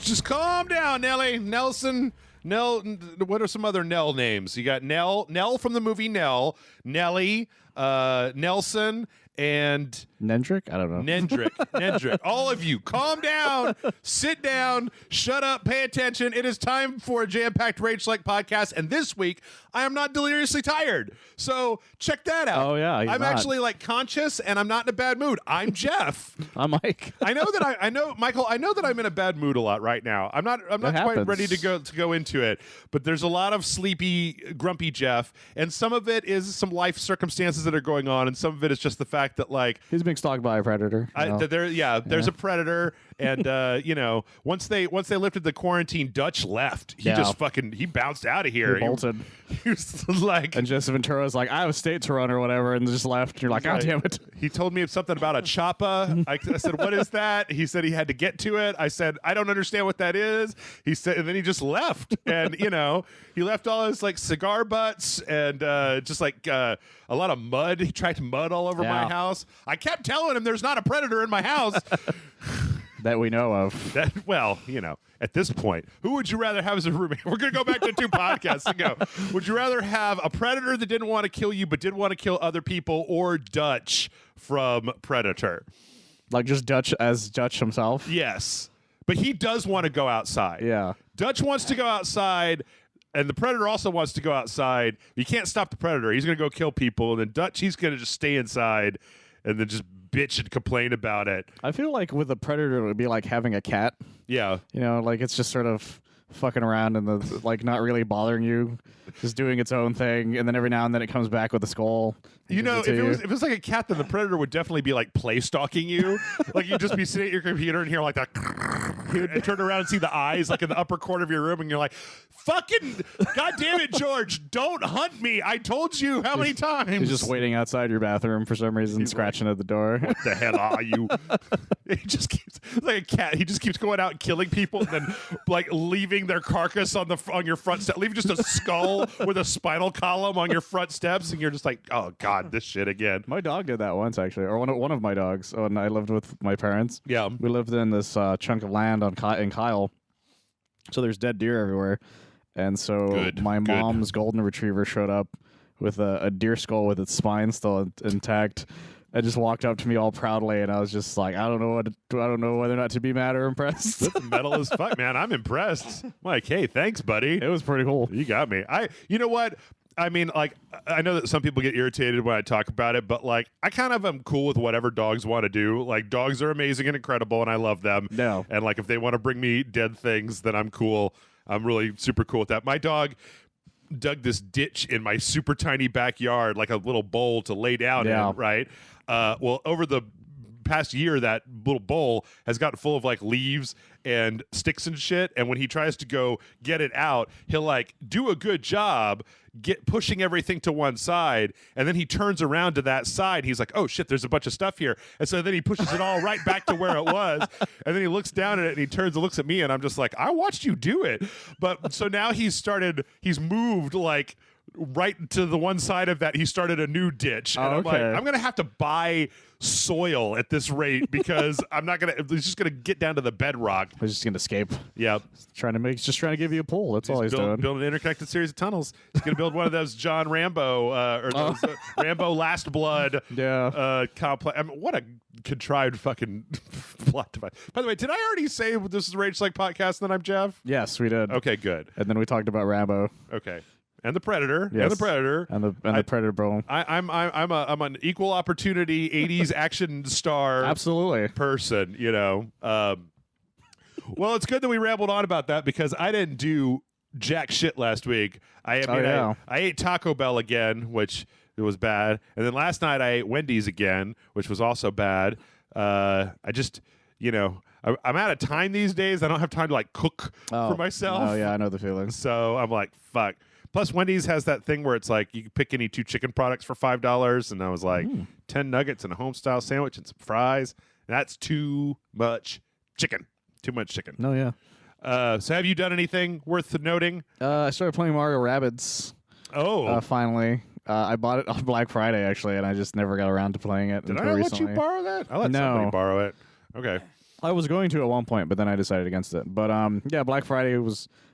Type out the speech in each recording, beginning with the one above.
just calm down, Nelly. Nelson. Nell, what are some other Nell names? You got Nell from the movie Nell, Nelly, Nelson, and Nendrick? I don't know. Nendrick. All of you, calm down, sit down, shut up, pay attention. It is time for a jam-packed Rage Select podcast, and this week I am not deliriously tired. So check that out. Oh, yeah, he's I'm not. actually like conscious, and I'm not in a bad mood. I'm Jeff. I'm Mike. I know that I know, Michael. I know that I'm in a bad mood a lot right now. I'm not quite happens. ready to go into it. But there's a lot of sleepy, grumpy Jeff, and some of it is some life circumstances that are going on, and some of it is just the fact that like He's being stalked by a predator. there's a predator, and once they lifted the quarantine, Dutch left. He bounced out of here. He bolted. He was like, And Jesse Ventura's like, I have a state to run or whatever, and just left. And you're like, God damn it. He told me something about a choppa. I said, what is that? He said he had to get to it. I said, I don't understand what that is. He said, and then he just left. And, he left all his like cigar butts and just like a lot of mud. He tracked mud all over my house. I kept telling him there's not a predator in my house. That we know of. At this point, who would you rather have as a roommate? We're going to go back to 2 podcasts ago. Would you rather have a predator that didn't want to kill you but did want to kill other people, or Dutch from Predator? Like just Dutch as Dutch himself? Yes. But he does want to go outside. Yeah. Dutch wants to go outside, and the Predator also wants to go outside. You can't stop the Predator. He's going to go kill people, and then Dutch, he's going to just stay inside and then just bitch and complain about it. I feel like with a predator, it would be like having a cat. Yeah. Like it's just sort of fucking around and like not really bothering you, just doing its own thing, and then every now and then it comes back with a skull. If it was like a cat, then the predator would definitely be like play stalking you. Like you'd just be sitting at your computer and hear like that, and turn around and see the eyes like in the upper corner of your room, and you're like, "Fucking goddamn it, George! Don't hunt me! I told you how many times." He's just waiting outside your bathroom for some reason, scratching at the door. What the hell are you? He just keeps like a cat. He just keeps going out and killing people, and then like leaving their carcass on your front step, leaving just a skull with a spinal column on your front steps, and you're just like, "Oh God, this shit again." My dog did that once, actually, or one of my dogs when I lived with my parents. Yeah, we lived in this chunk of land in Kyle, so there's dead deer everywhere, and so my mom's golden retriever showed up with a deer skull with its spine still intact. And just walked up to me all proudly, and I was just like, I don't know whether or not to be mad or impressed. That's metal as fuck, man. I'm impressed. I'm like, hey, thanks, buddy. It was pretty cool. You got me. You know what? I mean, like, I know that some people get irritated when I talk about it, but like, I kind of am cool with whatever dogs want to do. Like, dogs are amazing and incredible, and I love them. No. And like, if they want to bring me dead things, then I'm cool. I'm really super cool with that. My dog dug this ditch in my super tiny backyard, like a little bowl to lay down in, right? Well, over the past year, that little bowl has gotten full of like leaves and sticks and shit. And when he tries to go get it out, he'll like do a good job pushing everything to one side, and then he turns around to that side. He's like, "Oh shit, there's a bunch of stuff here," and so then he pushes it all right back to where it was, and then he looks down at it and he turns and looks at me, and I'm just like, "I watched you do it." But so now he's moved like right to the one side of that. He started a new ditch, and I'm like, I'm gonna have to buy soil at this rate because it's just gonna get down to the bedrock. He's just gonna escape. Yeah, trying to give you a pull. That's all he's doing. Build an interconnected series of tunnels. He's gonna build one of those John Rambo or those Rambo Last Blood complex. I mean, what a contrived fucking plot device. By the way, did I already say this is a Rage Select podcast and then I'm Jeff? Yes, we did. Okay, good. And then we talked about Rambo. Okay. And the Predator, yes. and the Predator, and the Predator bro. I'm an equal opportunity '80s action star, absolutely person. Well, it's good that we rambled on about that because I didn't do jack shit last week. I ate Taco Bell again, which it was bad, and then last night I ate Wendy's again, which was also bad. I'm out of time these days. I don't have time to like cook for myself. Oh yeah, I know the feeling. So I'm like, fuck. Plus, Wendy's has that thing where it's like you can pick any 2 chicken products for $5, and I was like, 10 nuggets and a home-style sandwich and some fries. That's too much chicken. Too much chicken. No, yeah. So have you done anything worth noting? I started playing Mario Rabbids. Oh. Finally. I bought it on Black Friday, actually, and I just never got around to playing it Did until I recently. let you borrow that? I let somebody borrow it. Okay. I was going to at one point, but then I decided against it. But yeah, Black Friday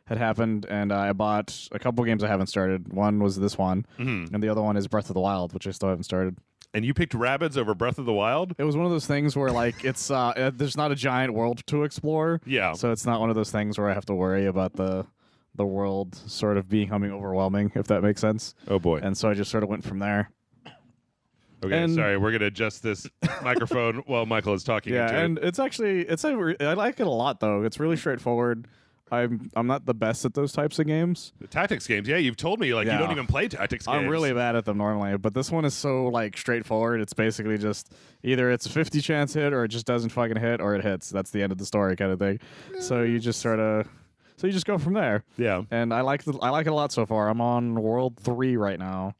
had happened, and I bought a couple games I haven't started. One was this one, and the other one is Breath of the Wild, which I still haven't started. And you picked Rabbids over Breath of the Wild? It was one of those things where, like, it's there's not a giant world to explore. Yeah. So it's not one of those things where I have to worry about the world sort of becoming overwhelming, if that makes sense. Oh, boy. And so I just sort of went from there. Okay, sorry, we're going to adjust this microphone while Michael is talking. Yeah, and it's actually, I like it a lot, though. It's really straightforward. I'm not the best at those types of games. The tactics games, yeah, you've told me you don't even play tactics games. I'm really bad at them normally, but this one is so like straightforward. It's basically just either it's a 50 chance hit or it just doesn't fucking hit or it hits. That's the end of the story kind of thing. So you just go from there. Yeah. And I like it a lot so far. I'm on World 3 right now.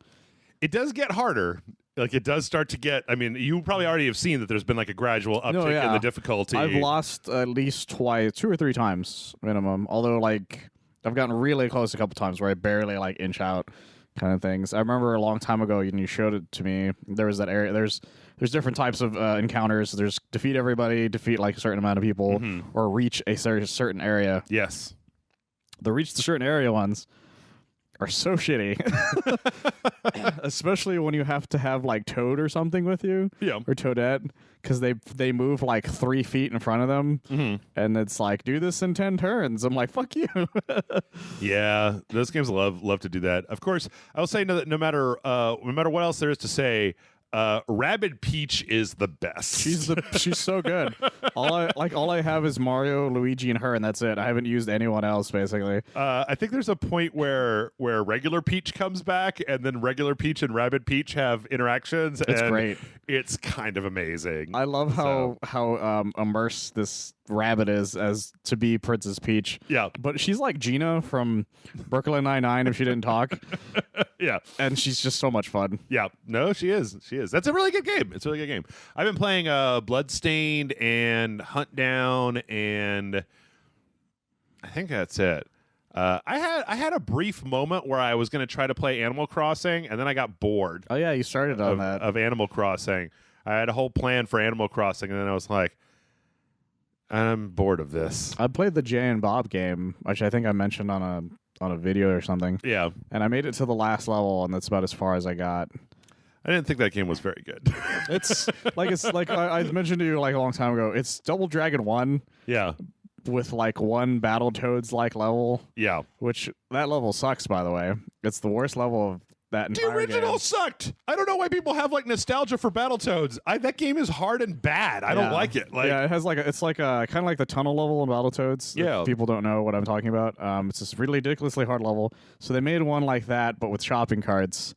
It does get harder. Like, it does start to get, I mean, you probably already have seen that there's been like a gradual uptick in the difficulty. I've lost at least 2 or 3 times minimum. Although, like, I've gotten really close a couple times where I barely like inch out kind of things. I remember a long time ago when you showed it to me, there was that area. There's different types of encounters. There's defeat everybody, defeat like a certain amount of people, or reach a certain area. Yes. The reach the certain area ones are so shitty. Especially when you have to have like Toad or something with you. Yeah. Or Toadette. Because they move like 3 feet in front of them. And it's like, do this in 10 turns. I'm like, fuck you. Yeah. Those games love to do that. Of course, I will say no matter what else there is to say, Rabbid Peach is the best. She's so good. All I have is Mario, Luigi, and her, and that's it. I haven't used anyone else basically. I think there's a point where regular Peach comes back, and then regular Peach and Rabbid Peach have interactions. It's great. It's kind of amazing. I love how immersed this Rabbit is as to be Princess Peach. Yeah, but she's like Gina from Brooklyn Nine-Nine if she didn't talk. Yeah, and she's just so much fun. Yeah, no, she is. That's a really good game. It's a really good game. I've been playing Bloodstained and Hunt Down, and I think that's it. I had a brief moment where I was going to try to play Animal Crossing, and then I got bored. Oh yeah, you started on that of Animal Crossing. I had a whole plan for Animal Crossing, and then I was like, I'm bored of this. I played the Jay and Bob game, which I think I mentioned on a video or something. Yeah, and I made it to the last level, and that's about as far as I got. I didn't think that game was very good. It's like I mentioned to you like a long time ago. It's Double Dragon 1. Yeah. With like one Battletoads like level. Yeah. Which that level sucks, by the way. It's the worst level of that entire game. The original sucked. I don't know why people have like nostalgia for Battletoads. That game is hard and bad. I don't like it. Like, yeah, it has like it's like kind of like the tunnel level in Battletoads. Yeah. People don't know what I'm talking about. It's this really ridiculously hard level. So they made one like that, but with shopping carts.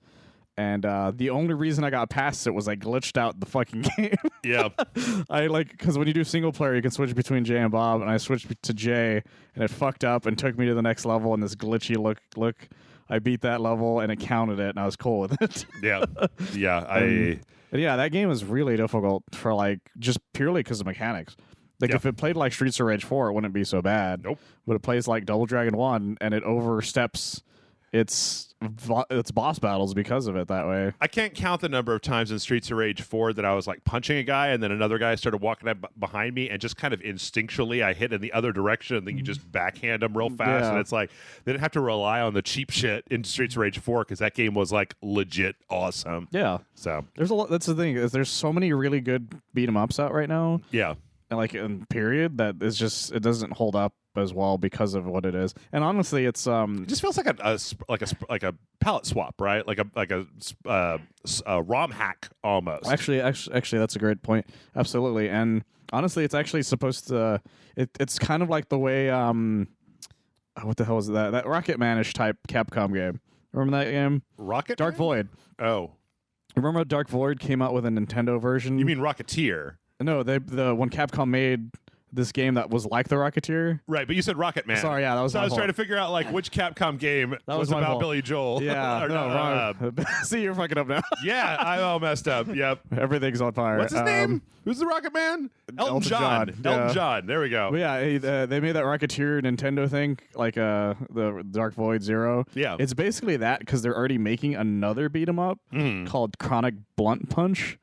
And the only reason I got past it was I glitched out the fucking game. Yeah. Because when you do single player, you can switch between Jay and Bob, and I switched to Jay, and it fucked up and took me to the next level in this glitchy look. I beat that level, and it counted it, and I was cool with it. Yeah. Yeah. Yeah, that game is really difficult for like just purely because of mechanics. Like if it played like Streets of Rage 4, it wouldn't be so bad. Nope. But it plays like Double Dragon 1, and it oversteps its boss battles because of it that way. I can't count the number of times in Streets of Rage 4 that I was like punching a guy and then another guy started walking up behind me and just kind of instinctually I hit in the other direction and then you just backhand them real fast. And it's like they didn't have to rely on the cheap shit in Streets of Rage 4 because that game was like legit awesome. Yeah. So there's a lot. That's the thing is there's so many really good beat 'em ups out right now. Yeah. And like in period that is just it doesn't hold up as well because of what it is. And honestly, it's it just feels like a palette swap, right? Like a ROM hack almost. Actually, that's a great point. Absolutely. And honestly, it's actually supposed to. It's kind of like the way what the hell is that? That Rocket Man-ish type Capcom game. Remember that game? Dark Void. Oh, remember Dark Void came out with a Nintendo version? You mean Rocketeer? No, when Capcom made this game that was like the Rocketeer. Right, but you said Rocket Man. Sorry, yeah, that was so my I was fault. trying to figure out like which Capcom game was about fault. Billy Joel. Yeah, wrong. See, you're fucking up now. Yeah, I'm all messed up. Yep. Everything's on fire. What's his name? Who's the Rocket Man? Elton John. Elton John. There we go. But yeah, they made that Rocketeer Nintendo thing, like the Dark Void Zero. Yeah. It's basically that because they're already making another beat 'em up called Chronic Blunt Punch.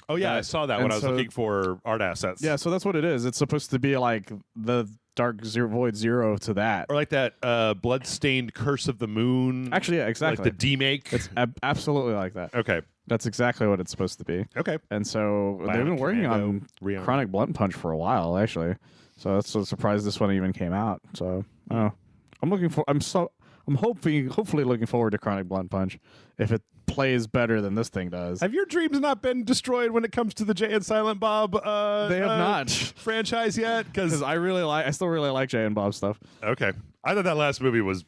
Oh yeah, I saw that when I was looking for art assets. Yeah, so that's what it is. It's supposed to be like the Dark Void Zero to that, or like that bloodstained Curse of the Moon. Actually, yeah, exactly. Like the demake. It's absolutely like that. Okay, that's exactly what it's supposed to be. Okay, and so they've been working on Chronic Blunt Punch for a while, actually. So that's a surprise this one even came out. So I'm looking for. I'm hopefully looking forward to Chronic Blunt Punch if it plays better than this thing does. Have your dreams not been destroyed when it comes to the Jay and Silent Bob? They have not franchise yet because I still really like Jay and Bob stuff. Okay, I thought that last movie was.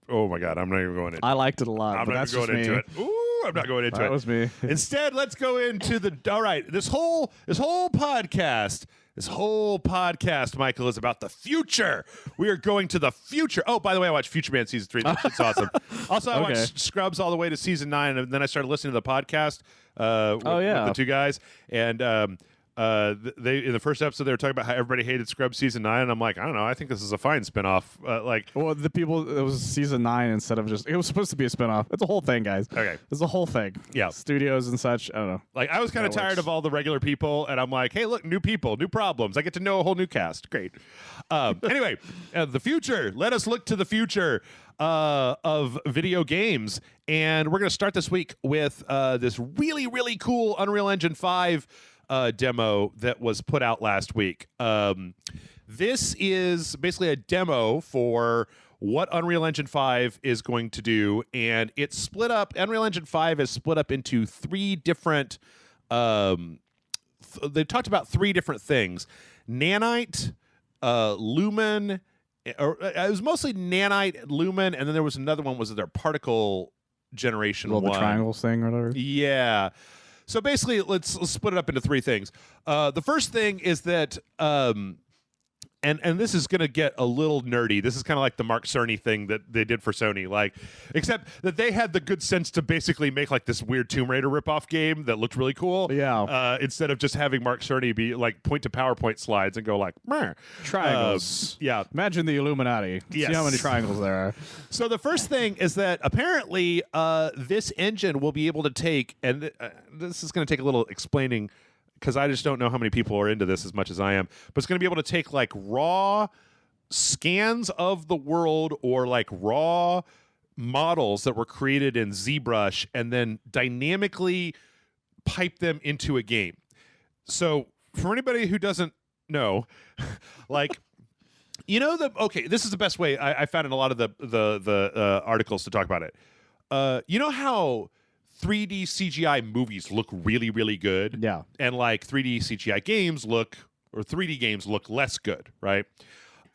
Oh my god, I'm not even going into. I liked it a lot. I'm not even going into it. Ooh, I'm not going into it. That was me. Instead, let's go into the. All right, this whole podcast. This whole podcast, Michael, is about the future. We are going to the future. Oh, by the way, I watched Future Man Season 3. That shit's awesome. Also, I watched Scrubs all the way to Season 9, and then I started listening to the podcast with the two guys. And they in the first episode, they were talking about how everybody hated Scrubs Season 9, and I'm like, I don't know. I think this is a fine spinoff. Well, it was Season 9 instead of just... It was supposed to be a spinoff. It's a whole thing, guys. Okay. It's a whole thing. Yeah. Studios and such. I don't know. Like, I was kind of tired of all the regular people, and I'm like, hey, look, new people, new problems. I get to know a whole new cast. Great. Anyway, the future. Let us look to the future of video games. And we're going to start this week with this really, really cool Unreal Engine 5 demo that was put out last week. This is basically a demo for what Unreal Engine 5 is going to do, and it's split up. Unreal Engine 5 is split up into three different. They talked about three different things: Nanite, Lumen. Or it was mostly Nanite, Lumen, and then there was another one. Was it their particle generation? The triangles thing, or whatever. Yeah. So basically, let's split it up into three things. The first thing is that, and this is going to get a little nerdy. This is kind of like the Mark Cerny thing that they did for Sony, like, except that they had the good sense to basically make like this weird Tomb Raider ripoff game that looked really cool. Yeah. Instead of just having Mark Cerny be like point to PowerPoint slides and go like, meh. Triangles. Yeah. Imagine the Illuminati. Yes. See how many triangles there are. So the first thing is that apparently this engine will be able to take, and this is going to take a little explaining, because I just don't know how many people are into this as much as I am, but it's going to be able to take like raw scans of the world or like raw models that were created in ZBrush and then dynamically pipe them into a game. So for anybody who doesn't know, like, you know, this is the best way I found in a lot of the articles to talk about it. You know how 3D CGI movies look really, really good? Yeah. And like 3D CGI games look, or 3D games look less good, right?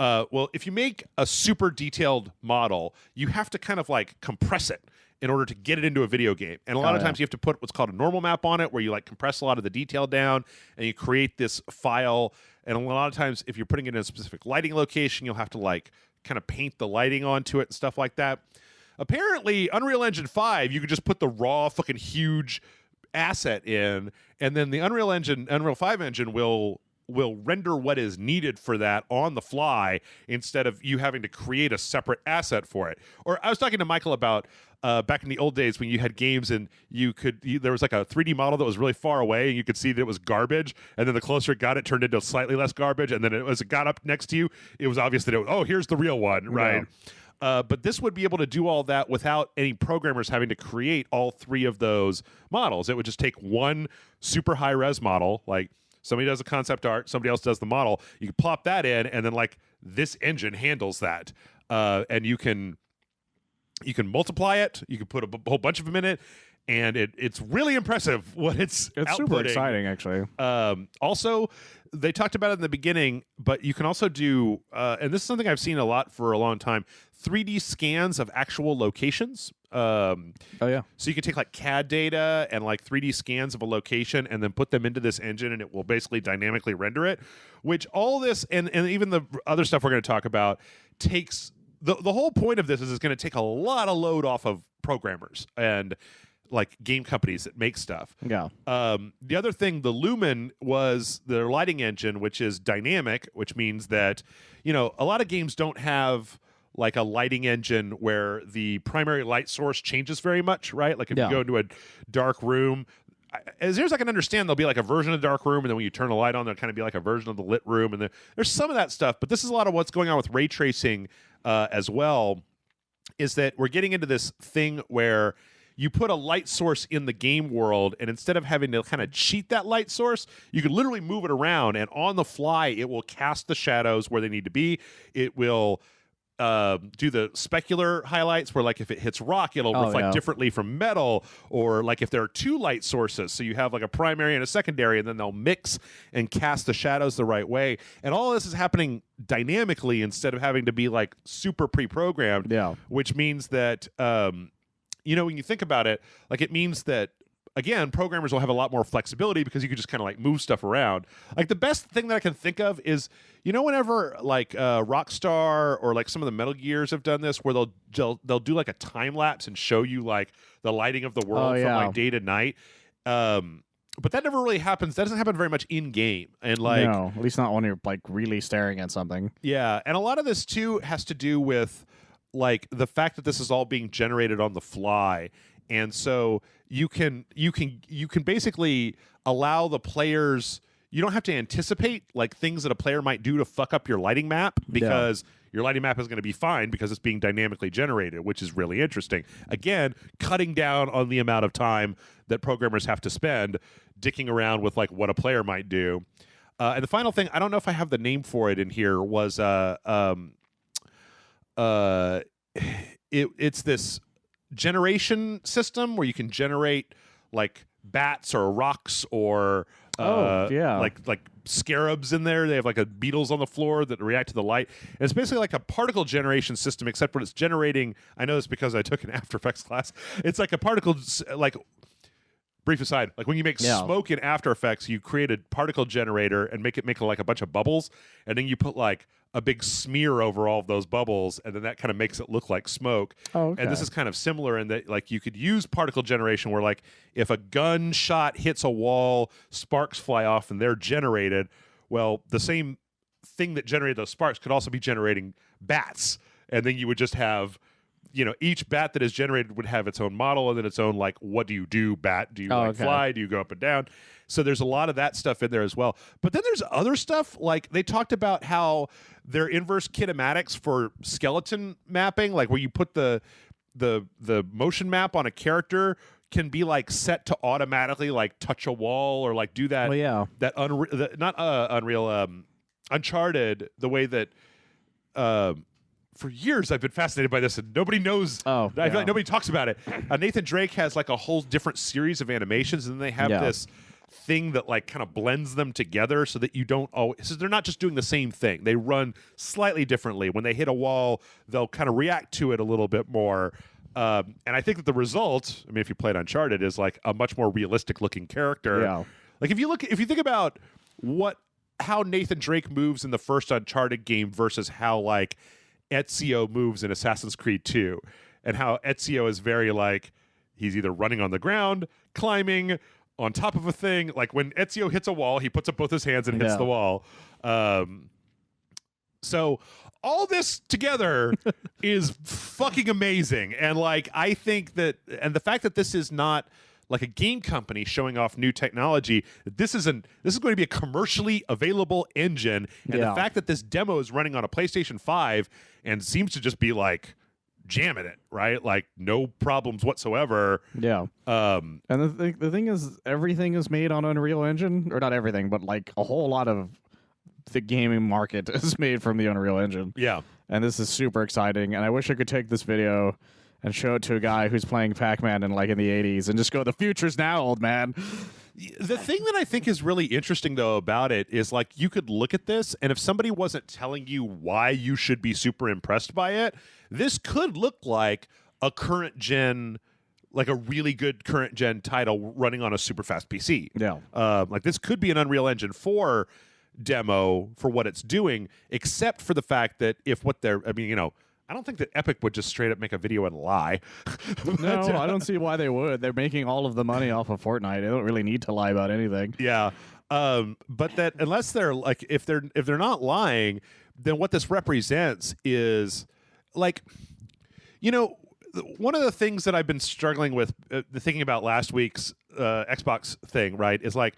Well, if you make a super detailed model, you have to kind of like compress it in order to get it into a video game. And a lot of times you have to put what's called a normal map on it, where you like compress a lot of the detail down and you create this file. And a lot of times if you're putting it in a specific lighting location, you'll have to like kind of paint the lighting onto it and stuff like that. Apparently, Unreal Engine 5, you could just put the raw fucking huge asset in, and then the Unreal 5 engine will render what is needed for that on the fly instead of you having to create a separate asset for it. Or I was talking to Michael about back in the old days when you had games and there was like a 3D model that was really far away and you could see that it was garbage, and then the closer it got, it turned into slightly less garbage, and then as it got up next to you, it was obvious that here's the real one, right? Yeah. But this would be able to do all that without any programmers having to create all three of those models. It would just take one super high-res model, like somebody does a concept art, somebody else does the model. You can plop that in, and then like this engine handles that. And you can multiply it. You can put a whole bunch of them in it. And it's really impressive what it's outputting. Super exciting, actually. Also, they talked about it in the beginning, but you can also do, and this is something I've seen a lot for a long time, 3D scans of actual locations. Oh, yeah. So you can take like CAD data and like 3D scans of a location and then put them into this engine, and it will basically dynamically render it, which all this, and even the other stuff we're going to talk about, takes, the whole point of this is it's going to take a lot of load off of programmers and like game companies that make stuff. Yeah. The other thing, the Lumen, was their lighting engine, which is dynamic, which means that, a lot of games don't have like a lighting engine where the primary light source changes very much, right? Like if you go into a dark room, as near as I can understand, there'll be like a version of the dark room, and then when you turn the light on, there'll kind of be like a version of the lit room, and there's some of that stuff. But this is a lot of what's going on with ray tracing as well. Is that we're getting into this thing where you put a light source in the game world, and instead of having to kind of cheat that light source, you can literally move it around, and on the fly, it will cast the shadows where they need to be. It will do the specular highlights where, like, if it hits rock, it'll reflect differently from metal, or like if there are two light sources, so you have like a primary and a secondary, and then they'll mix and cast the shadows the right way. And all this is happening dynamically instead of having to be like super pre-programmed. Yeah, which means that when you think about it, like, it means that, again, programmers will have a lot more flexibility because you can just kind of like move stuff around. Like, the best thing that I can think of is, whenever like Rockstar or like some of the Metal Gears have done this, where they'll do like a time lapse and show you like the lighting of the world from like day to night. But that never really happens. That doesn't happen very much in game, and like, no, at least not when you're like really staring at something. Yeah, and a lot of this too has to do with like the fact that this is all being generated on the fly. And so you can basically allow the players. You don't have to anticipate like things that a player might do to fuck up your lighting map, because your lighting map is going to be fine because it's being dynamically generated, which is really interesting. Again, cutting down on the amount of time that programmers have to spend dicking around with like what a player might do. And the final thing, I don't know if I have the name for it in here, was it's this generation system where you can generate like bats or rocks or like scarabs in there. They have like beetles on the floor that react to the light. And it's basically like a particle generation system, except when it's generating. I know this because I took an After Effects class. It's like a particle, like, brief aside, like when you make smoke in After Effects, you create a particle generator and make like a bunch of bubbles, and then you put like a big smear over all of those bubbles, and then that kind of makes it look like smoke. Oh, okay. And this is kind of similar in that, like, you could use particle generation where, like, if a gunshot hits a wall, sparks fly off and they're generated. Well, the same thing that generated those sparks could also be generating bats, and then you would just have, each bat that is generated would have its own model and then its own, like, what do you do, bat? Do you fly? Do you go up and down? So there's a lot of that stuff in there as well. But then there's other stuff, like they talked about how their inverse kinematics for skeleton mapping, like where you put the motion map on a character, can be like set to automatically like touch a wall or like do that. Well, yeah. That Unreal, Uncharted, the way that for years I've been fascinated by this, and nobody knows. I feel like nobody talks about it. Nathan Drake has like a whole different series of animations, and then they have this thing that like kind of blends them together so that you don't always. So they're not just doing the same thing. They run slightly differently. When they hit a wall, they'll kind of react to it a little bit more. And I think that the result, I mean, if you played Uncharted, is like a much more realistic looking character. Yeah. Like if you think about how Nathan Drake moves in the first Uncharted game versus how like Ezio moves in Assassin's Creed 2, and how Ezio is very like, he's either running on the ground, climbing on top of a thing. Like when Ezio hits a wall, he puts up both his hands and hits the wall. So all this together is fucking amazing. And like, I think that, and the fact that this is not like a game company showing off new technology, this is going to be a commercially available engine. And the fact that this demo is running on a PlayStation 5 and seems to just be like jamming it, right? Like no problems whatsoever. Yeah. And the thing is, everything is made on Unreal Engine, or not everything, but like a whole lot of the gaming market is made from the Unreal Engine. Yeah. And this is super exciting. And I wish I could take this video and show it to a guy who's playing Pac-Man in the 80s and just go, the future's now, old man. The thing that I think is really interesting, though, about it is, like, you could look at this, and if somebody wasn't telling you why you should be super impressed by it, this could look like a current gen, like a really good current gen title running on a super fast PC. Yeah. Like, this could be an Unreal Engine 4 demo for what it's doing, except for the fact that I don't think that Epic would just straight up make a video and lie. No, I don't see why they would. They're making all of the money off of Fortnite. They don't really need to lie about anything. Yeah. But that unless they're like, if they're not lying, then what this represents is like, one of the things that I've been struggling with, thinking about last week's Xbox thing, right, is like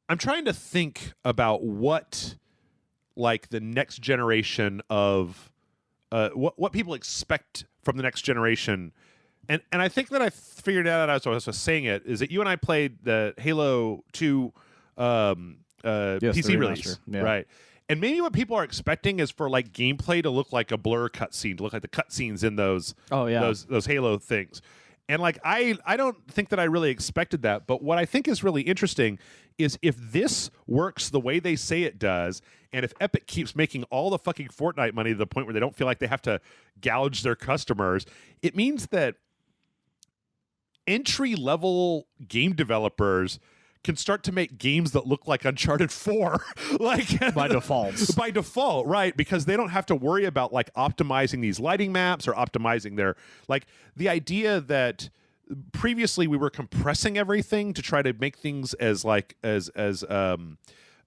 I'm trying to think about what like the next generation of what people expect from the next generation. And I think that I figured out as I was saying it is that you and I played the Halo 2 PC release, right? And maybe what people are expecting is for like gameplay to look like a blur cutscene, to look like the cutscenes in those those Halo things. And like I don't think that I really expected that, but what I think is really interesting is if this works the way they say it does, and if Epic keeps making all the fucking Fortnite money to the point where they don't feel like they have to gouge their customers, it means that entry-level game developers can start to make games that look like Uncharted 4 like by default, right? Because they don't have to worry about like optimizing these lighting maps or optimizing their like the idea that previously we were compressing everything to try to make things as like as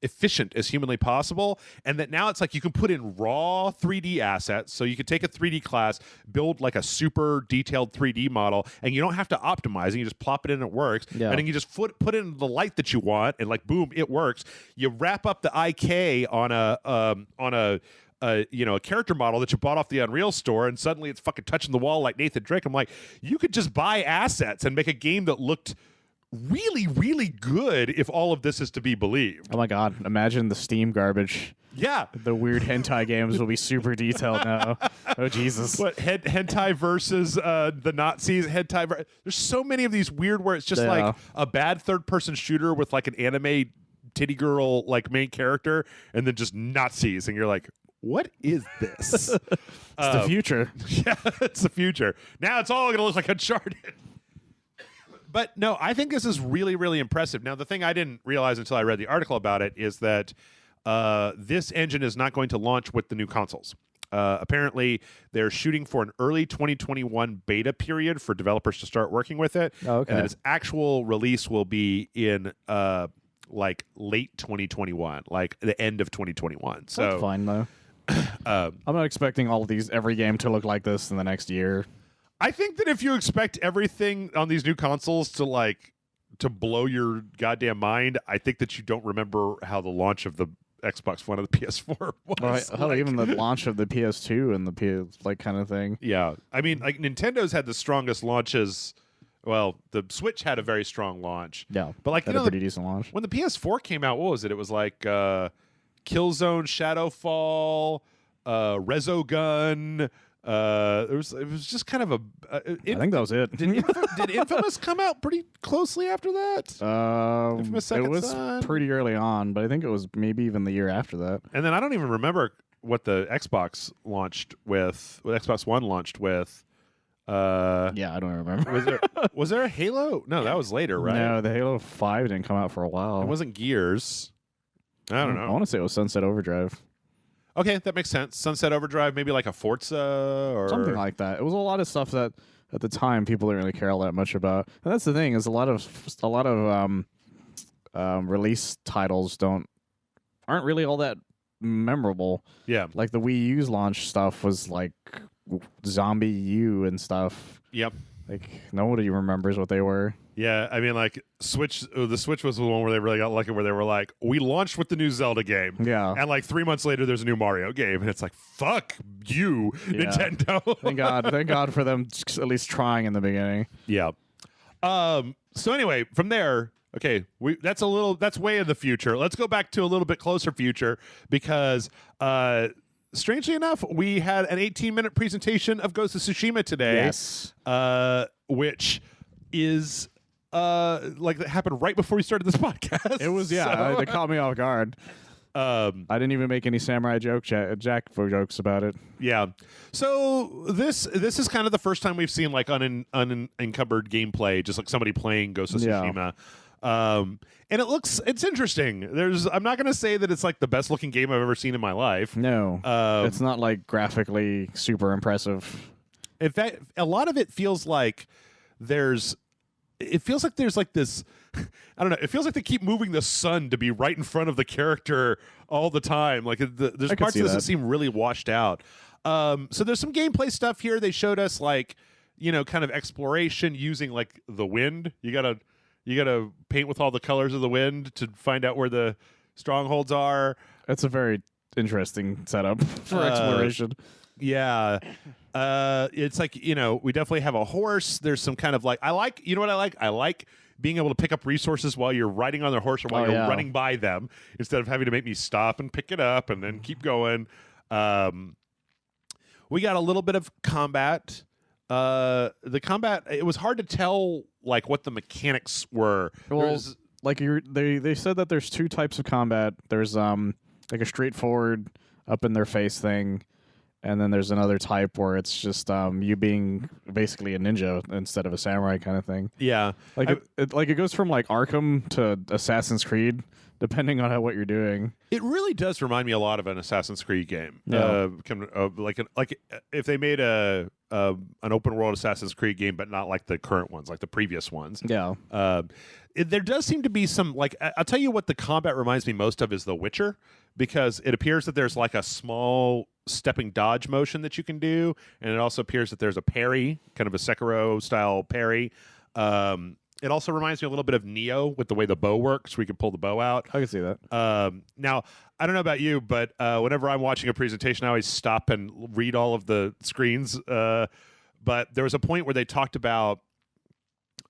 efficient as humanly possible, and that now it's like you can put in raw 3D assets, so you can take a 3D class, build like a super detailed 3D model, and you don't have to optimize it. You just plop it in and it works, and then you just put in the light that you want, and like boom, it works. You wrap up the IK on a character model that you bought off the Unreal Store, and suddenly it's fucking touching the wall like Nathan Drake. I'm like, you could just buy assets and make a game that looked really, really good if all of this is to be believed. Oh my god, imagine the Steam garbage. Yeah. The weird hentai games will be super detailed now. Oh, Jesus. What, hentai versus the Nazis? Hentai. There's so many of these weird where it's just like a bad third-person shooter with like an anime titty girl like main character, and then just Nazis, and you're like, what is this? It's the future. Yeah, it's the future. Now it's all going to look like Uncharted. But no, I think this is really, really impressive. Now, the thing I didn't realize until I read the article about it is that this engine is not going to launch with the new consoles. Apparently, they're shooting for an early 2021 beta period for developers to start working with it. Oh, okay. And then its actual release will be in like late 2021, like the end of 2021. So that's fine, though. I'm not expecting all of these, every game to look like this in the next year. I think that if you expect everything on these new consoles to blow your goddamn mind, I think that you don't remember how the launch of the Xbox One and the PS4 was. Well, even the launch of the PS2 and the PS like kind of thing. Yeah, I mean, like Nintendo's had the strongest launches. Well, the Switch had a very strong launch. Yeah, but like had a pretty decent launch. When the PS4 came out, what was it? It was like Killzone, Shadowfall, Resogun. It was just kind of a. I think that was it. Did Infamous come out pretty closely after that? Infamous Second it was Son? Pretty early on, but I think it was maybe even the year after that. And then I don't even remember what the Xbox launched with. What Xbox One launched with. Yeah, I don't remember. Was there a Halo? No, that was later, right? No, the Halo 5 didn't come out for a while. It wasn't Gears. I don't know. I want to say it was Sunset Overdrive. Okay, that makes sense. Sunset Overdrive, maybe like a Forza or something like that. It was a lot of stuff that at the time people didn't really care all that much about. And that's the thing is a lot of release titles aren't really all that memorable. Yeah, like the Wii U's launch stuff was like Zombie U and stuff. Yep. Like nobody remembers what they were. Yeah, I mean, like the Switch was the one where they really got lucky, where they were like, we launched with the new Zelda game, and like 3 months later, there's a new Mario game, and it's like, fuck you, Nintendo. Thank God for them at least trying in the beginning. Yeah. So anyway, from there, okay, that's way in the future. Let's go back to a little bit closer future because. Strangely enough, we had an 18-minute presentation of Ghost of Tsushima today. Yes. Which is like that happened right before we started this podcast. It was, yeah. They caught me off guard. I didn't even make any Samurai Jack jokes about it. Yeah. So this is kind of the first time we've seen like unencumbered gameplay, just like somebody playing Ghost of Tsushima. And it's interesting. I'm not going to say that it's like the best looking game I've ever seen in my life. No, it's not like graphically super impressive. In fact, a lot of it feels like there's like this, I don't know. It feels like they keep moving the sun to be right in front of the character all the time. Like there's parts of this that seem really washed out. So there's some gameplay stuff here. They showed us like kind of exploration using like the wind. You gotta paint with all the colors of the wind to find out where the strongholds are. It's a very interesting setup for exploration. Yeah. It's like, we definitely have a horse. There's some kind of like, you know what I like? I like being able to pick up resources while you're riding on their horse or while you're running by them, instead of having to make me stop and pick it up and then keep going. We got a little bit of combat. The combat, it was hard to tell like what the mechanics were. Well, they said that there's two types of combat. There's like a straightforward up in their face thing, and then there's another type where it's just you being basically a ninja instead of a samurai kind of thing. Yeah, it goes from like Arkham to Assassin's Creed, depending on what you're doing. It really does remind me a lot of an Assassin's Creed game. Yeah. Like if they made an open world Assassin's Creed game, but not like the current ones, like the previous ones. Yeah. There does seem to be some, like, I'll tell you what the combat reminds me most of is The Witcher, because it appears that there's like a small stepping dodge motion that you can do, and it also appears that there's a parry, kind of a Sekiro style parry. It also reminds me a little bit of Nioh with the way the bow works, where you can pull the bow out. I can see that. Now, I don't know about you, but whenever I'm watching a presentation, I always stop and read all of the screens. But there was a point where they talked about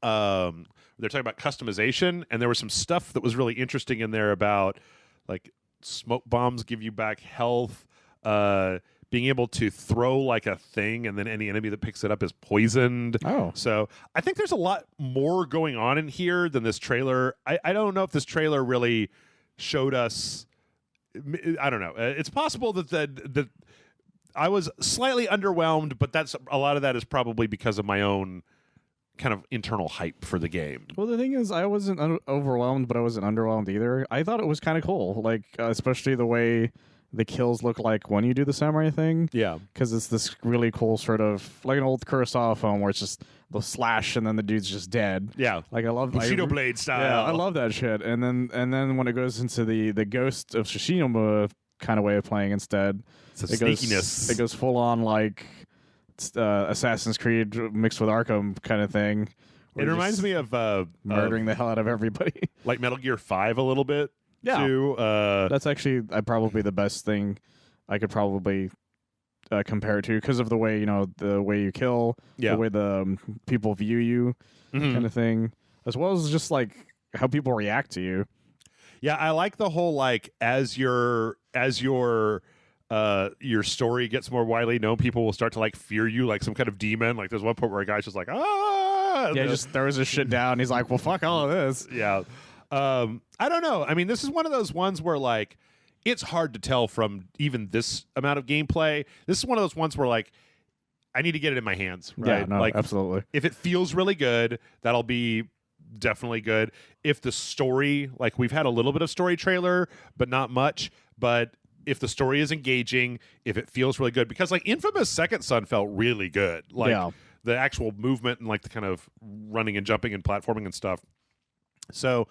customization, and there was some stuff that was really interesting in there about like smoke bombs give you back health, being able to throw like a thing and then any enemy that picks it up is poisoned. Oh. So I think there's a lot more going on in here than this trailer. I don't know if this trailer really showed us. I don't know. It's possible that I was slightly underwhelmed, but a lot of that is probably because of my own kind of internal hype for the game. Well, the thing is, I wasn't overwhelmed, but I wasn't underwhelmed either. I thought it was kind of cool, like especially the way the kills look like when you do the samurai thing. Yeah. Because it's this really cool sort of, like an old Kurosawa film where it's just the slash and then the dude's just dead. Yeah. Like I love Bushido Blade style. Yeah, I love that shit. And then when it goes into the Ghost of Tsushima kind of way of playing instead, it goes full on like Assassin's Creed mixed with Arkham kind of thing. It reminds me of murdering the hell out of everybody. Like Metal Gear 5 a little bit. Yeah, too. That's actually probably the best thing I could probably compare it to, because of the way the way you kill, the way the people view you, kind of thing, as well as just like how people react to you. Yeah, I like the whole like as your story gets more widely known, people will start to like fear you like some kind of demon. Like there's one point where a guy's just like, ah, yeah, just throws his shit down. He's like, well, fuck all of this. Yeah. I don't know. I mean, this is one of those ones where like it's hard to tell from even this amount of gameplay. This is one of those ones where like I need to get it in my hands, right? Yeah, no, like absolutely. If it feels really good, that'll be definitely good. If the story, like we've had a little bit of story trailer, but not much, but if the story is engaging, if it feels really good, because like Infamous Second Son felt really good. Like the actual movement and like the kind of running and jumping and platforming and stuff. So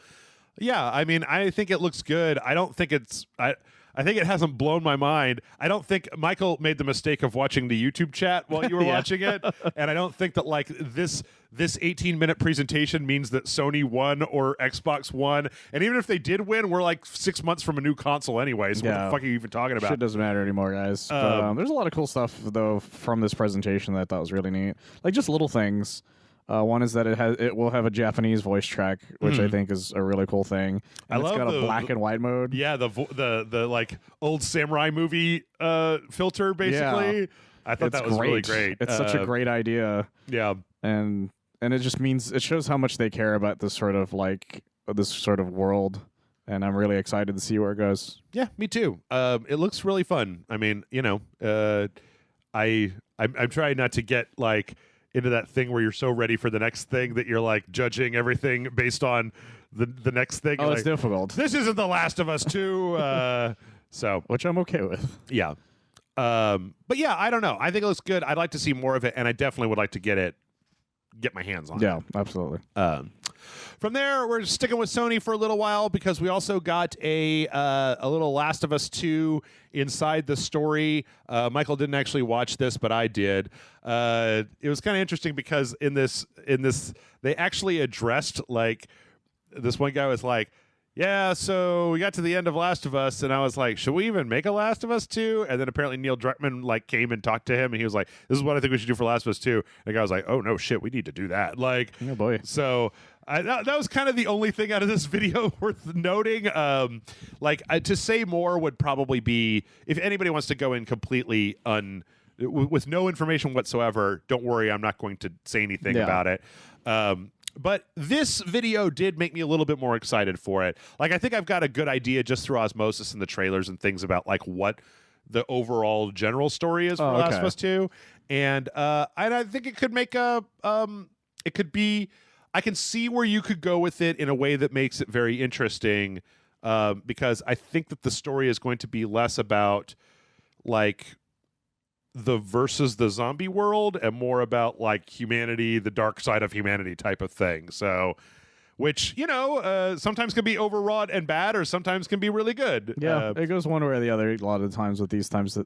yeah, I mean, I think it looks good. I don't think I think it hasn't blown my mind. I don't think Michael made the mistake of watching the YouTube chat while you were watching it. And I don't think that like this 18-minute presentation means that Sony won or Xbox won. And even if they did win, we're like 6 months from a new console anyway. So what the fuck are you even talking about? Shit doesn't matter anymore, guys. There's a lot of cool stuff though from this presentation that I thought was really neat. Like just little things. One is that it will have a Japanese voice track, which I think is a really cool thing. And it's got a black and white mode. Yeah, the like old samurai movie filter basically. Yeah. I thought that was really great. It's such a great idea. Yeah, and it just means it shows how much they care about this sort of world. And I'm really excited to see where it goes. Yeah, me too. It looks really fun. I mean, I'm trying not to get like into that thing where you're so ready for the next thing that you're like judging everything based on the next thing. Oh, it's like, difficult. This isn't The Last of Us 2. So, which I'm okay with. Yeah. But yeah, I don't know. I think it looks good. I'd like to see more of it, and I definitely would like to get my hands on it. Yeah, absolutely. From there, we're sticking with Sony for a little while because we also got a little Last of Us 2 inside the story. Michael didn't actually watch this, but I did. It was kind of interesting because in this they actually addressed, like, this one guy was like, yeah, so we got to the end of Last of Us, and I was like, should we even make a Last of Us 2? And then apparently Neil Druckmann, like, came and talked to him, and he was like, this is what I think we should do for Last of Us 2. And the guy was like, oh, no, shit, we need to do that. Like, oh, boy. So that was kind of the only thing out of this video worth noting. To say more would probably be, if anybody wants to go in completely with no information whatsoever, don't worry, I'm not going to say anything about it. But this video did make me a little bit more excited for it. Like, I think I've got a good idea just through osmosis and the trailers and things about, like, what the overall general story is for Last of Us 2. And I think it could make it could be, I can see where you could go with it in a way that makes it very interesting, because I think that the story is going to be less about, like, the versus the zombie world and more about, like, humanity, the dark side of humanity type of thing. So, which, sometimes can be overwrought and bad, or sometimes can be really good. Yeah, it goes one way or the other a lot of times with these types of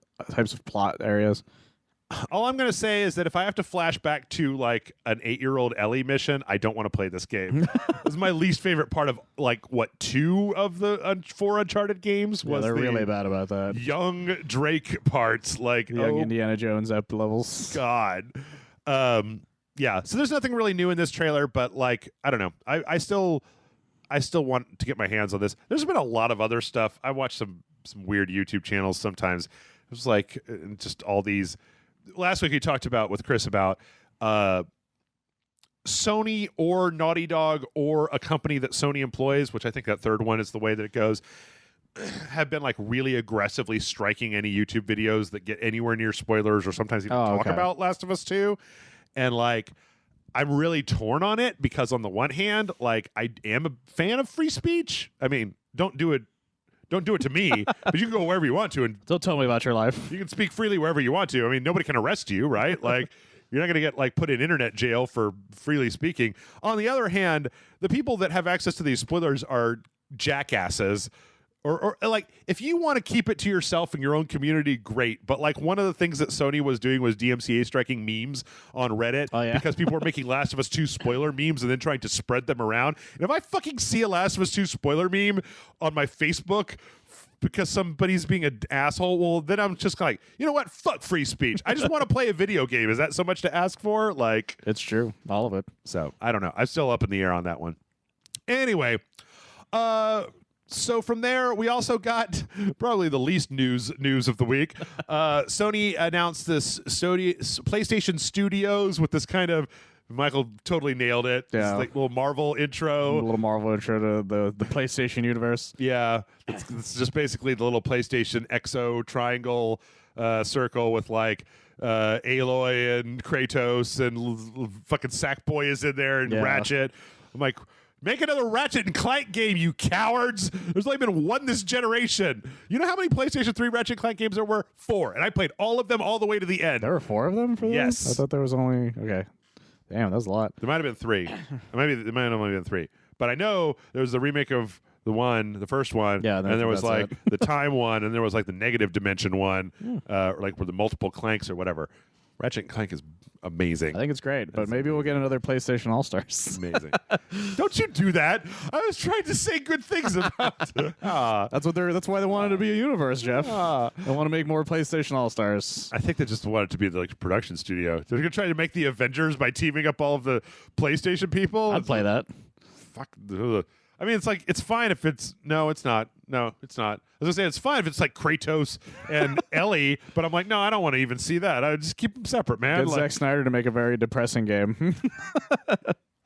plot areas. All I'm going to say is that if I have to flash back to, like, an 8-year-old Ellie mission, I don't want to play this game. This is my least favorite part of, like, 2 of the 4 Uncharted games. Yeah, they're really bad about that. Young Drake parts, like young Indiana Jones up levels. God. Yeah. So there's nothing really new in this trailer, but, like, I don't know. I still want to get my hands on this. There's been a lot of other stuff. I watch some weird YouTube channels sometimes. It was like just all these. Last week we talked about with Chris about Sony or Naughty Dog or a company that Sony employs, which I think that third one is the way that it goes, have been, like, really aggressively striking any YouTube videos that get anywhere near spoilers or sometimes even talk about Last of Us 2. And, like, I'm really torn on it because on the one hand, like, I am a fan of free speech. I mean, don't do it to me, but you can go wherever you want to. And don't tell me about your life. You can speak freely wherever you want to. I mean, nobody can arrest you, right? Like, you're not going to get, like, put in internet jail for freely speaking. On the other hand, the people that have access to these spoilers are jackasses. Or like, if you want to keep it to yourself and your own community, great. But, like, one of the things that Sony was doing was DMCA striking memes on Reddit because people were making Last of Us 2 spoiler memes and then trying to spread them around. And if I fucking see a Last of Us 2 spoiler meme on my Facebook because somebody's being an asshole, well, then I'm just like, you know what? Fuck free speech. I just want to play a video game. Is that so much to ask for? Like, it's true. All of it. So, I don't know. I'm still up in the air on that one. Anyway, so from there, we also got probably the least news of the week. Sony announced this PlayStation Studios with this kind of, Michael totally nailed it. Yeah. This, like, little Marvel intro. A little Marvel intro to the PlayStation universe. Yeah. It's just basically the little PlayStation XO triangle circle with, like, Aloy and Kratos and fucking Sackboy is in there and Ratchet. I'm like, make another Ratchet and Clank game, you cowards. There's only been one this generation. You know how many PlayStation 3 Ratchet and Clank games there were? 4. And I played all of them all the way to the end. There were 4 of them for this? Yes. I thought there was only... Okay. Damn, that's a lot. There might have been 3. It might have only been 3. But I know there was the remake of the first one. Yeah, and there was, like, the time one, and there was, like, the negative dimension one, like, where the multiple Clanks or whatever. Ratchet and Clank is amazing. I think it's great, but maybe we'll get another PlayStation All-Stars. Amazing. Don't you do that. I was trying to say good things about it. That's why they wanted to be a universe, Jeff. They want to make more PlayStation All-Stars. I think they just wanted to be the, like, production studio. They're going to try to make the Avengers by teaming up all of the PlayStation people. I'd play that. Fuck. Ugh. I mean, it's like, it's fine if it's... No, it's not. No, it's not. I was going to say, it's fine if it's like Kratos and Ellie, but I'm like, no, I don't want to even see that. I would just keep them separate, man. Get Zack Snyder to make a very depressing game.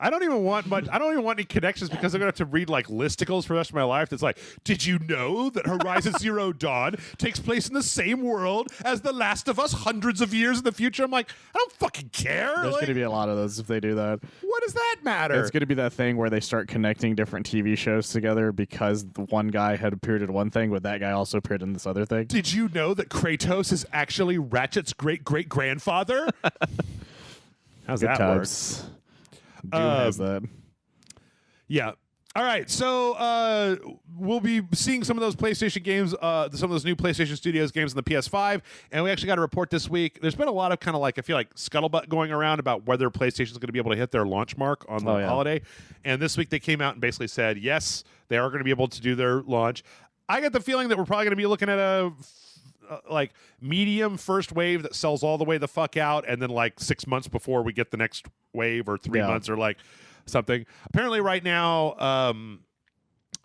I don't even want much. I don't even want any connections because I'm going to have to read, like, listicles for the rest of my life. That's like, did you know that Horizon Zero Dawn takes place in the same world as The Last of Us hundreds of years in the future? I'm like, I don't fucking care. There's going to be a lot of those if they do that. What does that matter? It's going to be that thing where they start connecting different TV shows together because the one guy had appeared in one thing, but that guy also appeared in this other thing. Did you know that Kratos is actually Ratchet's great-great-grandfather? How's that work? Doom has that. Yeah. All right, so we'll be seeing some of those PlayStation games, some of those new PlayStation Studios games on the PS5, and we actually got a report this week. There's been a lot of kind of like, I feel like scuttlebutt going around about whether PlayStation's going to be able to hit their launch mark on the holiday, and this week they came out and basically said, yes, they are going to be able to do their launch. I get the feeling that we're probably going to be looking at a like medium first wave that sells all the way the fuck out, and then like 6 months before we get the next wave, or 3 months, or like something. Apparently right now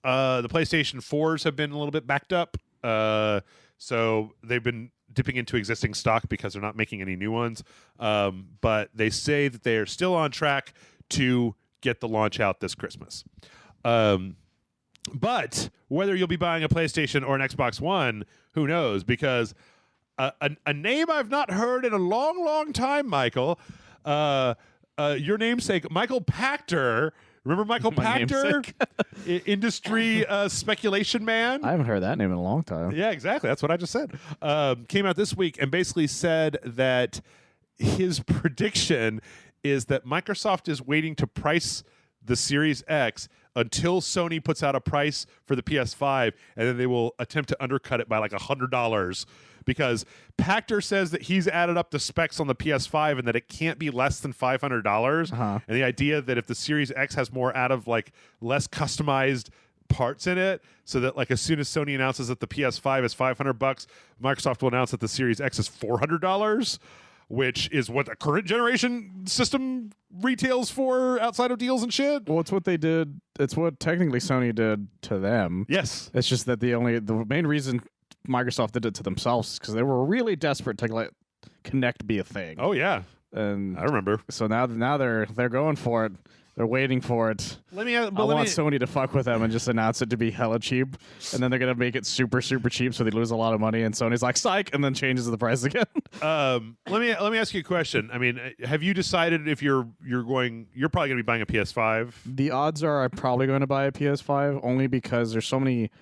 the PlayStation 4s have been a little bit backed up, so they've been dipping into existing stock because they're not making any new ones, but they say that they are still on track to get the launch out this Christmas. But whether you'll be buying a PlayStation or an Xbox One, who knows, because a name I've not heard in a long time, Michael, your namesake, Michael Pachter. Remember Michael Pachter? Industry speculation man? I haven't heard that name in a long time. Yeah, exactly. That's what I just said. Came out this week and basically said that his prediction is that Microsoft is waiting to price the Series X until Sony puts out a price for the PS5, and then they will attempt to undercut it by like $100. Because Pachter says that he's added up the specs on the PS5 and that it can't be less than $500. And the idea that if the Series X has more out of like less customized parts in it, so that like as soon as Sony announces that the PS5 is $500, Microsoft will announce that the Series X is $400, which is what a current generation system retails for outside of deals and shit. Well, it's what they did. It's what technically Sony did to them. Yes. It's just that the main reason Microsoft did it to themselves is because they were really desperate to let Kinect be a thing. Oh yeah, and I remember. So now they're going for it. They're waiting for it. I want Sony to fuck with them and just announce it to be hella cheap, and then they're gonna make it super cheap, so they lose a lot of money. And Sony's like, "Psych," and then changes the price again. Let me ask you a question. I mean, have you decided if you're probably gonna be buying a PS5? The odds are I'm probably going to buy a PS5 only because there's so many.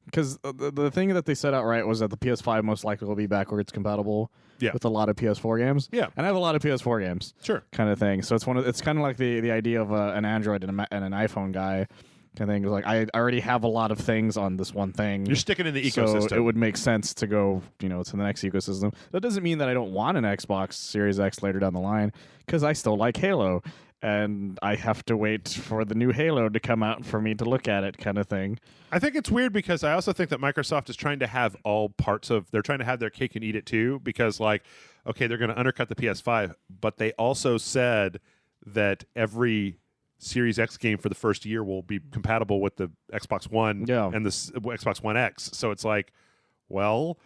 Because the thing that they set out right was that the PS5 most likely will be backwards compatible with a lot of PS4 games. Yeah, and I have a lot of PS4 games. Sure, kind of thing. So it's kind of like the idea of an Android and an iPhone guy kind of thing. Like I already have a lot of things on this one thing. You're sticking in the ecosystem. So it would make sense to go to the next ecosystem. That doesn't mean that I don't want an Xbox Series X later down the line, because I still like Halo. And I have to wait for the new Halo to come out for me to look at it, kind of thing. I think it's weird because I also think that Microsoft is trying to have all parts of. They're trying to have their cake and eat it too. Because like, okay, they're going to undercut the PS5, but they also said that every Series X game for the first year will be compatible with the Xbox One and the Xbox One X. So it's like, well,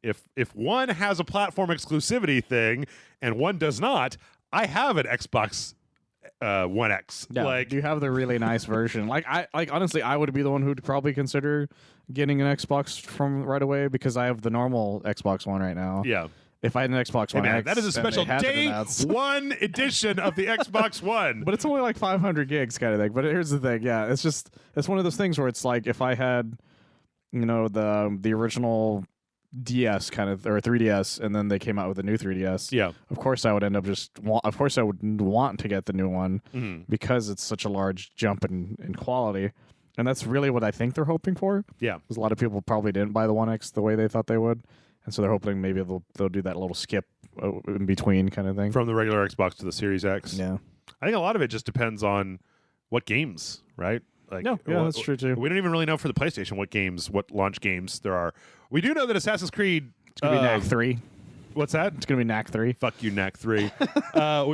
if one has a platform exclusivity thing and one does not, I have an Xbox One X. Yeah, like, you have the really nice version. Honestly, I would be the one who'd probably consider getting an Xbox from right away because I have the normal Xbox One right now. Yeah. If I had an Xbox One X, that is a special day one edition of the Xbox One. But it's only like 500 gigs kind of thing. But here's the thing, it's one of those things where it's like if I had, the original DS kind of, or 3DS, and then they came out with a new 3DS. Yeah, of course I would end up of course I would want to get the new one because it's such a large jump in quality, and that's really what I think they're hoping for. Yeah, because a lot of people probably didn't buy the One X the way they thought they would, and so they're hoping maybe they'll do that little skip in between kind of thing from the regular Xbox to the Series X. Yeah, I think a lot of it just depends on what games, right? Like, that's true too. We don't even really know for the PlayStation what launch games there are. We do know that Assassin's Creed. It's going to be Knack 3. What's that? It's going to be Knack 3. Fuck you, Knack 3. We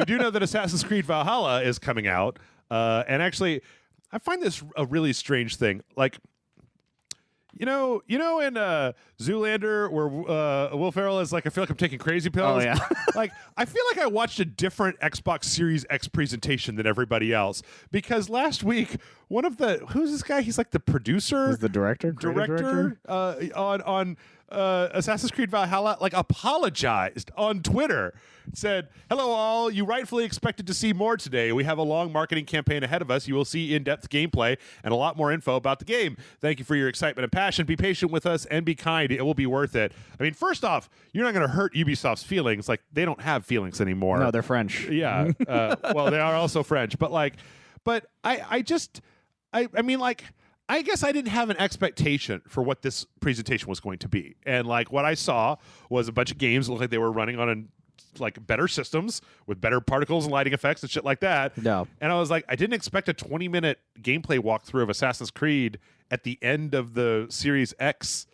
do know that Assassin's Creed Valhalla is coming out. And actually, I find this a really strange thing. Like, in Zoolander where Will Ferrell is like, I feel like I'm taking crazy pills. Oh, yeah. Like, I feel like I watched a different Xbox Series X presentation than everybody else, because last week who's this guy? He's like the producer. He's the director on Assassin's Creed Valhalla, like, apologized on Twitter. Said, "Hello all, you rightfully expected to see more today. We have a long marketing campaign ahead of us. You will see in-depth gameplay and a lot more info about the game. Thank you for your excitement and passion. Be patient with us and be kind. It will be worth it." I mean, first off, you're not going to hurt Ubisoft's feelings. Like, they don't have feelings anymore. No, they're French. Yeah. Well, they are also French. But I just... I mean, like, I guess I didn't have an expectation for what this presentation was going to be. And like what I saw was a bunch of games that looked like they were running on like better systems with better particles and lighting effects and shit like that. Yeah. And I was like, I didn't expect a 20-minute gameplay walkthrough of Assassin's Creed at the end of the Series X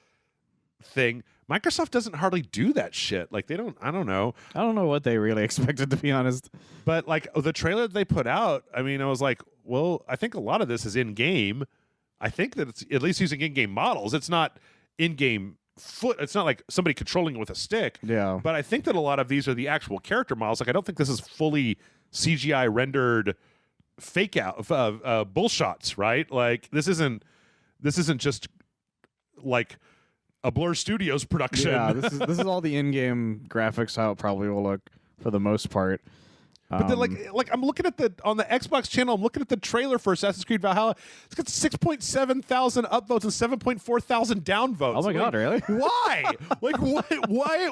thing. Microsoft doesn't hardly do that shit. Like I don't know. I don't know what they really expected, to be honest. But like the trailer that they put out, I mean, I was like, well, I think a lot of this is in game. I think that it's at least using in-game models. It's not in-game it's not like somebody controlling it with a stick. Yeah. But I think that a lot of these are the actual character models. Like I don't think this is fully CGI rendered fake out bullshots, right? Like this isn't just like a Blur Studios production. Yeah, this is all the in-game graphics, how it probably will look for the most part. But then, like I'm looking at on the Xbox channel, I'm looking at the trailer for Assassin's Creed Valhalla. It's got 6.7 thousand upvotes and 7.4 thousand downvotes. Oh my god, really? Why? Like what?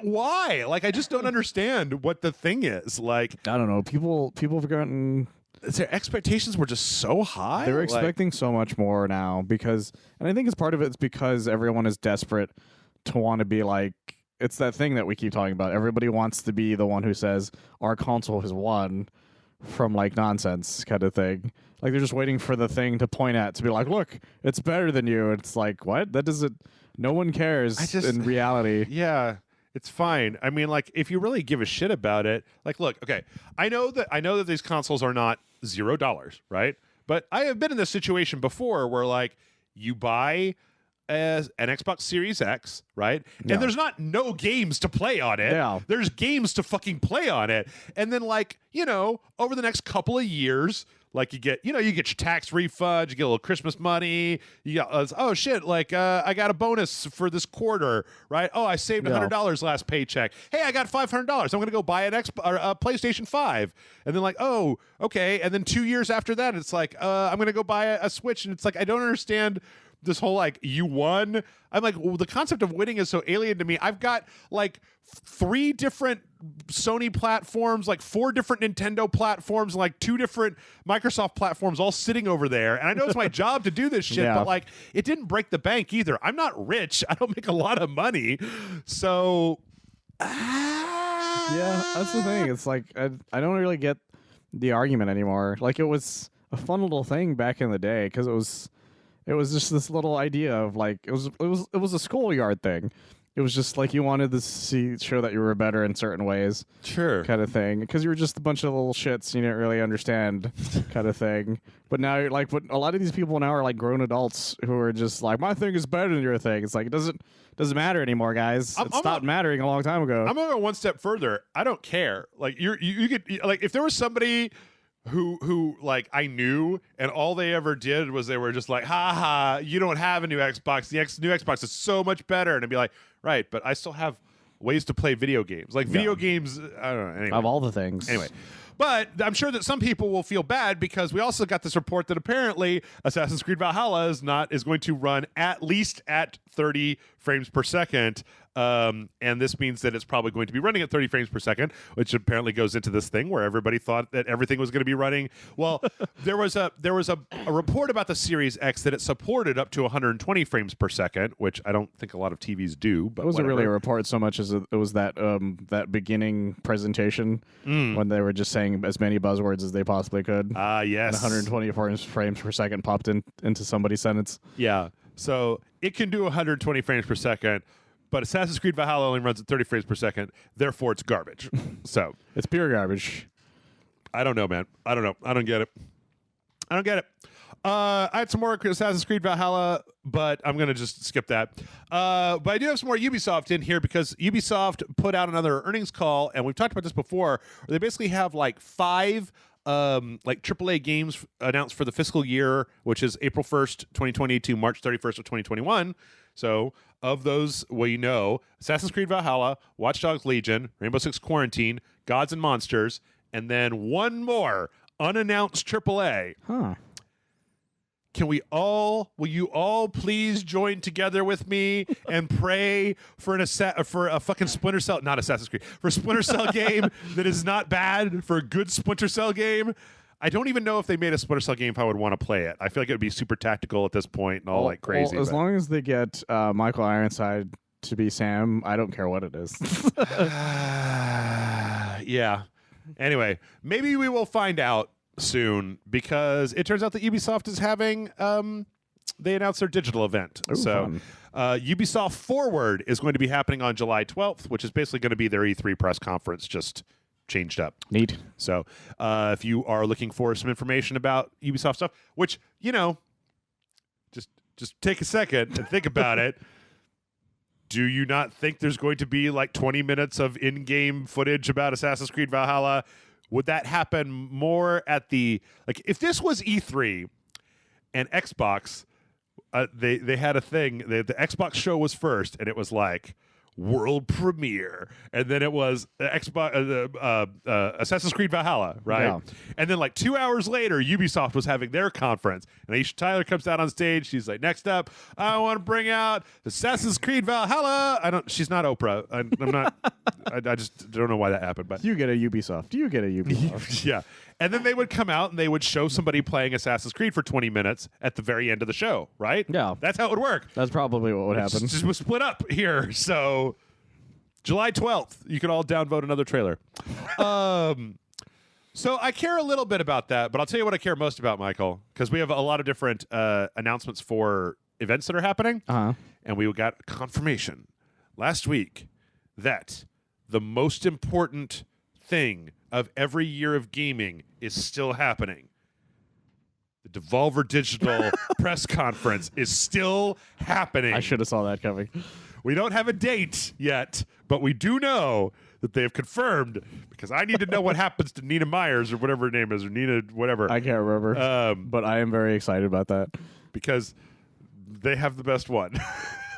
Why? Like I just don't understand what the thing is. Like I don't know. People have gotten their expectations were just so high. They're expecting so much more now because, and I think it's part of it's because everyone is desperate to want to be like. It's that thing that we keep talking about. Everybody wants to be the one who says our console has won from like nonsense kind of thing. Like they're just waiting for the thing to point at to be like, look, it's better than you. It's like, what? That doesn't. No one cares in reality. Yeah, it's fine. I mean, like if you really give a shit about it, like, look, okay, I know that these consoles are not $0, right? But I have been in this situation before where like you buy as an Xbox Series X, right? Yeah. And there's not no games to play on it. Yeah. There's games to fucking play on it. And then like, over the next couple of years, like you get your tax refund, you get a little Christmas money, you got, oh shit, like I got a bonus for this quarter, right? Oh, I saved $100 last paycheck. Hey, I got $500. I'm going to go buy a PlayStation 5. And then like, oh, okay. And then 2 years after that, it's like, I'm going to go buy a Switch. And it's like, I don't understand this whole like you won. I'm like, well, the concept of winning is so alien to me. I've got like 3 different Sony platforms, like 4 different Nintendo platforms, like 2 different Microsoft platforms all sitting over there. And I know it's my job to do this shit, but like it didn't break the bank either. I'm not rich. I don't make a lot of money. So yeah, that's the thing. It's like I don't really get the argument anymore. Like it was a fun little thing back in the day because it was just this little idea of like it was a schoolyard thing. It was just like you wanted to show that you were better in certain ways, sure, kind of thing. Because you were just a bunch of little shits you didn't really understand, kind of thing. But now you're like, but a lot of these people now are like grown adults who are just like, my thing is better than your thing. It's like it doesn't matter anymore, guys. It stopped mattering a long time ago. I'm gonna go one step further. I don't care. Like you could like if there was somebody who like I knew and all they ever did was they were just like, ha ha, you don't have a new Xbox. The new Xbox is so much better. And I'd be like, right, but I still have ways to play video games. Like video games, I don't know. Anyway. Of all the things. Anyway. But I'm sure that some people will feel bad because we also got this report that apparently Assassin's Creed Valhalla is going to run at least at 30 frames per second. And this means that it's probably going to be running at 30 frames per second, which apparently goes into this thing where everybody thought that everything was going to be running. Well, there was a report about the Series X that it supported up to 120 frames per second, which I don't think a lot of TVs do. But it wasn't really a report so much as it was that that beginning presentation when they were just saying as many buzzwords as they possibly could. Yes. And 120 frames per second popped into somebody's sentence. Yeah. So it can do 120 frames per second. But Assassin's Creed Valhalla only runs at 30 frames per second. Therefore, it's garbage. So it's pure garbage. I don't know, man. I don't know. I don't get it. I had some more Assassin's Creed Valhalla, but I'm going to just skip that. But I do have some more Ubisoft in here because Ubisoft put out another earnings call, and we've talked about this before. Where they basically have like 5 like AAA games announced for the fiscal year, which is April 1st, 2020 to March 31st of 2021. So of those, well, Assassin's Creed Valhalla, Watch Dogs Legion, Rainbow Six Quarantine, Gods and Monsters, and then one more unannounced AAA. Huh. Will you all please join together with me and pray for a fucking Splinter Cell, not Assassin's Creed, for a Splinter Cell game that is not bad, for a good Splinter Cell game? I don't even know if they made a Splinter Cell game if I would want to play it. I feel like it would be super tactical at this point and all like crazy. Well, as long as they get Michael Ironside to be Sam, I don't care what it is. Yeah. Anyway, maybe we will find out soon because it turns out that Ubisoft is having they announced their digital event. Ooh, so Ubisoft Forward is going to be happening on July 12th, which is basically going to be their E3 press conference, just changed up. Neat. So if you are looking for some information about Ubisoft stuff, which, just take a second and think about it. Do you not think there's going to be like 20 minutes of in-game footage about Assassin's Creed Valhalla? Would that happen more at if this was E3 and Xbox, they had a thing, the Xbox show was first, and it was like world premiere, and then it was Xbox Assassin's Creed Valhalla, right? Yeah. And then like 2 hours later, Ubisoft was having their conference, and Aisha Tyler comes out on stage. She's like, "Next up, I want to bring out Assassin's Creed Valhalla." She's not Oprah. I'm not. I just don't know why that happened. But you get a Ubisoft. Yeah. And then they would come out and they would show somebody playing Assassin's Creed for 20 minutes at the very end of the show, right? Yeah. That's how it would work. That's probably what would happen. Just was split up here. So July 12th, you can all downvote another trailer. So I care a little bit about that, but I'll tell you what I care most about, Michael, because we have a lot of different announcements for events that are happening. Uh-huh. And we got confirmation last week that the most important thing of every year of gaming is still happening. The Devolver Digital press conference is still happening. I should have saw that coming. We don't have a date yet, but we do know that they have confirmed, because I need to know what happens to Nina Myers or whatever her name is, or Nina whatever. I can't remember, but I am very excited about that. Because they have the best one.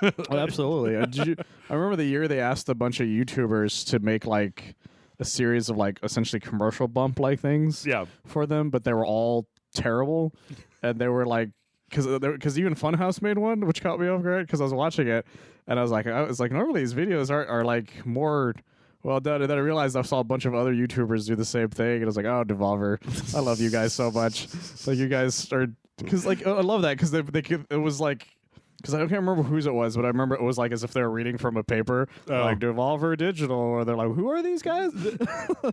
Oh, absolutely. I remember the year they asked a bunch of YouTubers to make like a series of like essentially commercial bump like things for them, but they were all terrible. And they were like, because even Funhouse made one, which caught me off guard because I was watching it and I was like, normally these videos are like more well done. And then I realized I saw a bunch of other YouTubers do the same thing, and I was like, oh, Devolver, I love you guys so much. Like, you guys are, because like I love that because it was like. Because I can't remember whose it was, but I remember it was like as if they were reading from a paper, like Devolver Digital, or they're like, "Who are these guys?"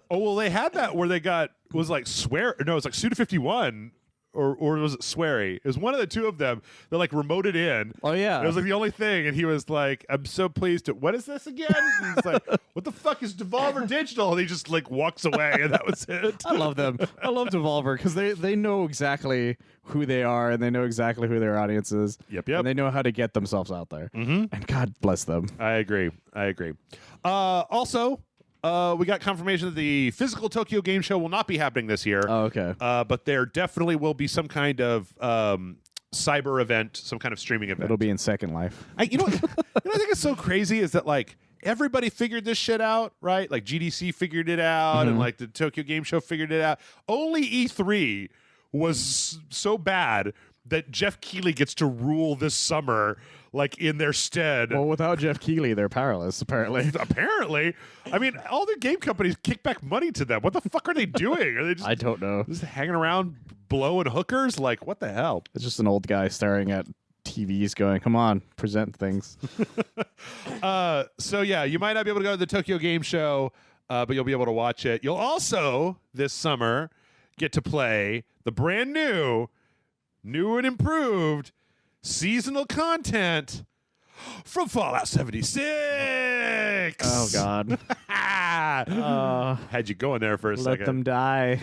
Oh well, they had that where they got it was like Suda51, or was it Swery? It was one of the two of them. They like remoted in. Oh yeah, it was like the only thing, and he was like, "I'm so pleased to." What is this again? And he's like, "What the fuck is Devolver Digital?" And he just like walks away, and that was it. I love them. I love Devolver because they know exactly who they are, and they know exactly who their audience is. Yep. And they know how to get themselves out there. Mm-hmm. And God bless them. I agree. Also, we got confirmation that the physical Tokyo Game Show will not be happening this year. Oh, okay. But there definitely will be some kind of cyber event, some kind of streaming event. It'll be in Second Life. You know what I think is so crazy is that like everybody figured this shit out, right? Like GDC figured it out, and like the Tokyo Game Show figured it out. Only E3 was so bad that Jeff Keighley gets to rule this summer, like in their stead. Well, without Jeff Keighley, they're powerless, apparently. Apparently. I mean, all the game companies kick back money to them. What the fuck are they doing? Are they just, I don't know. Just hanging around blowing hookers? Like, what the hell? It's just an old guy staring at TVs going, come on, present things. So, yeah, you might not be able to go to the Tokyo Game Show, but you'll be able to watch it. You'll also, this summer, get to play the brand new and improved seasonal content from Fallout 76. Oh, God. Had you going there for a second. Let them die.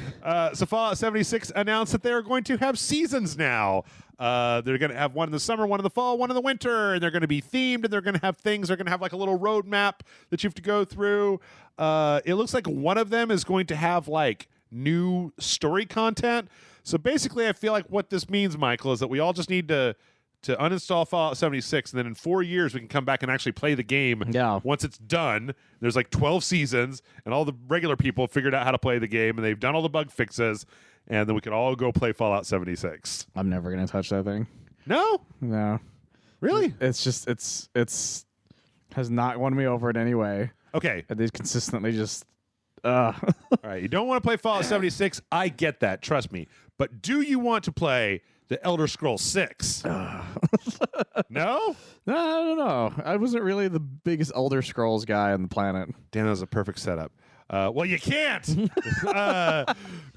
So Fallout 76 announced that they're going to have seasons now. They're going to have one in the summer, one in the fall, one in the winter, and they're going to be themed, and they're going to have things. They're going to have like a little roadmap that you have to go through. It looks like one of them is going to have like new story content. So basically, I feel like what this means, Michael, is that we all just need to uninstall Fallout 76, and then in 4 years we can come back and actually play the game. Yeah. Once it's done, there's like 12 seasons, and all the regular people figured out how to play the game, and they've done all the bug fixes, and then we can all go play Fallout 76. I'm never gonna touch that thing. No? Really? It's just it's has not won me over in any way. Okay. And they consistently just All right, you don't want to play Fallout 76. I get that. Trust me. But do you want to play the Elder Scrolls 6? No? No, I don't know. I wasn't really the biggest Elder Scrolls guy on the planet. Dan, that was a perfect setup. Well, you can't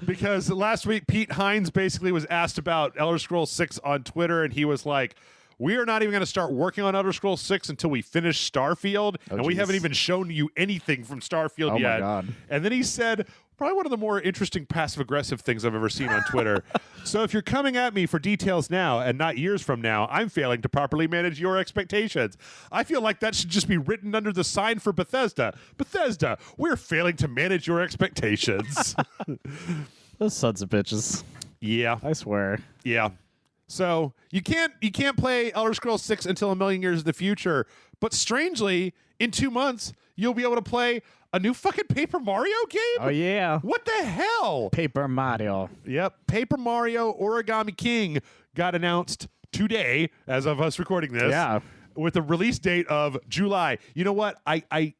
because last week Pete Hines basically was asked about Elder Scrolls 6 on Twitter, and he was like, we are not even going to start working on Elder Scrolls 6 until we finish Starfield, and we haven't even shown you anything from Starfield yet. My God. And then he said, probably one of the more interesting passive-aggressive things I've ever seen on Twitter. So if you're coming at me for details now and not years from now, I'm failing to properly manage your expectations. I feel like that should just be written under the sign for Bethesda. Bethesda, we're failing to manage your expectations. Those sons of bitches. Yeah. I swear. Yeah. So you can't play Elder Scrolls 6 until a million years in the future. But strangely, in 2 months, you'll be able to play a new fucking Paper Mario game? Oh, yeah. What the hell? Paper Mario. Yep. Paper Mario Origami King got announced today, as of us recording this. Yeah. With a release date of July. You know what? I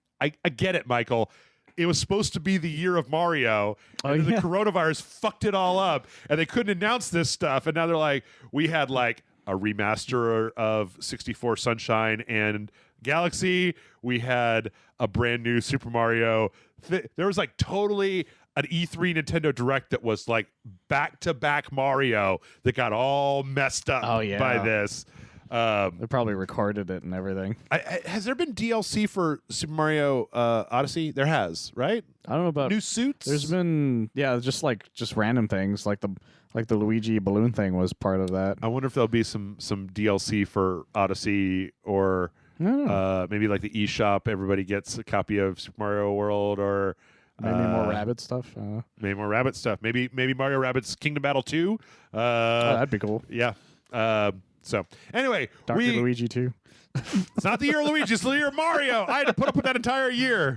get it, Michael. It was supposed to be the year of Mario, and then the coronavirus fucked it all up, and they couldn't announce this stuff, and now they're like, we had like a remaster of 64 Sunshine and Galaxy. We had a brand new Super Mario. There was like totally an E3 Nintendo Direct that was like back-to-back Mario that got all messed up by this. They probably recorded it and everything. Has there been DLC for Super Mario Odyssey? There has, right? I don't know about new suits. There's been just random things like the Luigi balloon thing was part of that. I wonder if there'll be some DLC for Odyssey or maybe like the eShop. Everybody gets a copy of Super Mario World or maybe more Rabbit stuff. Maybe more Rabbit stuff. Maybe Mario Rabbids Kingdom Battle 2. That'd be cool. Yeah. So anyway, Dr. Luigi 2. It's not the year of Luigi, it's the year of Mario. I had to put up with that entire year.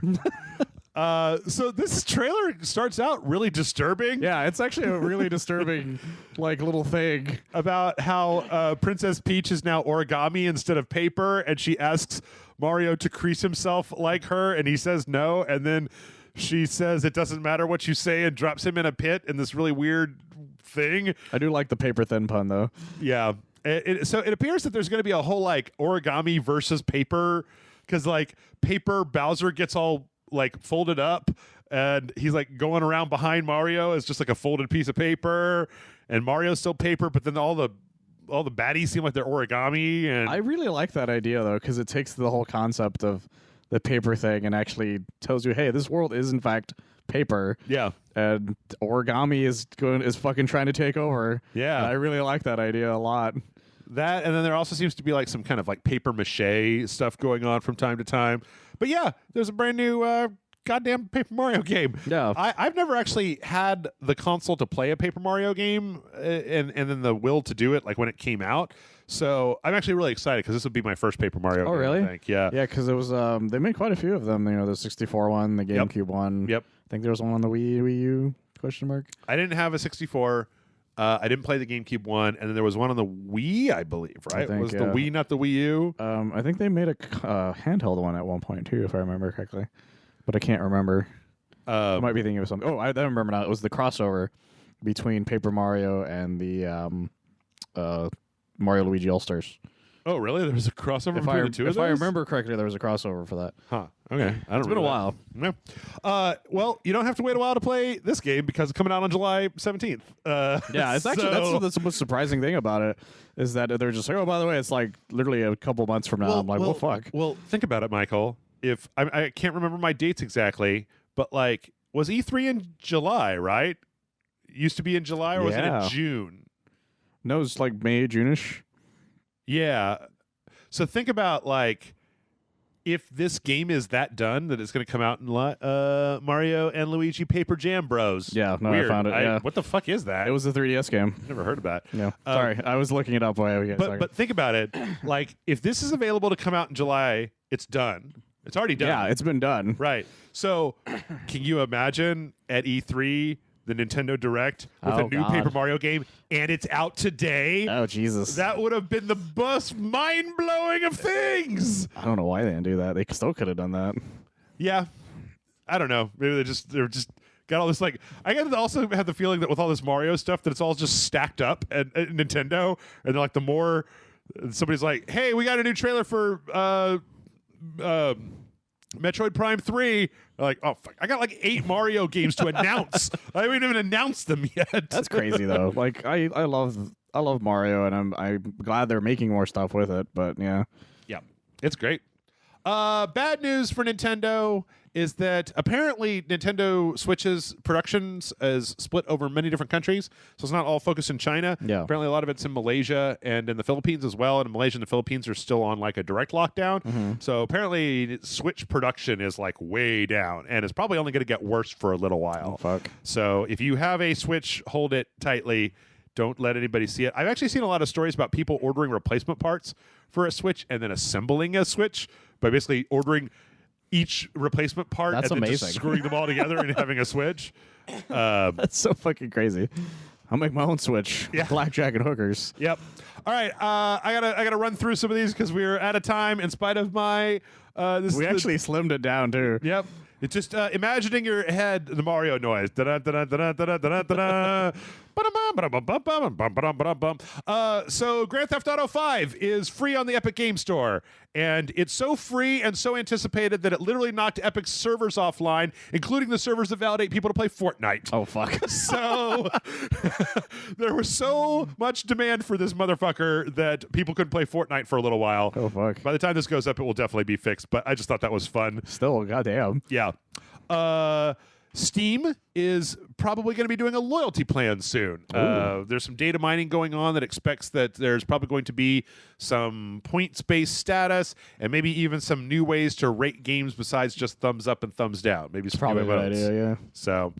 So this trailer starts out really disturbing. Yeah, it's actually a really disturbing little thing about how Princess Peach is now origami instead of paper, and she asks Mario to crease himself like her, and he says no, and then she says it doesn't matter what you say and drops him in a pit in this really weird thing. I do like the paper thin pun though. Yeah. So it appears that there's going to be a whole origami versus paper, because paper Bowser gets all folded up and he's going around behind Mario as just a folded piece of paper, and Mario's still paper, but then all the baddies seem like they're origami. And I really like that idea though, because it takes the whole concept of the paper thing and actually tells you, hey, this world is in fact paper. Yeah. And origami is fucking trying to take over. Yeah. And I really like that idea a lot. That, and then there also seems to be some kind of paper mache stuff going on from time to time. But yeah, there's a brand new goddamn Paper Mario game. Yeah. I've never actually had the console to play a Paper Mario game and then the will to do it when it came out. So I'm actually really excited because this would be my first Paper Mario game. Oh, really? I think. Yeah. Yeah, because it was they made quite a few of them. The 64 one, the GameCube one. Yep. I think there was one on the Wii U, question mark. I didn't have a 64. I didn't play the GameCube one, and then there was one on the Wii, I believe, right? Was the Wii not the Wii U? I think they made a handheld one at one point, too, if I remember correctly. But I can't remember. I might be thinking of something. Oh, I remember now. It was the crossover between Paper Mario and the Mario Luigi All-Stars. Oh, really? There was a crossover between the two of those? If I remember correctly, there was a crossover for that. Huh. Okay. It's been a while. No. Well, you don't have to wait a while to play this game because it's coming out on July 17th. Yeah, it's actually that's the most surprising thing about it is that they're just like, oh, by the way, it's literally a couple months from now. I'm like, well, fuck. Well, think about it, Michael. If I can't remember my dates exactly, but was E3 in July, right? It used to be in July, or was it in June? No, it's May, June-ish. Yeah. So think about if this game is that done that it's going to come out in Mario and Luigi Paper Jam Bros. Yeah, no, Weird. I found it. Yeah. What the fuck is that? It was a 3DS game. Never heard of that. No, sorry, I was looking it up. But think about it. If this is available to come out in July, it's done. It's already done. Yeah, it's been done. Right. So can you imagine at E3 the Nintendo Direct with a new Paper Mario game, and it's out today? Oh, Jesus. That would have been the most mind-blowing of things. I don't know why they didn't do that. They still could have done that. Yeah. I don't know. Maybe they're just got all this like. I also have the feeling that with all this Mario stuff, that it's all just stacked up at Nintendo, and like the more somebody's like, "Hey, we got a new trailer for Metroid Prime 3." They're like, "Oh fuck, I got like 8 Mario games to announce. I haven't even announced them yet." That's crazy though. Like I love Mario, and I'm glad they're making more stuff with it. But yeah, it's great. Bad news for Nintendo is that apparently Nintendo Switch's productions is split over many different countries, so it's not all focused in China. Yeah. Apparently a lot of it's in Malaysia and in the Philippines as well, and Malaysia and the Philippines are still on like a direct lockdown. Mm-hmm. So apparently Switch production is like way down, and it's probably only going to get worse for a little while. Oh, fuck. So if you have a Switch, hold it tightly. Don't let anybody see it. I've actually seen a lot of stories about people ordering replacement parts for a Switch and then assembling a Switch by basically ordering each replacement part That's and then amazing. just screwing them all together and having a Switch. That's so fucking crazy. I'll make my own Switch. Yeah. Blackjack and hookers. Yep. All right. I gotta run through some of these because we're out of time. In spite of my, We actually slimmed it down too. Yep. It's just imagining your head, the Mario noise. So Grand Theft Auto 5 is free on the Epic Game Store, and it's so free and so anticipated that it literally knocked Epic's servers offline, including the servers that validate people to play Fortnite. Oh, fuck. So there was so much demand for this motherfucker that people couldn't play Fortnite for a little while. Oh, fuck. By the time this goes up, it will definitely be fixed, but I just thought that was fun. Still, goddamn. Yeah. Steam is probably going to be doing a loyalty plan soon. There's some data mining going on that expects that there's probably going to be some points-based status and maybe even some new ways to rate games besides just thumbs up and thumbs down. Maybe some Probably a new good idea, yeah. So,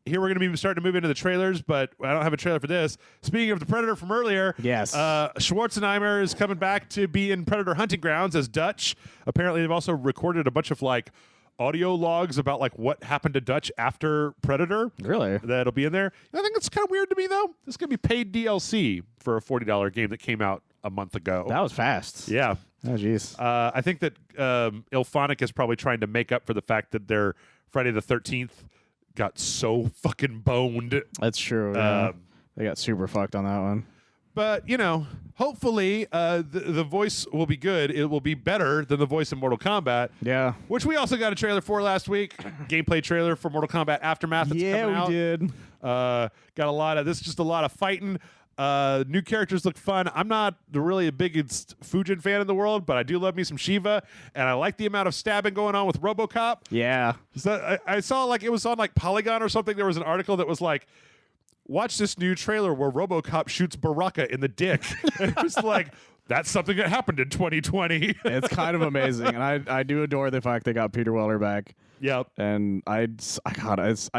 here we're going to be starting to move into the trailers, but I don't have a trailer for this. Speaking of the Predator from earlier, yes, Schwarzenegger is coming back to be in Predator Hunting Grounds as Dutch. Apparently, they've also recorded a bunch of like audio logs about like what happened to Dutch after Predator. Really? That'll be in there. I think it's kind of weird to me though. This is going to be paid DLC for a $40 game that came out a month ago. That was fast. Yeah. Oh, jeez. I think that Ilphonic is probably trying to make up for the fact that their Friday the 13th got so fucking boned. That's true. Yeah. They got super fucked on that one. But, you know, hopefully the voice will be good. It will be better than the voice in Mortal Kombat. Yeah. Which we also got a trailer for last week. Gameplay trailer for Mortal Kombat Aftermath that's coming out. We did. Got a lot of, this is just a lot of fighting. New characters look fun. I'm not really the biggest Fujin fan in the world, but I do love me some Shiva, and I like the amount of stabbing going on with RoboCop. Yeah. So I saw like it was on like Polygon or something. There was an article that was like, watch this new trailer where RoboCop shoots Baraka in the dick. And it was like, that's something that happened in 2020. It's kind of amazing, and I do adore the fact they got Peter Weller back. Yep. And I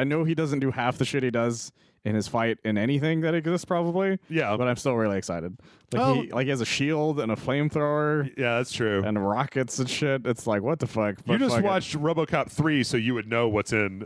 know he doesn't do half the shit he does in his fight in anything that exists, probably. Yeah. But I'm still really excited. Like he has a shield and a flamethrower. Yeah, that's true. And rockets and shit. It's like, what the fuck? You just watched RoboCop 3, so you would know what's in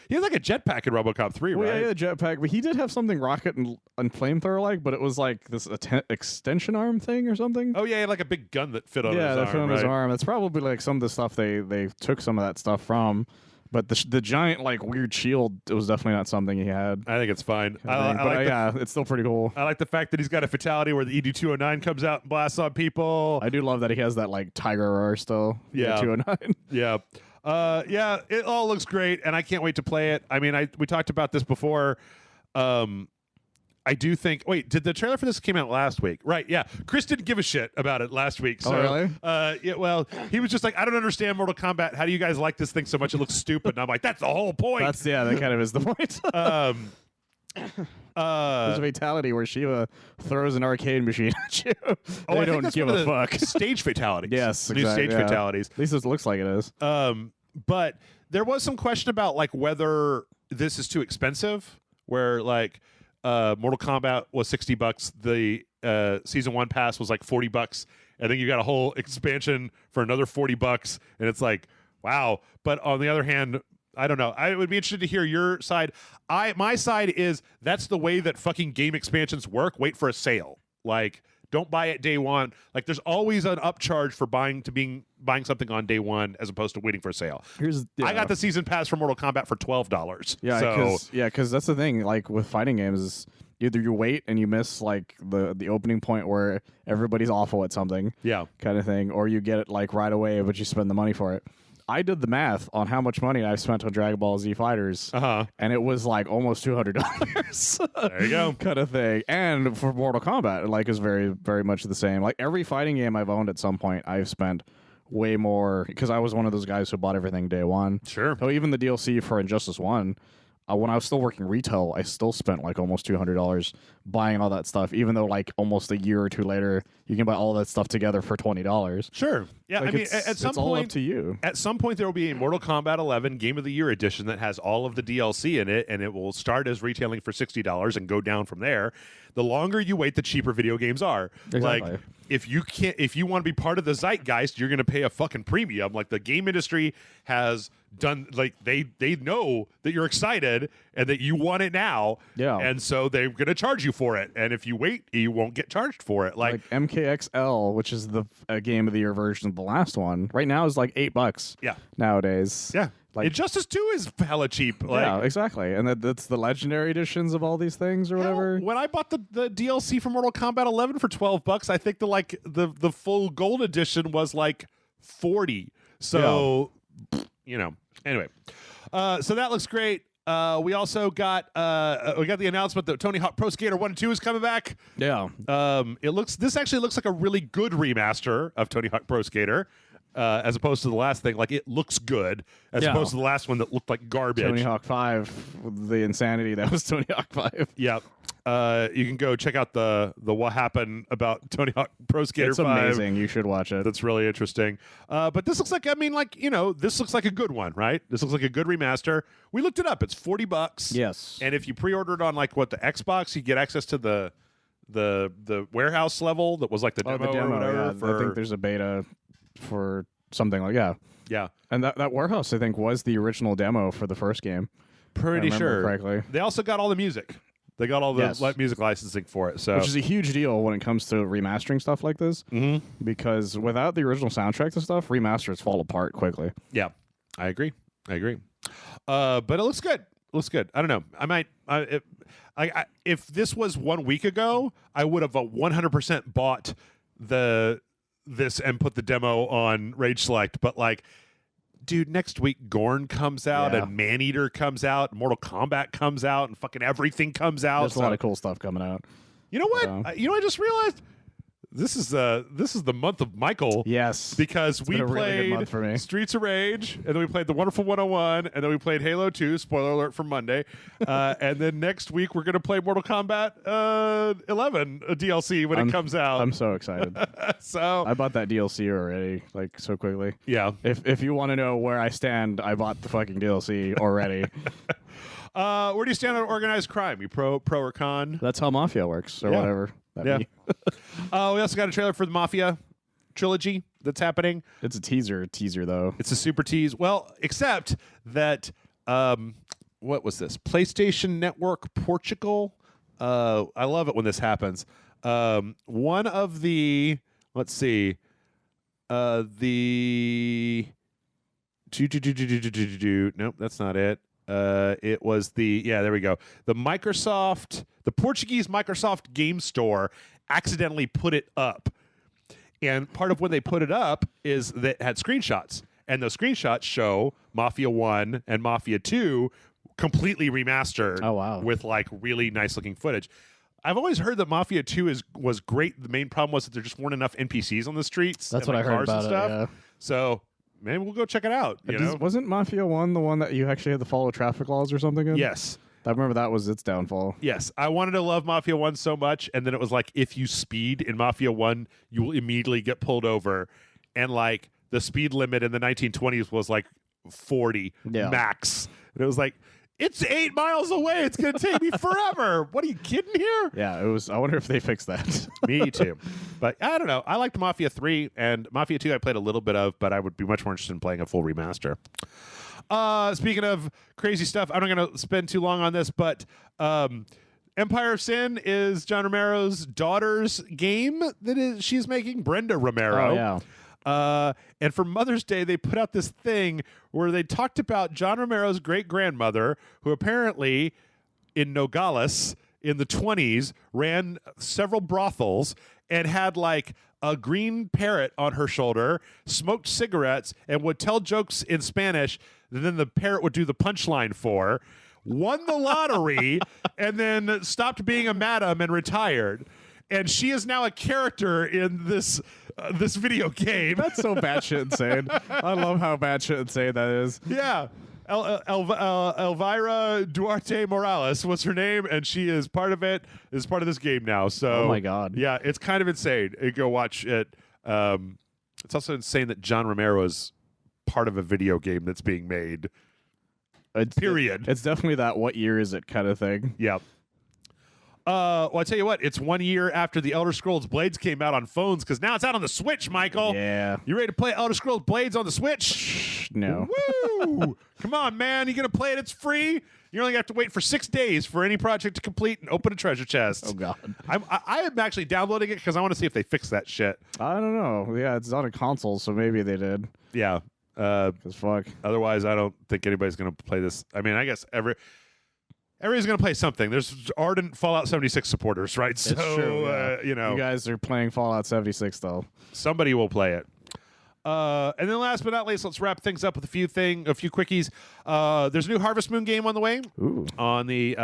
He had like a jetpack in RoboCop 3, right? Yeah, he had a jetpack, but he did have something rocket and flamethrower like, but it was like this extension arm thing or something. Oh yeah, he had like a big gun that fit on his arm. Yeah, that fit on his arm. It's probably like some of the stuff they took some of that stuff from. But the giant like weird shield, it was definitely not something he had. I think it's fine. Yeah, it's still pretty cool. I like the fact that he's got a fatality where the ED209 comes out and blasts on people. I do love that he has that like tiger roar still. Yeah, 209. Yeah, yeah. It all looks great, and I can't wait to play it. I mean, we talked about this before. I do think. Wait, did the trailer for this came out last week? Right? Yeah. Chris didn't give a shit about it last week. So, really? Yeah. Well, he was just like, I don't understand Mortal Kombat. How do you guys like this thing so much? It looks stupid. And I'm like, that's the whole point. That kind of is the point. There's a fatality where Shiva throws an arcade machine at you. They don't give a fuck. Stage fatalities. Yes, new stage fatalities. At least it looks like it is. But there was some question about like whether this is too expensive. Where like. Mortal Kombat was $60. The season 1 pass was like $40, and then you got a whole expansion for another $40, and it's like, wow. But on the other hand, I don't know. I would be interested to hear your side. My side is that's the way that fucking game expansions work. Wait for a sale. Like, Don't buy it day one. Like there's always an upcharge for buying something on day one as opposed to waiting for a sale. I got the season pass for Mortal Kombat for $12. Yeah, because that's the thing. Like with fighting games, is either you wait and you miss like the opening point where everybody's awful at something, kind of thing, or you get it like right away, but you spend the money for it. I did the math on how much money I spent on Dragon Ball Z Fighters, and it was like almost $200. There you go, kind of thing. And for Mortal Kombat, like is very, very much the same. Like every fighting game I've owned at some point, I've spent way more because I was one of those guys who bought everything day one. Sure. So even the DLC for Injustice 1. When I was still working retail, I still spent like almost $200 buying all that stuff, even though like almost a year or two later, you can buy all that stuff together for $20. Sure. Yeah, like I mean, at some it's point, all up to you. At some point, there will be a Mortal Kombat 11 Game of the Year edition that has all of the DLC in it, and it will start as retailing for $60 and go down from there. The longer you wait, the cheaper video games are. Exactly. Like, if you want to be part of the zeitgeist, you're going to pay a fucking premium. Like the game industry has done, like they know that you're excited and that you want it now. Yeah. And so they're going to charge you for it. And if you wait, you won't get charged for it. Like MKXL, which is the Game of the Year version of the last one, right now is like $8. Yeah. Nowadays. Yeah. Like, Injustice 2 is hella cheap. Like, yeah, exactly. And that's the legendary editions of all these things or whatever. When I bought the DLC for Mortal Kombat 11 for $12, I think the full gold edition was like $40. So, anyway. So that looks great. We also got the announcement that Tony Hawk Pro Skater 1 and 2 is coming back. Yeah. This actually looks like a really good remaster of Tony Hawk Pro Skater. As opposed to the last thing, like it looks good, as opposed to the last one that looked like garbage. Tony Hawk 5, the insanity that was Tony Hawk 5. Yeah, you can go check out the what happened about Tony Hawk Pro Skater 5. It's amazing. You should watch it. That's really interesting. But this looks like, this looks like a good one, right? This looks like a good remaster. We looked it up. It's $40. Yes. And if you pre-order it on the Xbox, you get access to the warehouse level that was like the demo, or whatever. Yeah. I think there's a beta for something like yeah, and that warehouse I think was the original demo for the first game. Pretty sure. Correctly. They also got all the music. They got all the music licensing for it, so which is a huge deal when it comes to remastering stuff like this. Mm-hmm. Because without the original soundtrack to stuff, remasters fall apart quickly. Yeah, I agree. But it looks good. I don't know. I might. If this was 1 week ago, I would have 100% bought this and put the demo on Rage Select, but like, dude, next week Gorn comes out and Maneater comes out, Mortal Kombat comes out, and fucking everything comes out. There's a lot of cool stuff coming out. You know what? I just realized this is the month of Michael. Yes, because we played really good month for me. Streets of Rage, and then we played The Wonderful 101, and then we played Halo 2. Spoiler alert for Monday. And then next week we're gonna play Mortal Kombat 11 DLC when it comes out. I'm so excited. So I bought that DLC already, like so quickly. Yeah. If you want to know where I stand, I bought the fucking DLC already. Where do you stand on organized crime? You pro or con? That's how Mafia works, or whatever. We also got a trailer for the Mafia trilogy that's happening. It's a teaser though. It's a super tease. Well, except that what was this? PlayStation Network Portugal. I love it when this happens. One of the nope, that's not it. It was there we go. The Portuguese Microsoft Game Store accidentally put it up. And part of when they put it up is that it had screenshots. And those screenshots show Mafia 1 and Mafia 2 completely remastered. Oh, wow. With like really nice looking footage. I've always heard that Mafia 2 was great. The main problem was that there just weren't enough NPCs on the streets. That's what I heard about it, yeah. So maybe we'll go check it out. Wasn't Mafia 1 the one that you actually had to follow traffic laws or something in? Yes. I remember that was its downfall. Yes. I wanted to love Mafia 1 so much, and then it was like, if you speed in Mafia 1, you will immediately get pulled over. And like the speed limit in the 1920s was like 40 max. And it was like, it's 8 miles away. It's going to take me forever. What, are you kidding here? Yeah, it was. I wonder if they fixed that. Me too. But I don't know. I liked Mafia 3, and Mafia 2 I played a little bit of, but I would be much more interested in playing a full remaster. Speaking of crazy stuff, I'm not going to spend too long on this, but Empire of Sin is John Romero's daughter's game that she's making, Brenda Romero. Oh, yeah. And for Mother's Day, they put out this thing where they talked about John Romero's great-grandmother, who apparently in Nogales in the 20s ran several brothels and had like a green parrot on her shoulder, smoked cigarettes, and would tell jokes in Spanish that then the parrot would do the punchline for, won the lottery, and then stopped being a madam and retired. And she is now a character in this video game. That's so batshit insane. I love how batshit insane that is. Yeah. Elvira Duarte Morales was her name, and she is part of it. Is part of this game now. So, oh my god, yeah, it's kind of insane. You go watch it. It's also insane that John Romero is part of a video game that's being made. Period. It's definitely that "what year is it" kind of thing. Yeah. Well, I tell you what, it's 1 year after the Elder Scrolls Blades came out on phones, because now it's out on the Switch, Michael. Yeah. You ready to play Elder Scrolls Blades on the Switch? No. Woo! Come on, man. You going to play it? It's free. You only have to wait for 6 days for any project to complete and open a treasure chest. Oh, God. I am actually downloading it because I want to see if they fix that shit. I don't know. Yeah, it's on a console, so maybe they did. Yeah. Because fuck. Otherwise, I don't think anybody's going to play this. I mean, I guess everybody's going to play something. There's ardent Fallout 76 supporters, right? It's true, yeah. You know. You guys are playing Fallout 76, though. Somebody will play it. And then last but not least, let's wrap things up with a few quickies. There's a new Harvest Moon game on the way. Ooh. On the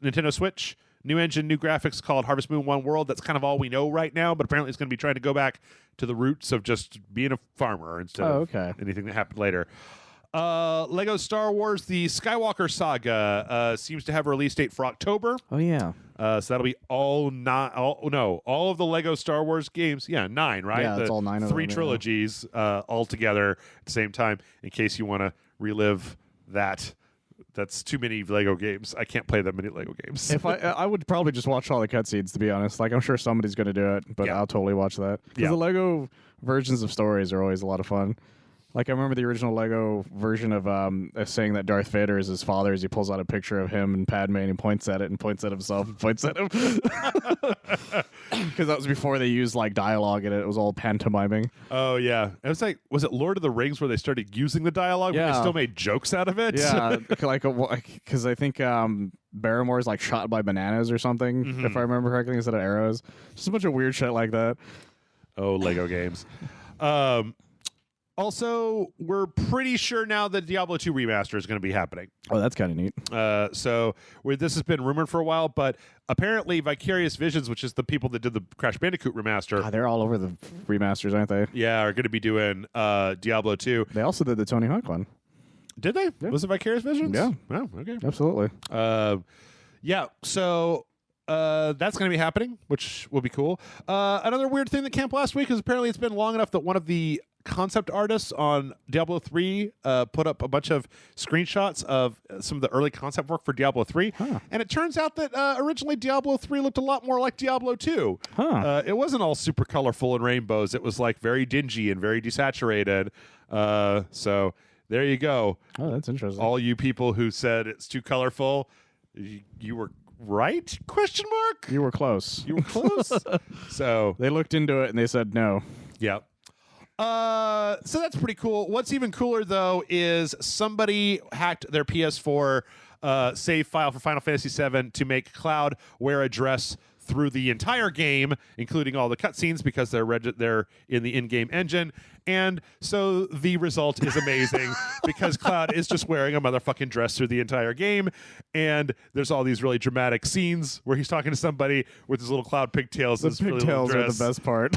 Nintendo Switch. New engine, new graphics, called Harvest Moon One World. That's kind of all we know right now, but apparently it's going to be trying to go back to the roots of just being a farmer instead of anything that happened later. Lego Star Wars: The Skywalker Saga seems to have a release date for October. Oh yeah. So that'll be all of the Lego Star Wars games. Yeah, 9, right? Yeah, it's all 9 of them. 3 trilogies all together at the same time. In case you want to relive that. That's too many Lego games. I can't play that many Lego games. If I would probably just watch all the cutscenes, to be honest. Like, I'm sure somebody's going to do it, but I'll totally watch that. Because the Lego versions of stories are always a lot of fun. Like, I remember the original Lego version of saying that Darth Vader is his father as he pulls out a picture of him and Padme and he points at it and points at himself and points at him. Because that was before they used, like, dialogue in it. It was all pantomiming. Oh, yeah. It was like, was it Lord of the Rings where they started using the dialogue, but they still made jokes out of it? Yeah, because I think Barrymore's, like, shot by bananas or something, if I remember correctly, instead of arrows. Just a bunch of weird shit like that. Oh, Lego games. Also, we're pretty sure now that Diablo 2 Remaster is going to be happening. Oh, that's kind of neat. So this has been rumored for a while, but apparently Vicarious Visions, which is the people that did the Crash Bandicoot Remaster. God, they're all over the remasters, aren't they? Yeah, are going to be doing Diablo 2. They also did the Tony Hawk one. Did they? Yeah. Was it Vicarious Visions? Yeah. Oh, okay. Absolutely. Yeah, so... that's going to be happening, which will be cool. Another weird thing that came up last week is apparently it's been long enough that one of the concept artists on Diablo 3 put up a bunch of screenshots of some of the early concept work for Diablo 3. Huh. And it turns out that originally Diablo 3 looked a lot more like Diablo 2. Huh. It wasn't all super colorful and rainbows. It was like very dingy and very desaturated. So there you go. Oh, that's interesting. All you people who said it's too colorful, you were right? Question mark? You were close. You were close. So they looked into it and they said no. Yeah. So that's pretty cool. What's even cooler though is somebody hacked their PS4 save file for Final Fantasy VII to make Cloud wear a dress through the entire game, including all the cutscenes, because they're in the in-game engine. And so the result is amazing because Cloud is just wearing a motherfucking dress through the entire game. And there's all these really dramatic scenes where he's talking to somebody with his little cloud pigtails. The pigtails are the best part.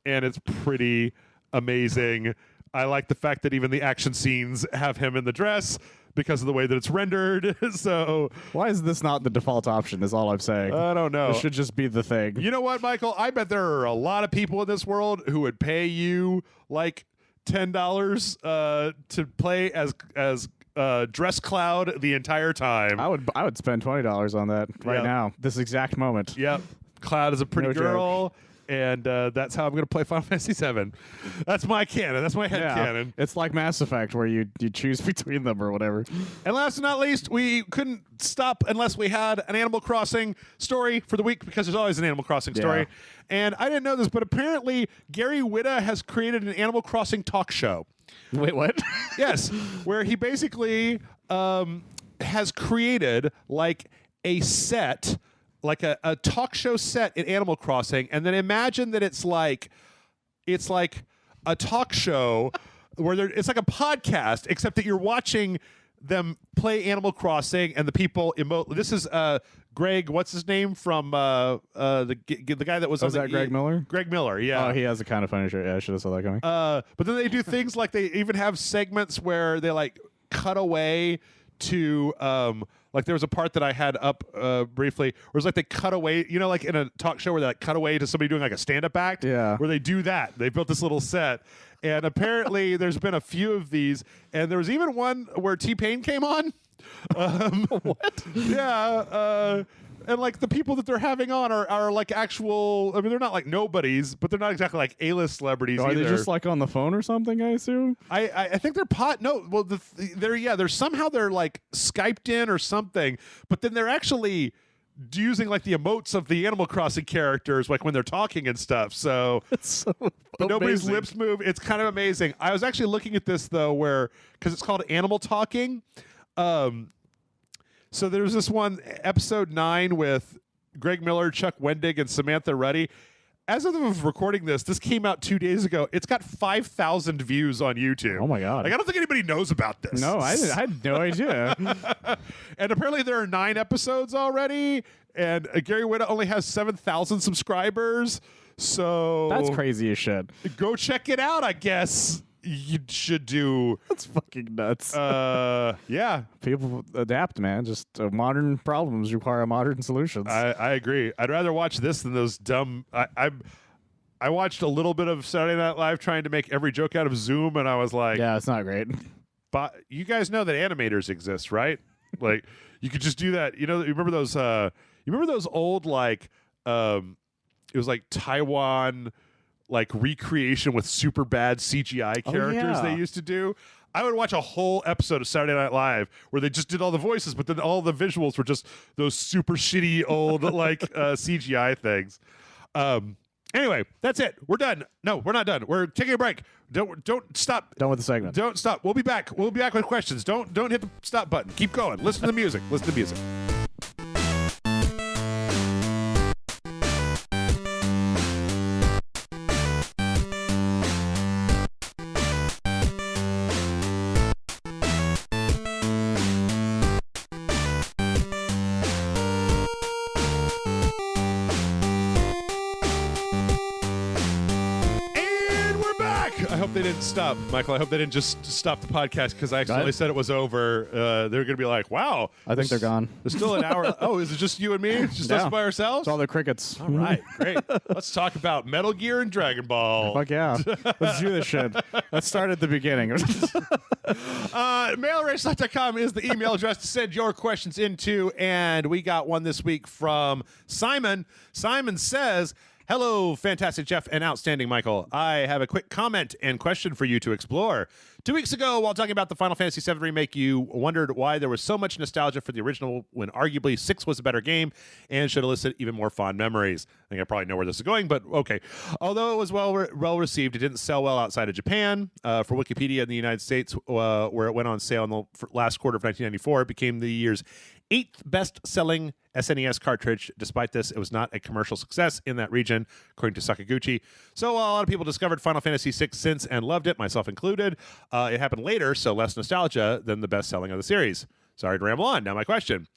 And it's pretty amazing. I like the fact that even the action scenes have him in the dress because of the way that it's rendered. So why is this not the default option is all I'm saying. I don't know. It should just be the thing. You know what, Michael? I bet there are a lot of people in this world who would pay you like $10 to play as Dress Cloud the entire time. I would spend $20 on that right now, this exact moment. Yep. Cloud is a pretty girl. and that's how I'm going to play Final Fantasy VII. That's my canon. That's my head canon. It's like Mass Effect, where you choose between them or whatever. And last but not least, we couldn't stop unless we had an Animal Crossing story for the week, because there's always an Animal Crossing story. And I didn't know this, but apparently Gary Whitta has created an Animal Crossing talk show. Wait, what? Yes, where he basically has created like a set, like a talk show set in Animal Crossing, and then imagine that it's like a talk show where it's like a podcast, except that you're watching them play Animal Crossing and the people emote. This is Greg, what's his name from the guy that was on that Greg Miller? Greg Miller, yeah. Oh, he has a kind of funny shirt. Yeah, I should have saw that coming. But then they do things like they even have segments where they like cut away to like there was a part that I had up briefly where it's like they cut away, you know, like in a talk show where they like cut away to somebody doing like a stand-up act. Yeah. Where they do that. They built this little set. And apparently there's been a few of these, and there was even one where T-Pain came on. What? Yeah. And like the people that they're having on are like actual, I mean, they're not like nobodies, but they're not exactly like A-list celebrities Are either. they just like on the phone or something, I assume? I think they're they're somehow they're like Skyped in or something, but then they're actually using like the emotes of the Animal Crossing characters, like when they're talking and stuff. So, but nobody's lips move. It's kind of amazing. I was actually looking at this though, because it's called Animal Talking. So there's this one, episode 9 with Greg Miller, Chuck Wendig, and Samantha Ruddy. As of recording this came out 2 days ago. It's got 5,000 views on YouTube. Oh my God. Like, I don't think anybody knows about this. No, I had no idea. And apparently there are 9 episodes already, and Gary Whitta only has 7,000 subscribers. So that's crazy as shit. Go check it out, I guess. You should do. That's fucking nuts. Yeah. People adapt, man. Just modern problems require modern solutions. I agree. I'd rather watch this than those dumb. I watched a little bit of Saturday Night Live trying to make every joke out of Zoom, and I was like, yeah, it's not great. But you guys know that animators exist, right? Like, you could just do that. You know, you remember those? You remember those old like? It was like Taiwan. Like recreation with super bad CGI characters they used to do. I would watch a whole episode of Saturday Night Live where they just did all the voices, but then all the visuals were just those super shitty old like CGI things. Anyway, that's it. We're done. No, we're not done. We're taking a break. Don't stop. Done with the segment. Don't stop. We'll be back. We'll be back with questions. Don't hit the stop button. Keep going. Listen to the music. Listen to the music. They didn't stop, Michael. I hope they didn't just stop the podcast because I accidentally said it was over. They're going to be like, wow. I think they're gone. There's still an hour. Oh, is it just you and me? It's just us by ourselves? It's all the crickets. All right, great. Let's talk about Metal Gear and Dragon Ball. Fuck yeah. Let's do this shit. Let's start at the beginning. MailRaceLife.com is the email address to send your questions into, and we got one this week from Simon. Simon says, hello, fantastic Jeff and outstanding Michael. I have a quick comment and question for you to explore. 2 weeks ago, while talking about the Final Fantasy VII Remake, you wondered why there was so much nostalgia for the original when arguably 6 was a better game and should elicit even more fond memories. I think I probably know where this is going, but okay. Although it was well received, it didn't sell well outside of Japan. For Wikipedia in the United States, where it went on sale in the last quarter of 1994, it became the year's 8th best-selling SNES cartridge. Despite this, it was not a commercial success in that region, according to Sakaguchi. So while a lot of people discovered Final Fantasy VI since and loved it, myself included, it happened later, so less nostalgia than the best-selling of the series. Sorry to ramble on. Now my question.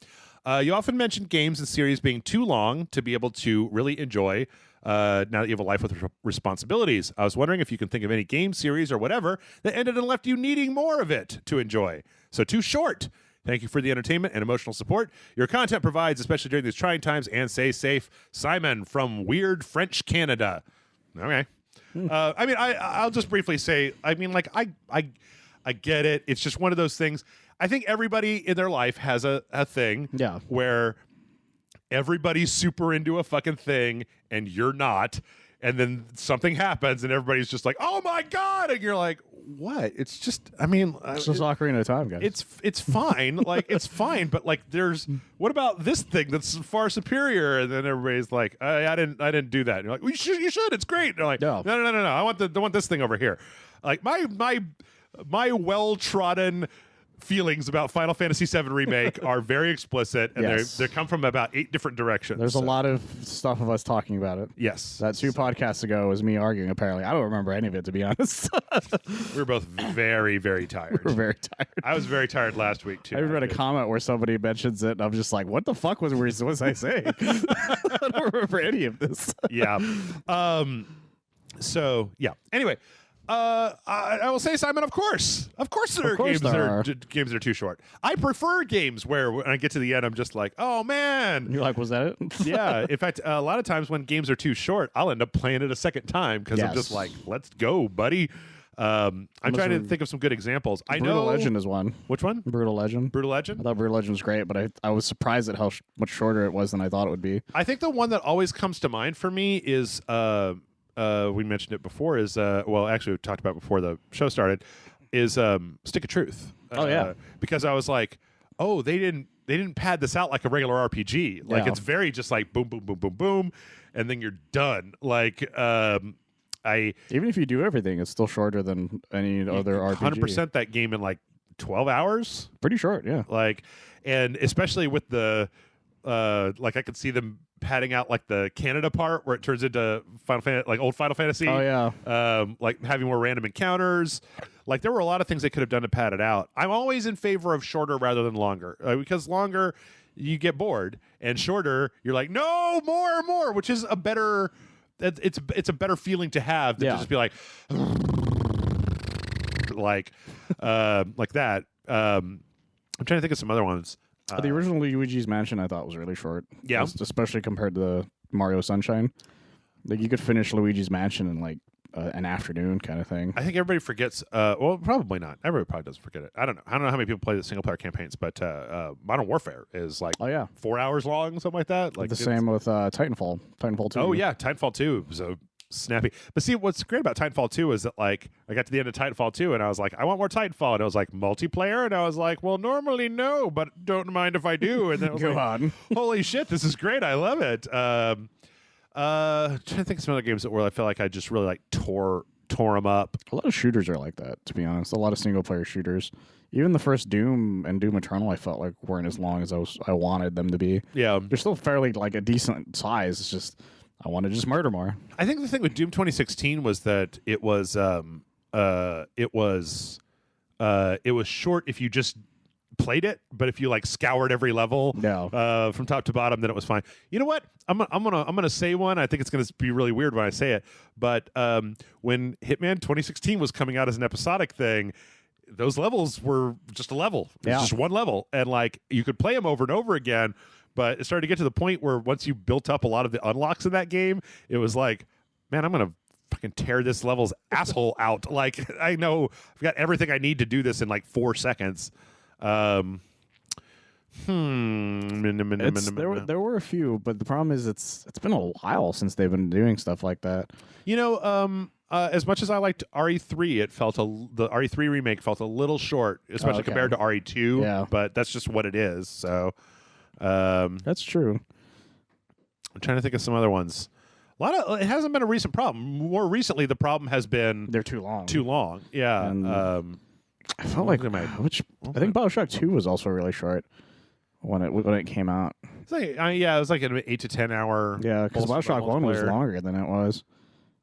You often mention games and series being too long to be able to really enjoy now that you have a life with responsibilities. I was wondering if you can think of any game series or whatever that ended and left you needing more of it to enjoy. So too short. Thank you for the entertainment and emotional support your content provides, especially during these trying times, and stay safe. Simon from weird French Canada. Okay. I mean, I'll just briefly say, I mean, like, I get it. It's just one of those things. I think everybody in their life has a thing where everybody's super into a fucking thing and you're not. and then something happens, and everybody's just like, "Oh my god!" And you're like, "What?" It's just, I mean, it's just Ocarina of Time, guys. It's fine, like it's fine, but like, what about this thing that's far superior? And then everybody's like, "I didn't do that." And you're like, well, you should. It's great. And they're like, no. I want this thing over here. Like my well-trodden feelings about Final Fantasy VII Remake are very explicit, and they come from about 8 different directions. There's a lot of stuff of us talking about it. Yes. That 2 podcasts ago was me arguing, apparently. I don't remember any of it, to be honest. We were both very, very tired. We were very tired. I was very tired last week, too. I read a comment where somebody mentions it, and I'm just like, what the fuck was I saying? I don't remember any of this. Yeah. So, yeah. Anyway. I will say, Simon, of course there are games that are too short. I prefer games where when I get to the end, I'm just like, oh man. You're like, was that it? Yeah. In fact, a lot of times when games are too short, I'll end up playing it a second time because I'm just like, let's go, buddy. I'm trying to think of some good examples. Brutal Legend is one. Which one? Brutal Legend. Brutal Legend? I thought Brutal Legend was great, but I was surprised at how much shorter it was than I thought it would be. I think the one that always comes to mind for me is we mentioned it before, is well, actually we talked about it before the show started, is Stick of Truth. Because I was like, oh, they didn't pad this out like a regular RPG. Like it's very just like boom, boom, boom, boom, boom, and then you're done. Like even if you do everything, it's still shorter than any other RPG. 100% that game in like 12 hours. Pretty short, yeah. Like, and especially with the like I could see them padding out like the Canada part where it turns into old Final Fantasy. Oh yeah. Like having more random encounters. Like there were a lot of things they could have done to pad it out. I'm always in favor of shorter rather than longer because longer you get bored, and shorter you're like no more, which is a better. It's a better feeling to have than to just be like that. I'm trying to think of some other ones. The original Luigi's Mansion I thought was really short. Yeah. Especially compared to the Mario Sunshine. Like you could finish Luigi's Mansion in like an afternoon kind of thing. I think everybody forgets. Well, probably not. Everybody probably doesn't forget it. I don't know how many people play the single player campaigns, but Modern Warfare is like 4 hours long, something like that. Like the same with Titanfall. Titanfall 2. Oh yeah, Titanfall 2 was a snappy. But see, what's great about Titanfall 2 is that like I got to the end of Titanfall 2 and I was like, I want more Titanfall, and I was like multiplayer, and I was like, well, normally no, but don't mind if I do. And then I was like, holy shit, this is great, I love it. Trying to think of some other games where I feel like I just really like tore them up. A lot of shooters are like that, to be honest. A lot of single player shooters. Even the first Doom and Doom Eternal, I felt like weren't as long as I wanted them to be. Yeah, they're still fairly like a decent size. It's just I want to just murder more. I think the thing with Doom 2016 was that it was short if you just played it, but if you like scoured every level from top to bottom, then it was fine. You know what? I'm gonna say one. I think it's gonna be really weird when I say it, but when Hitman 2016 was coming out as an episodic thing, those levels were just a level. It was just one level, and like you could play them over and over again. But it started to get to the point where once you built up a lot of the unlocks in that game, it was like, man, I'm gonna fucking tear this level's asshole out. Like I know I've got everything I need to do this in like 4 seconds. There were a few, but the problem is it's been a while since they've been doing stuff like that. You know, as much as I liked RE3, the RE3 remake felt a little short, especially compared to RE2. Yeah. But that's just what it is. So that's true. I'm trying to think of some other ones. It hasn't been a recent problem. More recently, the problem has been they're too long. Too long. Yeah. And, I felt like I think BioShock 2 was also really short when it came out. It's like, it was like an 8 to 10 hour. Yeah, because BioShock 1 was longer than it was.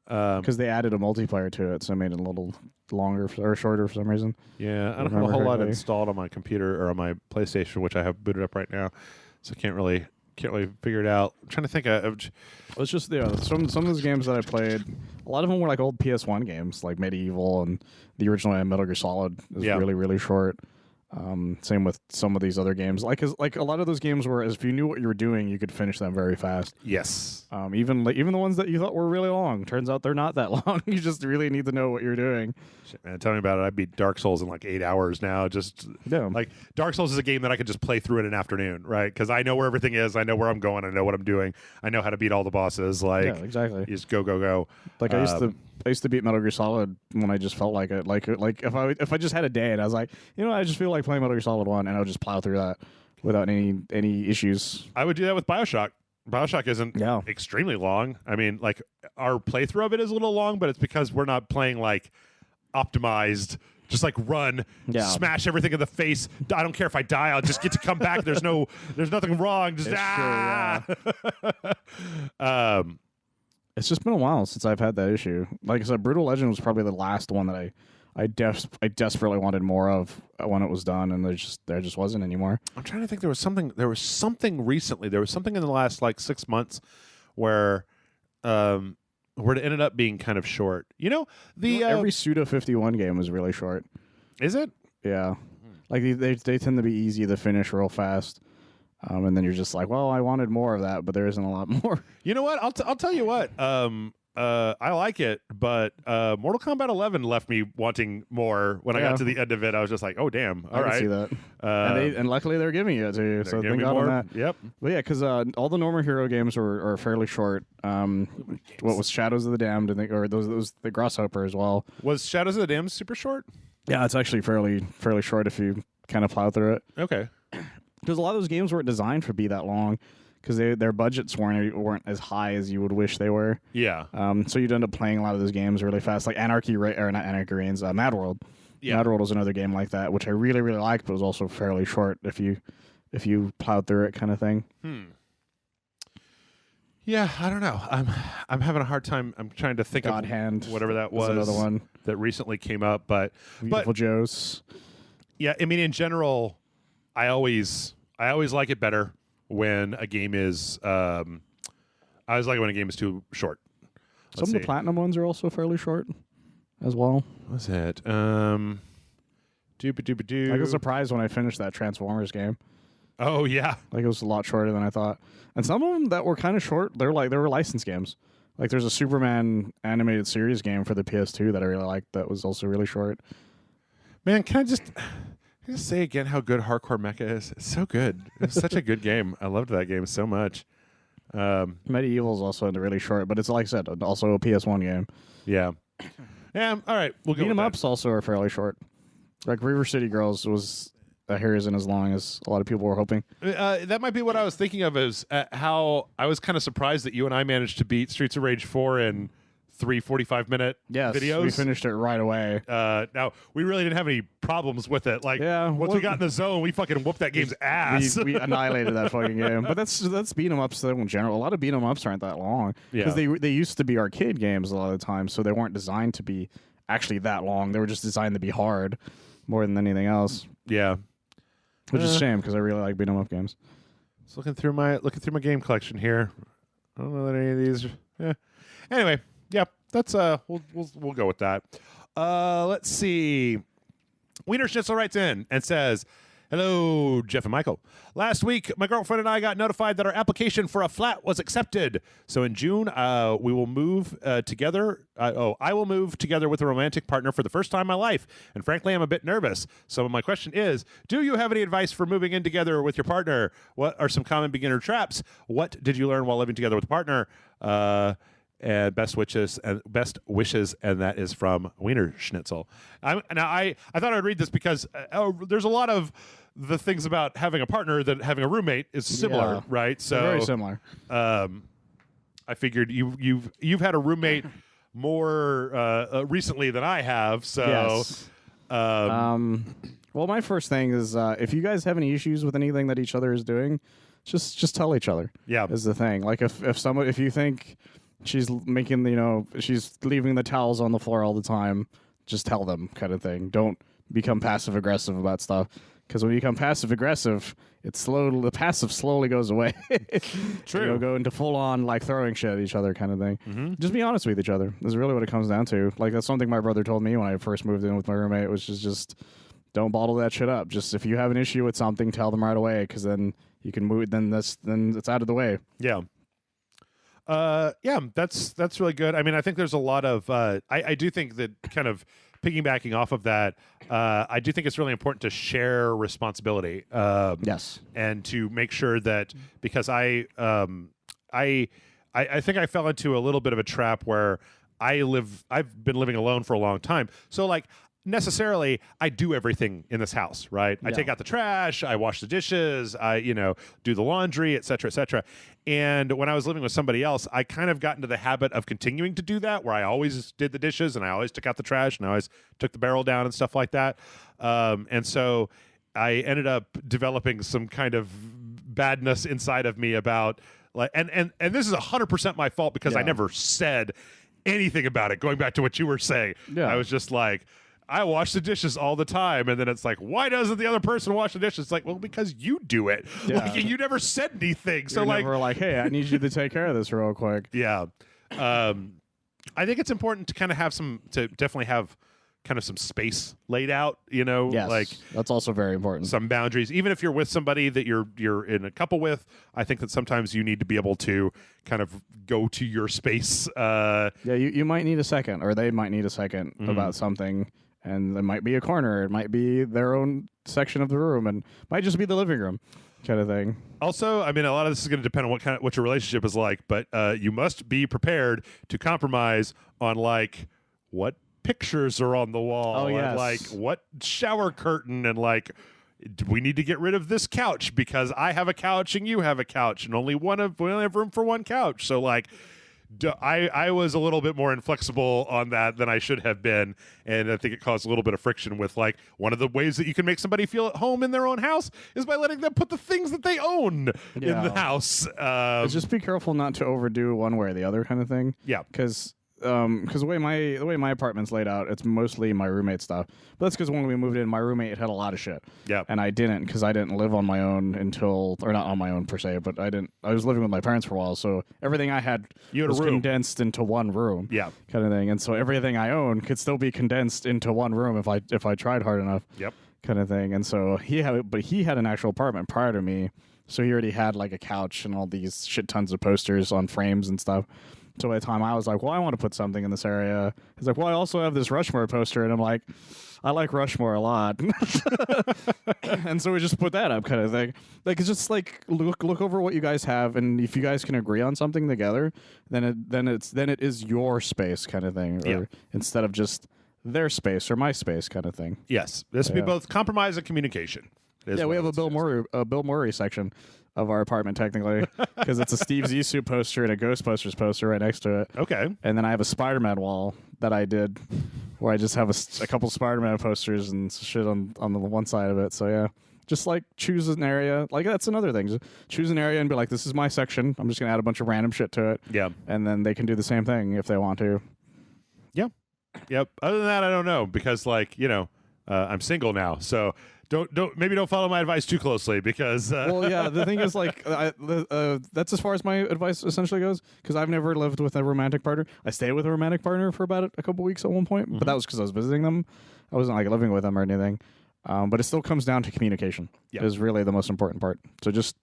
Because they added a multiplayer to it, so it made it a little longer or shorter for some reason. Yeah, I don't have a whole lot installed on my computer or on my PlayStation, which I have booted up right now, so I can't really figure it out. I'm trying to think of. It's just some of those games that I played. A lot of them were like old PS1 games, like Medieval and the original Metal Gear Solid is really really short. Same with some of these other games. Like a lot of those games where if you knew what you were doing, you could finish them very fast. Yes. Even the ones that you thought were really long, turns out they're not that long. You just really need to know what you're doing. Shit, man, tell me about it. I beat Dark Souls in like 8 hours now. Like Dark Souls is a game that I could just play through in an afternoon, right? Because I know where everything is. I know where I'm going. I know what I'm doing. I know how to beat all the bosses. Like, yeah, exactly. You just go. Like I used to beat Metal Gear Solid when I just felt like it. Like if I just had a day and I was like, I just feel like playing Metal Gear Solid 1, and I would just plow through that without any issues. I would do that with BioShock. BioShock isn't extremely long. I mean, like our playthrough of it is a little long, but it's because we're not playing like optimized. Just like run, smash everything in the face. I don't care if I die. I'll just get to come back. There's nothing wrong. Just It's just been a while since I've had that issue. Like I said, Brutal Legend was probably the last one that I desperately wanted more of when it was done, and there just wasn't anymore. I'm trying to think. There was something recently. There was something in the last like 6 months where it ended up being kind of short. Every Suda 51 game was really short. Is it? Yeah. Like they tend to be easy to finish real fast. And then you're just like, well, I wanted more of that, but there isn't a lot more. You know what? I'll tell you what. I like it, but Mortal Kombat 11 left me wanting more. When I got to the end of it, I was just like, oh damn! All right, I can see that. And luckily they're giving it to you, so thank God on that. Yep. But yeah, because all the normal hero games are fairly short. What was Shadows of the Damned, or those the Grasshopper as well. Was Shadows of the Damned super short? Yeah, it's actually fairly short if you kind of plow through it. Okay. Because a lot of those games weren't designed to be that long, because their budgets weren't as high as you would wish they were. Yeah. So you'd end up playing a lot of those games really fast, like not Anarchy Reigns, Mad World. Yeah. Mad World was another game like that, which I really, really liked, but was also fairly short if you plowed through it, kind of thing. Yeah, I don't know. I'm having a hard time. I'm trying to think God of Hand, whatever that was. Another one that recently came up, but Beautiful Joe's. Yeah, I mean, in general, I always like it better when a game is. I always like it when a game is too short. Some of the platinum ones are also fairly short, as well. What's it? Doop doop. I was surprised when I finished that Transformers game. Oh yeah, like it was a lot shorter than I thought. And some of them that were kind of short, they were licensed games. Like there's a Superman animated series game for the PS2 that I really liked that was also really short. Man, can I just say again how good Hardcore Mecha is? It's so good. It's such a good game. I loved that game so much. Medieval is also really short, but it's like I said, also a PS1 game. Yeah. Yeah. All right. We'll go. Beat 'em ups also are fairly short. Like River City Girls was. Here isn't as long as a lot of people were hoping. That might be what I was thinking of, is how I was kind of surprised that you and I managed to beat Streets of Rage 4 in 3 45-minute videos. We finished it right away. Now, we really didn't have any problems with it. Like, once we got in the zone, we fucking whooped that game's ass. We annihilated that fucking game. But that's beat 'em ups in general. A lot of beat 'em ups aren't that long. Because they used to be arcade games a lot of the time, so they weren't designed to be actually that long. They were just designed to be hard more than anything else. Yeah. Which is a shame, because I really like beat 'em up games. Just looking through my game collection here. I don't know that any of these. Yeah. Anyway, yeah, that's we'll go with that. Let's see. Wiener Schnitzel writes in and says, "Hello, Jeff and Michael. Last week, my girlfriend and I got notified that our application for a flat was accepted. So in June, we will move together. I will move together with a romantic partner for the first time in my life. And frankly, I'm a bit nervous. So my question is, do you have any advice for moving in together with your partner? What are some common beginner traps? What did you learn while living together with a partner? And best wishes, and that is from Wiener Schnitzel. I thought I'd read this because there's a lot of the things about having a partner that having a roommate is similar, right? So very similar. I figured you've had a roommate more recently than I have, so. Yes. Well, my first thing is if you guys have any issues with anything that each other is doing, just tell each other. Yeah, is the thing. Like if you think she's making, she's leaving the towels on the floor all the time, just tell them, kind of thing. Don't become passive aggressive about stuff, because when you become passive aggressive, the passive slowly goes away. True. You'll go into full on like throwing shit at each other, kind of thing. Mm-hmm. Just be honest with each other. That's really what it comes down to. Like that's something my brother told me when I first moved in with my roommate, which is just don't bottle that shit up. Just if you have an issue with something, tell them right away, because then you can move. Then it's out of the way. Yeah. That's really good. I mean, I think there's a lot of I do think that kind of piggybacking off of that, I do think it's really important to share responsibility. Yes, and to make sure that, because I think I fell into a little bit of a trap where I've been living alone for a long time, so like necessarily I do everything in this house, right? I take out the trash, I wash the dishes, I do the laundry, et cetera, and when I was living with somebody else, I kind of got into the habit of continuing to do that, where I always did the dishes and I always took out the trash and I always took the barrel down and stuff like that, and so I ended up developing some kind of badness inside of me about like, and this is 100% my fault, because I never said anything about it. Going back to what you were saying, I was just like, I wash the dishes all the time, and then it's like, why doesn't the other person wash the dishes? It's like, well, because you do it. Yeah. Like, you never said anything. So You're like, never like, hey, I need you to take care of this real quick. Yeah, I think it's important to kind of definitely have kind of some space laid out. Yes, like that's also very important. Some boundaries, even if you're with somebody that you're in a couple with. I think that sometimes you need to be able to kind of go to your space. You might need a second, or they might need a second about something. And it might be a corner. It might be their own section of the room, and might just be the living room kind of thing. Also, I mean, a lot of this is going to depend on what your relationship is like, but you must be prepared to compromise on like what pictures are on the wall, and like what shower curtain, and like, we need to get rid of this couch because I have a couch and you have a couch, and we only have room for one couch. So like, I was a little bit more inflexible on that than I should have been, and I think it caused a little bit of friction with like, one of the ways that you can make somebody feel at home in their own house is by letting them put the things that they own in the house. Just be careful not to overdo one way or the other kind of thing. Yeah, because the way my apartment's laid out, it's mostly my roommate stuff. But that's because when we moved in, my roommate had a lot of shit. Yeah, and I didn't, because I didn't live on my own or not on my own per se, but I was living with my parents for a while, so everything I had was condensed into one room. Yeah, kind of thing, and so everything I own could still be condensed into one room if I tried hard enough. Yep, kind of thing. And so he had an actual apartment prior to me, so he already had like a couch and all these shit tons of posters on frames and stuff. So by the time I was like, well, I want to put something in this area, he's like, well, I also have this Rushmore poster, and I'm like, I like Rushmore a lot. And so we just put that up, kind of thing. Like, it's just like, look over what you guys have, and if you guys can agree on something together, then it is your space, kind of thing, or instead of just their space or my space, kind of thing. Yes, this would be both compromise and communication. Yeah, we have a Bill Murray section of our apartment, technically, because it's a Steve Zissou poster and a Ghostbusters poster right next to it. Okay. And then I have a Spider-Man wall that I did, where I just have a couple Spider-Man posters and shit on the one side of it. So yeah, just like choose an area. Like, that's another thing. Just choose an area and be like, this is my section. I'm just gonna add a bunch of random shit to it. Yeah. And then they can do the same thing if they want to. Yeah. Yep. Other than that, I don't know, because like, I'm single now, so. Don't follow my advice too closely, because well, yeah, the thing is, like, that's as far as my advice essentially goes, because I've never lived with a romantic partner. I stayed with a romantic partner for about a couple weeks at one point, but that was because I was visiting them. I wasn't like living with them or anything. But it still comes down to communication. Is really the most important part. So just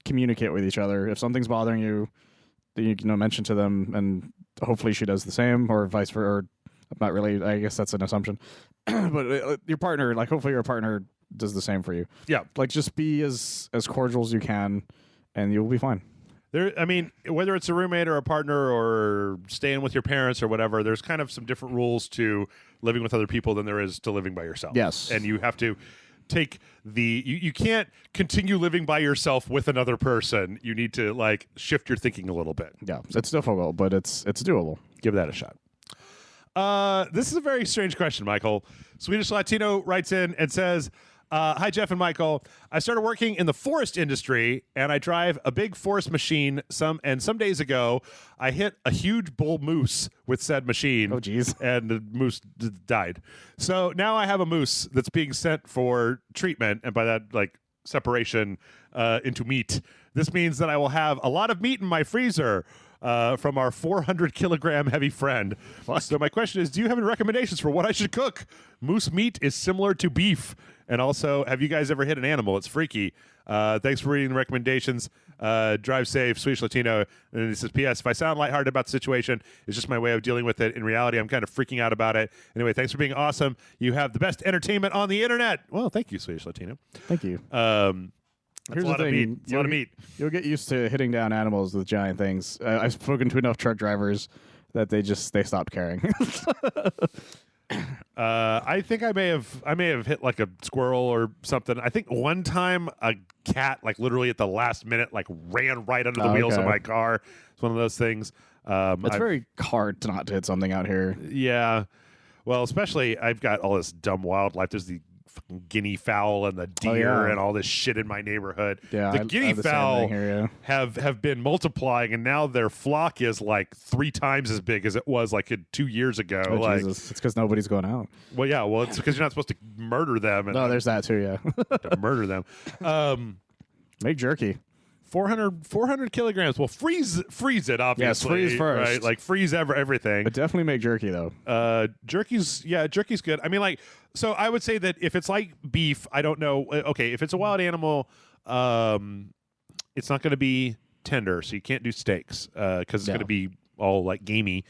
communicate with each other. If something's bothering you, then you can mention to them, and hopefully she does the same, or vice versa. Or not really. I guess that's an assumption. But your partner, like, hopefully your partner does the same for you. Yeah. Like, just be as cordial as you can, and you'll be fine. I mean, whether it's a roommate or a partner or staying with your parents or whatever, there's kind of some different rules to living with other people than there is to living by yourself. Yes. And you have to take you can't continue living by yourself with another person. You need to, like, shift your thinking a little bit. Yeah. It's difficult, but it's doable. Give that a shot. This is a very strange question, Michael. Swedish Latino writes in and says, hi, Jeff and Michael. I started working in the forest industry, and I drive a big forest machine. Some days ago, I hit a huge bull moose with said machine. Oh, geez. And the moose died. So now I have a moose that's being sent for treatment, and by that, like, separation into meat. This means that I will have a lot of meat in my freezer. from our 400-kilogram heavy friend. So my question is, do you have any recommendations for what I should cook? Moose meat is similar to beef. And also, have you guys ever hit an animal? It's freaky. Thanks for reading the recommendations. Drive safe, Swedish Latino. And he says, P.S. If I sound lighthearted about the situation, it's just my way of dealing with it. In reality, I'm kind of freaking out about it. Anyway, thanks for being awesome. You have the best entertainment on the internet. Well, thank you, Swedish Latino. Thank you. Here's a lot of meat. It's a lot of meat. You'll get used to hitting down animals with giant things. I've spoken to enough truck drivers that they stopped caring. I think I may have hit like a squirrel or something. I think one time a cat, like literally at the last minute, like ran right under the wheels of my car. It's one of those things. It's very hard to not hit something out here. Yeah. Well, especially I've got all this dumb wildlife. There's the fucking guinea fowl and the deer and all this shit in my neighborhood. Yeah, the guinea fowl here, have been multiplying, and now their flock is like 3 times as big as it was like 2 years ago. Oh, like, Jesus. It's because nobody's going out. Well, yeah. Well, it's because you're not supposed to murder them. And, no, there's that too. Yeah, to murder them. Make jerky. 400 kilograms. Well, freeze it, obviously. Yes, freeze first. Right? Like, freeze everything. But definitely make jerky, though. Jerky's good. I mean, like, so I would say that if it's like beef, I don't know. Okay, if it's a wild animal, it's not going to be tender, so you can't do steaks because it's going to be all, like, gamey.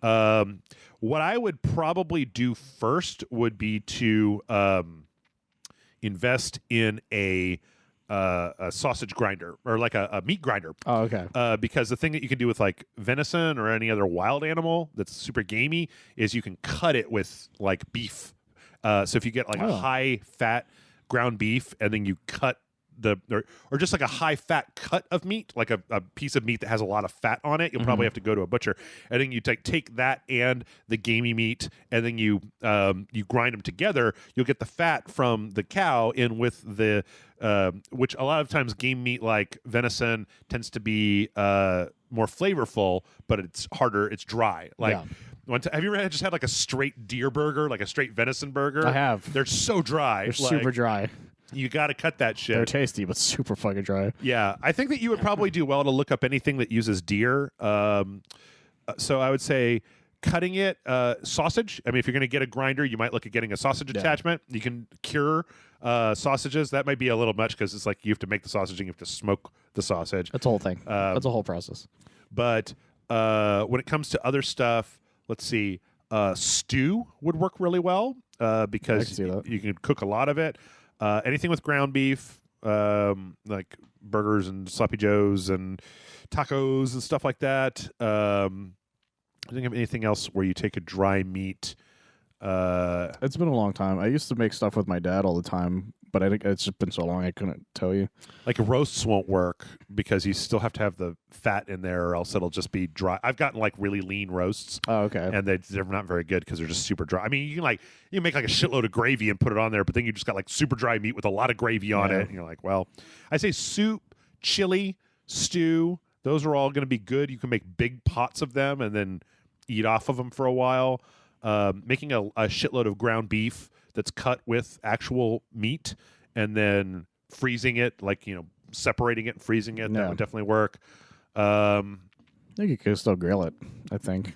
What I would probably do first would be to invest in a sausage grinder or like a meat grinder. Oh, okay. Because the thing that you can do with like venison or any other wild animal that's super gamey is you can cut it with like beef. So if you get like a high fat ground beef and then you cut or just like a high fat cut of meat, like a piece of meat that has a lot of fat on it, you'll probably have to go to a butcher. And then you take that and the gamey meat, and then you grind them together. You'll get the fat from the cow in with the which a lot of times game meat like venison tends to be more flavorful, but it's harder. It's dry. Like. Yeah. Have you ever just had like a straight deer burger, like a straight venison burger? I have. They're so dry. They're super dry. You got to cut that shit. They're tasty, but super fucking dry. Yeah. I think that you would probably do well to look up anything that uses deer. So I would say cutting it, sausage. I mean, if you're going to get a grinder, you might look at getting a sausage attachment. You can cure sausages. That might be a little much because it's like you have to make the sausage and you have to smoke the sausage. That's a whole thing. That's a whole process. But when it comes to other stuff, let's see, stew would work really well because you can cook a lot of it. Anything with ground beef, like burgers and sloppy joes and tacos and stuff like that. I think of anything else where you take a dry meat. It's been a long time. I used to make stuff with my dad all the time, but I think it's just been so long I couldn't tell you. Like roasts won't work because you still have to have the fat in there, or else it'll just be dry. I've gotten like really lean roasts. Oh, okay. And they're not very good because they're just super dry. I mean, you can make like a shitload of gravy and put it on there, but then you just got like super dry meat with a lot of gravy on it, and you're like, well, I say soup, chili, stew. Those are all going to be good. You can make big pots of them and then eat off of them for a while. Making a shitload of ground beef that's cut with actual meat and then freezing it, like, separating it and freezing it. That would definitely work. I think you could still grill it, I think.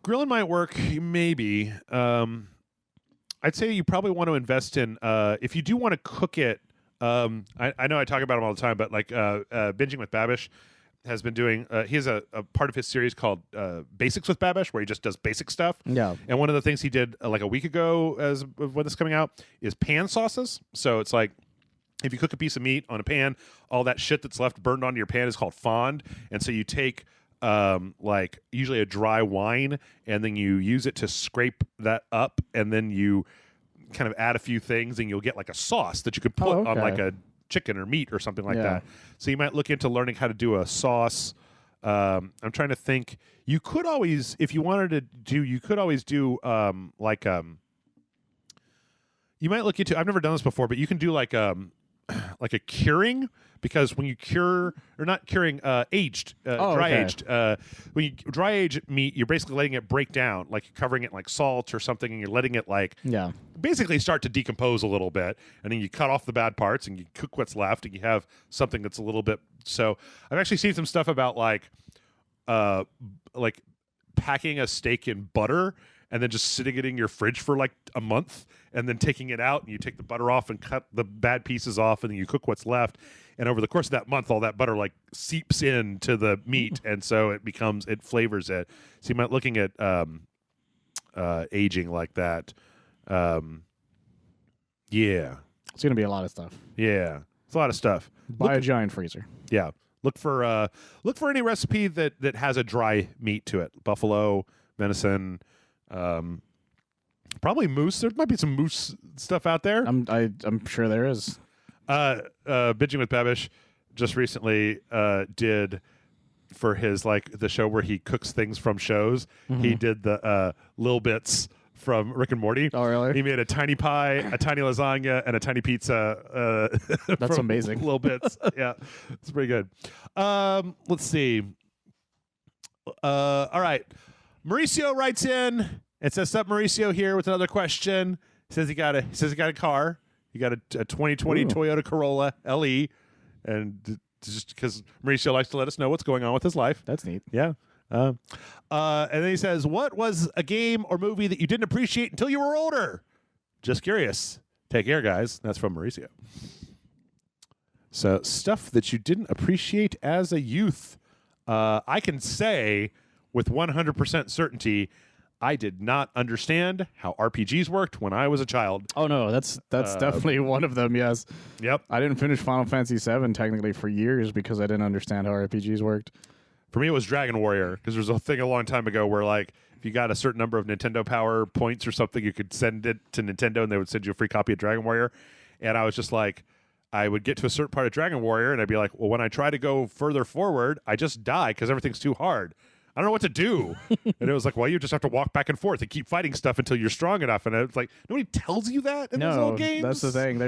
Grilling might work, maybe. I'd say you probably want to invest in, if you do want to cook it, I know I talk about them all the time, but like Binging with Babish has been doing, he has a part of his series called Basics with Babish, where he just does basic stuff. Yeah. And one of the things he did like a week ago as when this is coming out is pan sauces. So it's like, if you cook a piece of meat on a pan, all that shit that's left burned onto your pan is called fond. And so you take like usually a dry wine, and then you use it to scrape that up, and then you kind of add a few things, and you'll get like a sauce that you could put on like a chicken or meat or something like that. So you might look into learning how to do a sauce. I'm trying to think. You could always, if you wanted to do, you could always do you might look into, I've never done this before, but you can do like a curing, because when you cure, or not curing, aged, dry aged, when you dry age meat, you're basically letting it break down, like you're covering it in like salt or something, and you're letting it like basically start to decompose a little bit, and then you cut off the bad parts and you cook what's left, and you have something that's a little bit. So I've actually seen some stuff about like like packing a steak in butter and then just sitting it in your fridge for like a month and then taking it out, and you take the butter off and cut the bad pieces off, and then you cook what's left. And over the course of that month, all that butter like seeps into the meat, and so it flavors it. So you might looking at aging like that. Yeah. It's going to be a lot of stuff. Yeah. It's a lot of stuff. Buy a giant freezer. Yeah. Look for any recipe that has a dry meat to it. Buffalo, venison, probably moose. There might be some moose stuff out there. I'm sure there is. Binging with Babish just recently did for his the show where he cooks things from shows. Mm-hmm. He did the Lil Bits from Rick and Morty. Oh, really? He made a tiny pie, a tiny lasagna, and a tiny pizza. That's amazing. Little Bits. Yeah, it's pretty good. Let's see. All right. Mauricio writes in. It says, "Sup, Mauricio here with another question." He says he got a car. He got a 2020 Toyota Corolla LE, and just because Mauricio likes to let us know what's going on with his life. That's neat. Yeah. And then he says, "What was a game or movie that you didn't appreciate until you were older?" Just curious. Take care, guys. That's from Mauricio. So, stuff that you didn't appreciate as a youth. I can say with 100% certainty, I did not understand how RPGs worked when I was a child. Oh, no, that's definitely one of them, yes. Yep. I didn't finish Final Fantasy VII technically for years because I didn't understand how RPGs worked. For me, it was Dragon Warrior, because there was a thing a long time ago where, like, if you got a certain number of Nintendo Power points or something, you could send it to Nintendo and they would send you a free copy of Dragon Warrior. And I was just like, I would get to a certain part of Dragon Warrior and I'd be like, well, when I try to go further forward, I just die because everything's too hard. I don't know what to do. And it was like, well, you just have to walk back and forth and keep fighting stuff until you're strong enough. And it's like, nobody tells you that in those old games. That's the thing.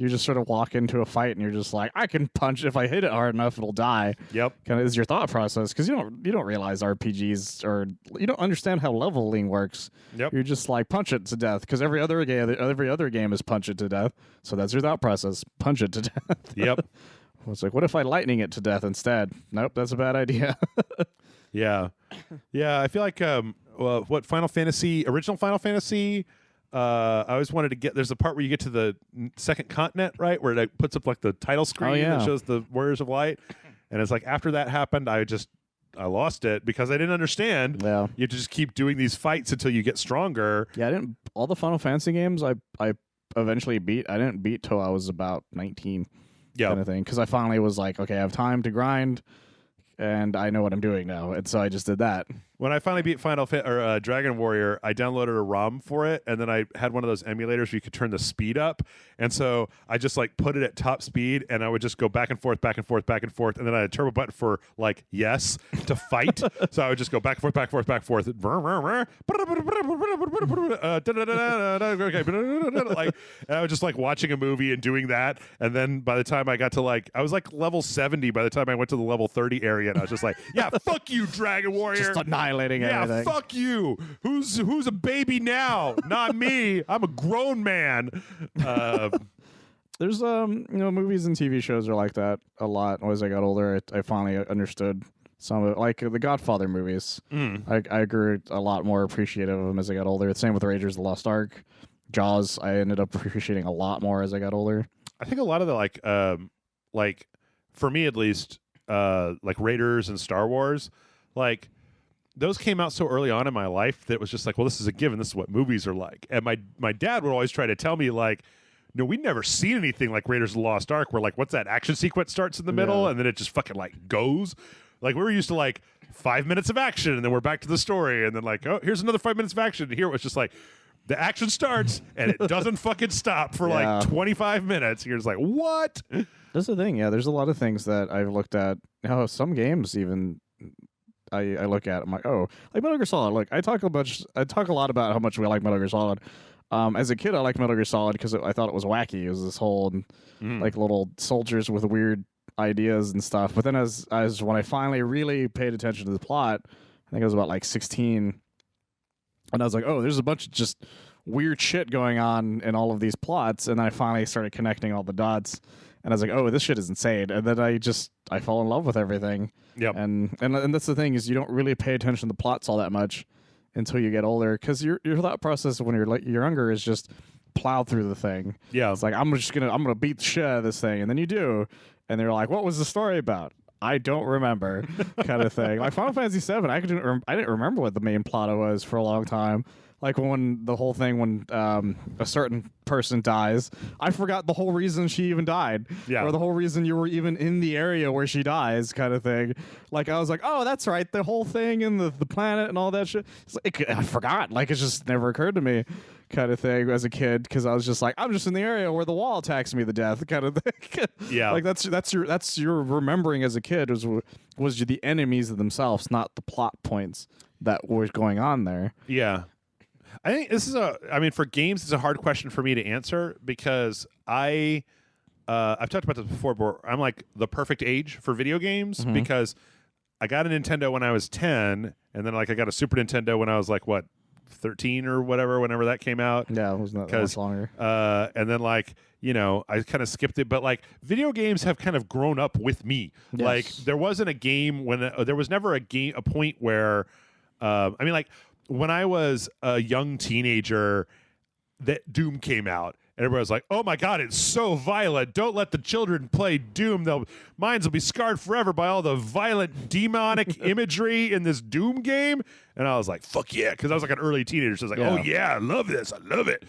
You just sort of walk into a fight and you're just like, I can punch. If I hit it hard enough, it'll die. Yep. Kind of is your thought process, because you don't realize RPGs, or you don't understand how leveling works. Yep. You're just like, punch it to death, because every other game is punch it to death. So that's your thought process. Punch it to death. Yep. It's like, what if I lightning it to death instead? Nope, that's a bad idea. Yeah. Yeah, I feel like original Final Fantasy, I always wanted to get, there's a part where you get to the second continent, right, where it puts up like the title screen that shows the Warriors of Light, and it's like after that happened, I lost it because I didn't understand. Yeah. You have to just keep doing these fights until you get stronger. Yeah, all the Final Fantasy games I eventually beat. I didn't beat till I was about 19. Yeah. Kind of thing, because I finally was like, okay, I have time to grind, and I know what I'm doing now, and so I just did that. When I finally beat Dragon Warrior, I downloaded a ROM for it, and then I had one of those emulators where you could turn the speed up, and so I just like put it at top speed, and I would just go back and forth, back and forth, back and forth, and then I had a turbo button for like yes to fight, so I would just go back and forth, back and forth, back and forth, like, and I was just like watching a movie and doing that, and then by the time I got to I was like level 70 by the time I went to the level 30 area, and I was just like, yeah, fuck you, Dragon Warrior. Just annihilating everything. Yeah, fuck you. Who's a baby now? Not me. I'm a grown man. There's movies and TV shows are like that a lot. As I got older, I finally understood some of it, like the Godfather movies. I grew a lot more appreciative of them as I got older. The same with Raiders of the Lost Ark, Jaws. I ended up appreciating a lot more as I got older. I think a lot of the like for me at least, like Raiders and Star Wars, like those came out so early on in my life that it was just like, well, this is a given. This is what movies are like. And my dad would always try to tell me, like, no, we'd never seen anything like Raiders of the Lost Ark, where like, what's that action sequence starts in the middle and then it just fucking like goes. Like, we were used to like 5 minutes of action and then we're back to the story, and then like, oh, here's another 5 minutes of action. And here it was just like, the action starts and it doesn't fucking stop for like 25 minutes. You're just like, what? That's the thing. Yeah, there's a lot of things that I've looked at. Some games even I look at. I'm like, oh, like Metal Gear Solid. Look, I talk a lot about how much we like Metal Gear Solid. As a kid, I liked Metal Gear Solid because I thought it was wacky. It was this whole like little soldiers with weird ideas and stuff. But then as when I finally really paid attention to the plot, I think I was about like 16, and I was like, oh, there's a bunch of just weird shit going on in all of these plots. And then I finally started connecting all the dots. And I was like, oh, this shit is insane. And then I fell in love with everything. Yep. And that's the thing, is you don't really pay attention to the plots all that much until you get older, because your thought process when you're younger is just plow through the thing. Yeah. It's like, I'm gonna beat the shit out of this thing, and then you do, and they're like, what was the story about? I don't remember, kind of thing. Like Final Fantasy VII, I didn't remember what the main plot was for a long time. Like when the whole thing, when a certain person dies, I forgot the whole reason she even died. Yeah. Or the whole reason you were even in the area where she dies, kind of thing. Like I was like, oh, that's right, the whole thing and the planet and all that shit. I forgot. Like it just never occurred to me, kind of thing, as a kid, because I was just like, I'm just in the area where the wall attacks me to death, kind of thing. Yeah. Like that's your remembering as a kid was the enemies themselves, not the plot points that were going on there. Yeah. I think this is for games, it's a hard question for me to answer, because I've talked about this before, but I'm like the perfect age for video games, because I got a Nintendo when I was 10, and then like I got a Super Nintendo when I was like, 13 or whatever, whenever that came out. Yeah, it was not much longer. And then like, I kind of skipped it, but like video games have kind of grown up with me. Yes. Like there wasn't a game there was never a point where, like when I was a young teenager, that Doom came out. And everybody was like, oh my God, it's so violent. Don't let the children play Doom. Their minds will be scarred forever by all the violent, demonic imagery in this Doom game. And I was like, fuck yeah, because I was like an early teenager. So I was like, oh yeah, I love this. I love it.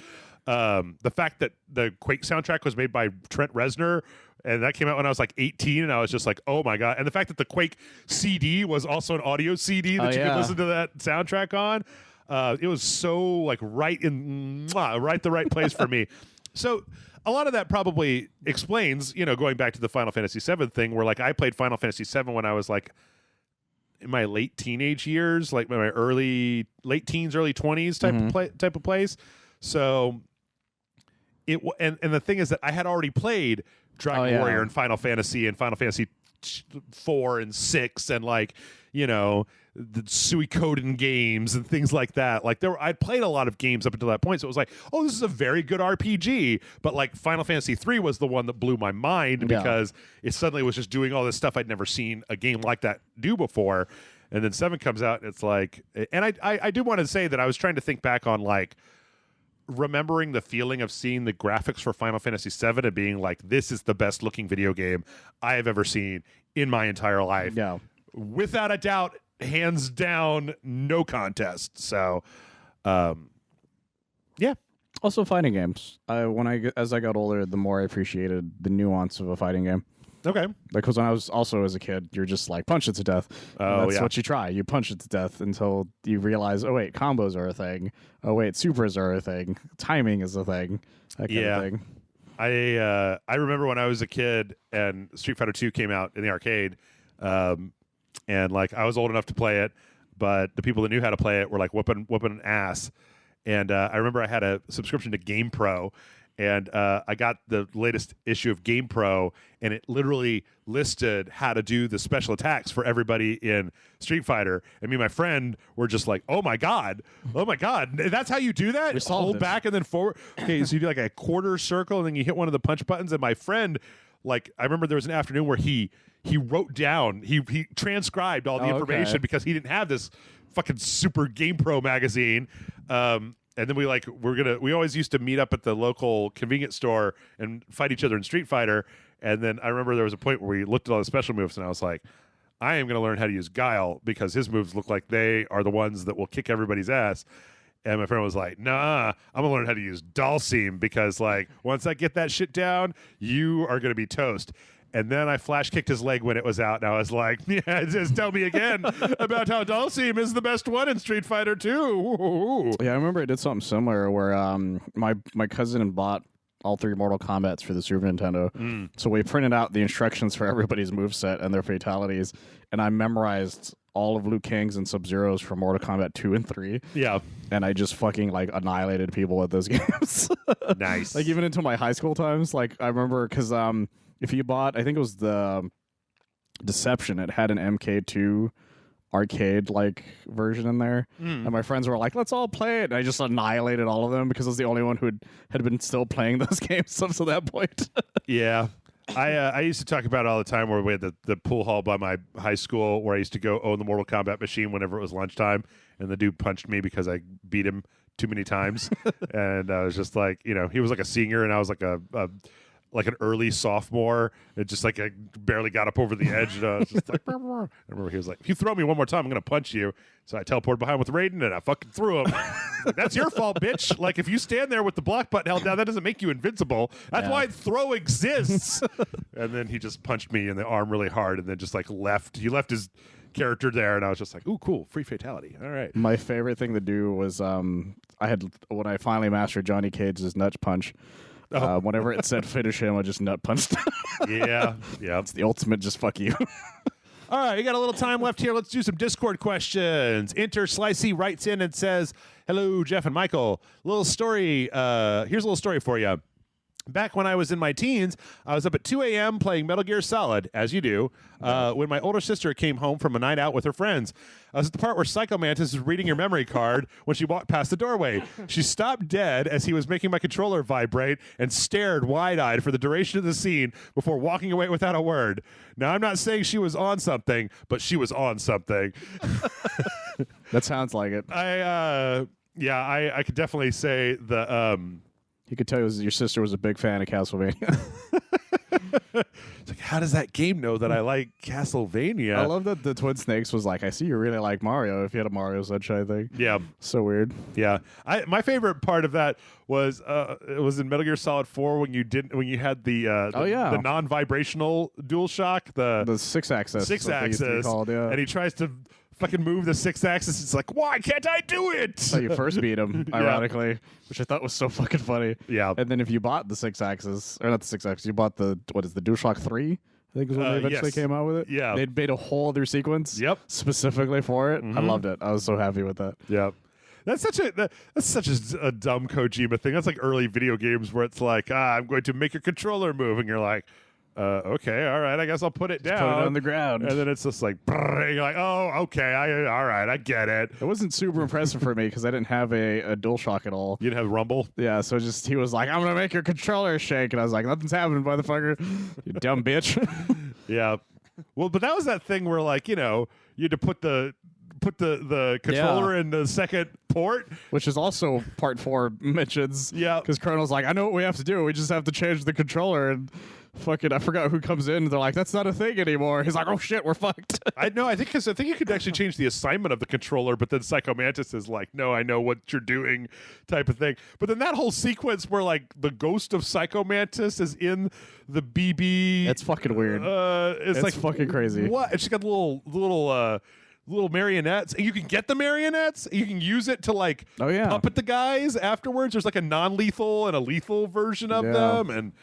The fact that the Quake soundtrack was made by Trent Reznor, and that came out when I was like 18, and I was just like, oh my God. And the fact that the Quake CD was also an audio CD that you could listen to that soundtrack on. It was so like right the right place for me. So a lot of that probably explains, going back to the Final Fantasy VII thing, where like I played Final Fantasy VII when I was like in my late teenage years, like my late teens, early 20s type of place. So and the thing is that I had already played Dragon Warrior and Final Fantasy 4 and 6 and like, the Suikoden games and things like that. Like I'd played a lot of games up until that point, so it was like, oh, this is a very good RPG. But like Final Fantasy 3 was the one that blew my mind because it suddenly was just doing all this stuff I'd never seen a game like that do before. And then 7 comes out, and it's like, and I do want to say that I was trying to think back on like remembering the feeling of seeing the graphics for Final Fantasy VII and being like, this is the best looking video game I have ever seen in my entire life. Yeah. Without a doubt, hands down, no contest. So, yeah. Also, fighting games. As I got older, the more I appreciated the nuance of a fighting game. Okay. Because when I was also as a kid, you're just like, punch it to death. That's what you try. You punch it to death until you realize, oh wait, combos are a thing. Oh wait, supers are a thing. Timing is a thing. That kind of thing. I remember when I was a kid and Street Fighter 2 came out in the arcade, and like I was old enough to play it, but the people that knew how to play it were like whooping ass. And I remember I had a subscription to GamePro, and I got the latest issue of GamePro, and it literally listed how to do the special attacks for everybody in Street Fighter. And me and my friend were just like, oh my God, that's how you do that? Hold back and then forward. Okay, so you do like a quarter circle, and then you hit one of the punch buttons. And my friend, like, I remember there was an afternoon where he wrote down, he transcribed all the information because he didn't have this fucking super GamePro magazine. And then we always used to meet up at the local convenience store and fight each other in Street Fighter. And then I remember there was a point where we looked at all the special moves, and I was like, I am going to learn how to use Guile because his moves look like they are the ones that will kick everybody's ass. And my friend was like, nah, I'm going to learn how to use Dhalsim because like once I get that shit down, you are going to be toast. And then I flash kicked his leg when it was out, and I was like, yeah, just tell me again about how Dhalsim is the best one in Street Fighter 2. Ooh. Yeah, I remember I did something similar where my cousin bought all 3 Mortal Kombats for the Super Nintendo. So we printed out the instructions for everybody's moveset and their fatalities, and I memorized all of Liu Kang's and Sub-Zero's from Mortal Kombat 2 and 3. Yeah. And I just fucking like annihilated people with those games. Nice. Like even into my high school times, like I remember because if you bought, I think it was the Deception, it had an MK2 arcade like version in there, and my friends were like, let's all play it, and I just annihilated all of them because I was the only one who had been still playing those games up to that point. Yeah. I used to talk about it all the time where we had the pool hall by my high school where I used to go own the Mortal Kombat machine whenever it was lunchtime, and the dude punched me because I beat him too many times, and I was just like, he was like a senior and I was like like an early sophomore. It just like I barely got up over the edge. And I was just like, I remember he was like, if you throw me one more time, I'm going to punch you. So I teleported behind with Raiden and I fucking threw him. Like, that's your fault, bitch. Like if you stand there with the block button held down, that doesn't make you invincible. That's why throw exists. And then he just punched me in the arm really hard and then just like left. He left his character there and I was just like, ooh, cool. Free fatality. All right. My favorite thing to do was when I finally mastered Johnny Cage's nut punch. Whenever it said finish him, I just nut punched. Yeah. It's the ultimate just fuck you. All right, we got a little time left here. Let's do some Discord questions. Enter Slicey writes in and says, hello, Jeff and Michael. Little story. Here's a little story for you. Back when I was in my teens, I was up at 2 a.m. playing Metal Gear Solid, as you do, when my older sister came home from a night out with her friends. I was at the part where Psycho Mantis was reading her memory card when she walked past the doorway. She stopped dead as he was making my controller vibrate and stared wide-eyed for the duration of the scene before walking away without a word. Now, I'm not saying she was on something, but she was on something. That sounds like it. I could definitely say the... You could tell your sister was a big fan of Castlevania. It's like, how does that game know that I like Castlevania? I love that the Twin Snakes was like, I see you really like Mario if you had a Mario Sunshine thing. Yeah. So weird. Yeah. My favorite part of that was it was in Metal Gear Solid 4 when you had the non-vibrational DualShock, the 6-axis. 6-axis. And he tries to fucking move the 6-axis. It's like, why can't I do it? That's how you first beat him, ironically, which I thought was so fucking funny. Yeah. And then if you bought the 6-axis, or not the 6-axis, you bought the DualShock 3, I think is when they eventually came out with it. Yeah. They'd made a whole other sequence specifically for it. I loved it. I was so happy with that. Yeah. That's such a dumb Kojima thing. That's like early video games where it's like, I'm going to make your controller move, and you're like, okay, all right, I guess I'll put it down. Put it on the ground. And then it's just like, and you're like, oh, okay, all right, I get it. It wasn't super impressive for me because I didn't have a DualShock at all. You didn't have Rumble? Yeah, so he was like, I'm going to make your controller shake. And I was like, nothing's happening, motherfucker. You dumb bitch. Yeah. Well, but that was that thing where, like, you had to put the controller in the second port, which is also part 4 mentions. Yeah, because Colonel's like, I know what we have to do. We just have to change the controller. And fucking, I forgot who comes in. They're like, that's not a thing anymore. He's like, oh shit, we're fucked. I think you could actually change the assignment of the controller, but then Psycho Mantis is like, no, I know what you're doing, type of thing. But then that whole sequence where like the ghost of Psycho Mantis is in the BB, it's fucking weird. It's like fucking crazy. What? And she's got little marionettes. And you can get the marionettes. You can use it to like puppet the guys afterwards. There's like a non-lethal and a lethal version of them, and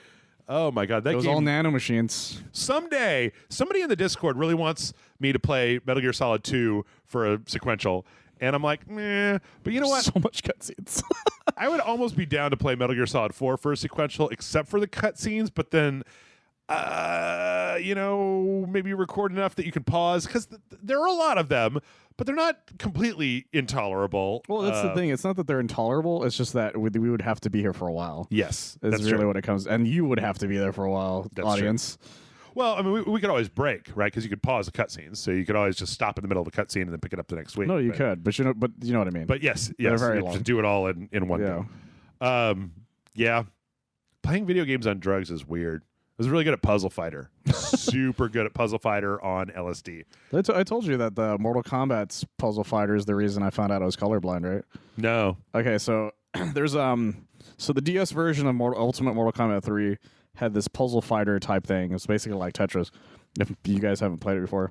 oh my god, that was all nano machines. Someday, somebody in the Discord really wants me to play Metal Gear Solid 2 for a sequential, and I'm like, meh. But you know what? So much cutscenes. I would almost be down to play Metal Gear Solid 4 for a sequential, except for the cutscenes. But then, maybe record enough that you can pause because there are a lot of them, but they're not completely intolerable. Well, that's the thing. It's not that they're intolerable. It's just that we would have to be here for a while. Yes, that's really what it comes. And you would have to be there for a while, audience. True. Well, I mean, we could always break, right? Because you could pause the cutscenes, so you could always just stop in the middle of a cutscene and then pick it up the next week. No, you could, but you know what I mean. But yes, very long. To do it all in one go. Yeah, playing video games on drugs is weird. I was really good at Puzzle Fighter. Super good at Puzzle Fighter on LSD. I told you that the Mortal Kombat's Puzzle Fighter is the reason I found out I was colorblind, right? No. Okay, so there's so the DS version of Ultimate Mortal Kombat 3 had this Puzzle Fighter type thing. It's basically like Tetris. If you guys haven't played it before,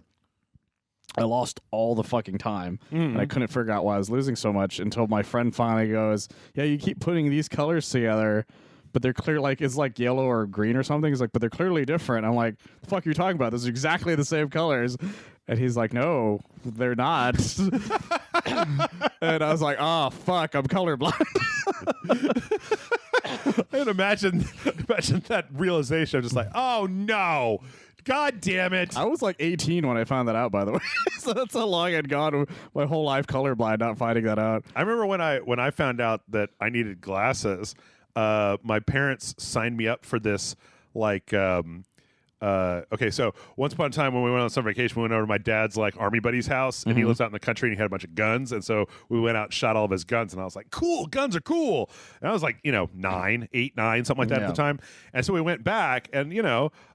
I lost all the fucking time, and I couldn't figure out why I was losing so much until my friend finally goes, "Yeah, you keep putting these colors together." But they're clear, like it's like yellow or green or something. He's like, but they're clearly different. I'm like, the fuck are you talking about? Those are exactly the same colors. And he's like, no, they're not. And I was like, oh, fuck, I'm colorblind. And imagine that realization. I'm just like, oh, no. God damn it. I was like 18 when I found that out, by the way. So that's how long I'd gone my whole life colorblind, not finding that out. I remember when I found out that I needed glasses, my parents signed me up for this, like, okay, so once upon a time when we went on summer vacation, we went over to my dad's like army buddy's house, and he lives out in the country, and he had a bunch of guns, and so we went out and shot all of his guns, and I was like, cool, guns are cool. And I was like, 8, 9, something like that at the time. And so we went back, and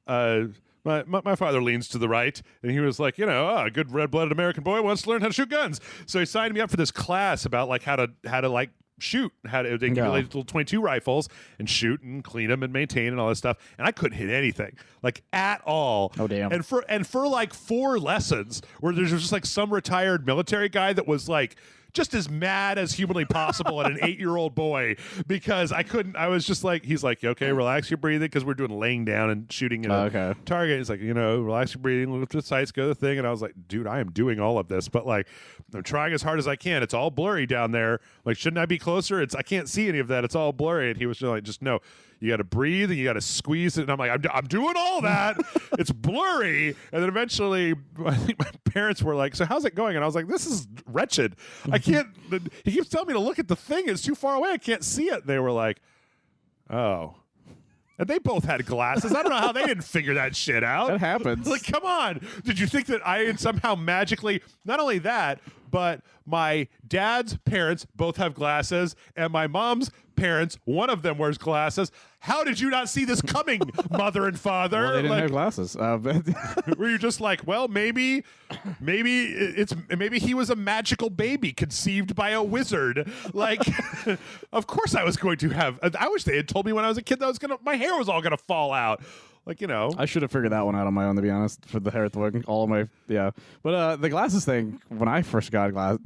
my father leans to the right, and he was like, a good red-blooded American boy wants to learn how to shoot guns. So he signed me up for this class about like how to like shoot, how to give me little 22 rifles and shoot and clean them and maintain and all this stuff. And I couldn't hit anything like at all. Oh damn! And for like 4 lessons where there's just like some retired military guy that was like just as mad as humanly possible at an 8-year-old boy because I couldn't. I was just like, he's like, okay, relax your breathing because we're doing laying down and shooting at a target. He's like, relax your breathing, look at the sights, go to the thing. And I was like, dude, I am doing all of this, but like, I'm trying as hard as I can. It's all blurry down there. Like, shouldn't I be closer? I can't see any of that. It's all blurry. And he was just like, just no. You got to breathe and you got to squeeze it. And I'm like, I'm doing all that. It's blurry. And then eventually, I think my parents were like, so how's it going? And I was like, this is wretched. I can't. He keeps telling me to look at the thing. It's too far away. I can't see it. And they were like, oh. And they both had glasses. I don't know how they didn't figure that shit out. That happens. Like, come on. Did you think that I had somehow magically, not only that, but my dad's parents both have glasses, and my mom's parents, one of them wears glasses. How did you not see this coming, mother and father? Well, they didn't have glasses. Were you just like, well, maybe he was a magical baby conceived by a wizard? Like, of course I was going to have. I wish they had told me when I was a kid that my hair was all gonna fall out. Like, I should have figured that one out on my own, to be honest, for the hair thing. All of my, yeah. But the glasses thing, when I first got glasses,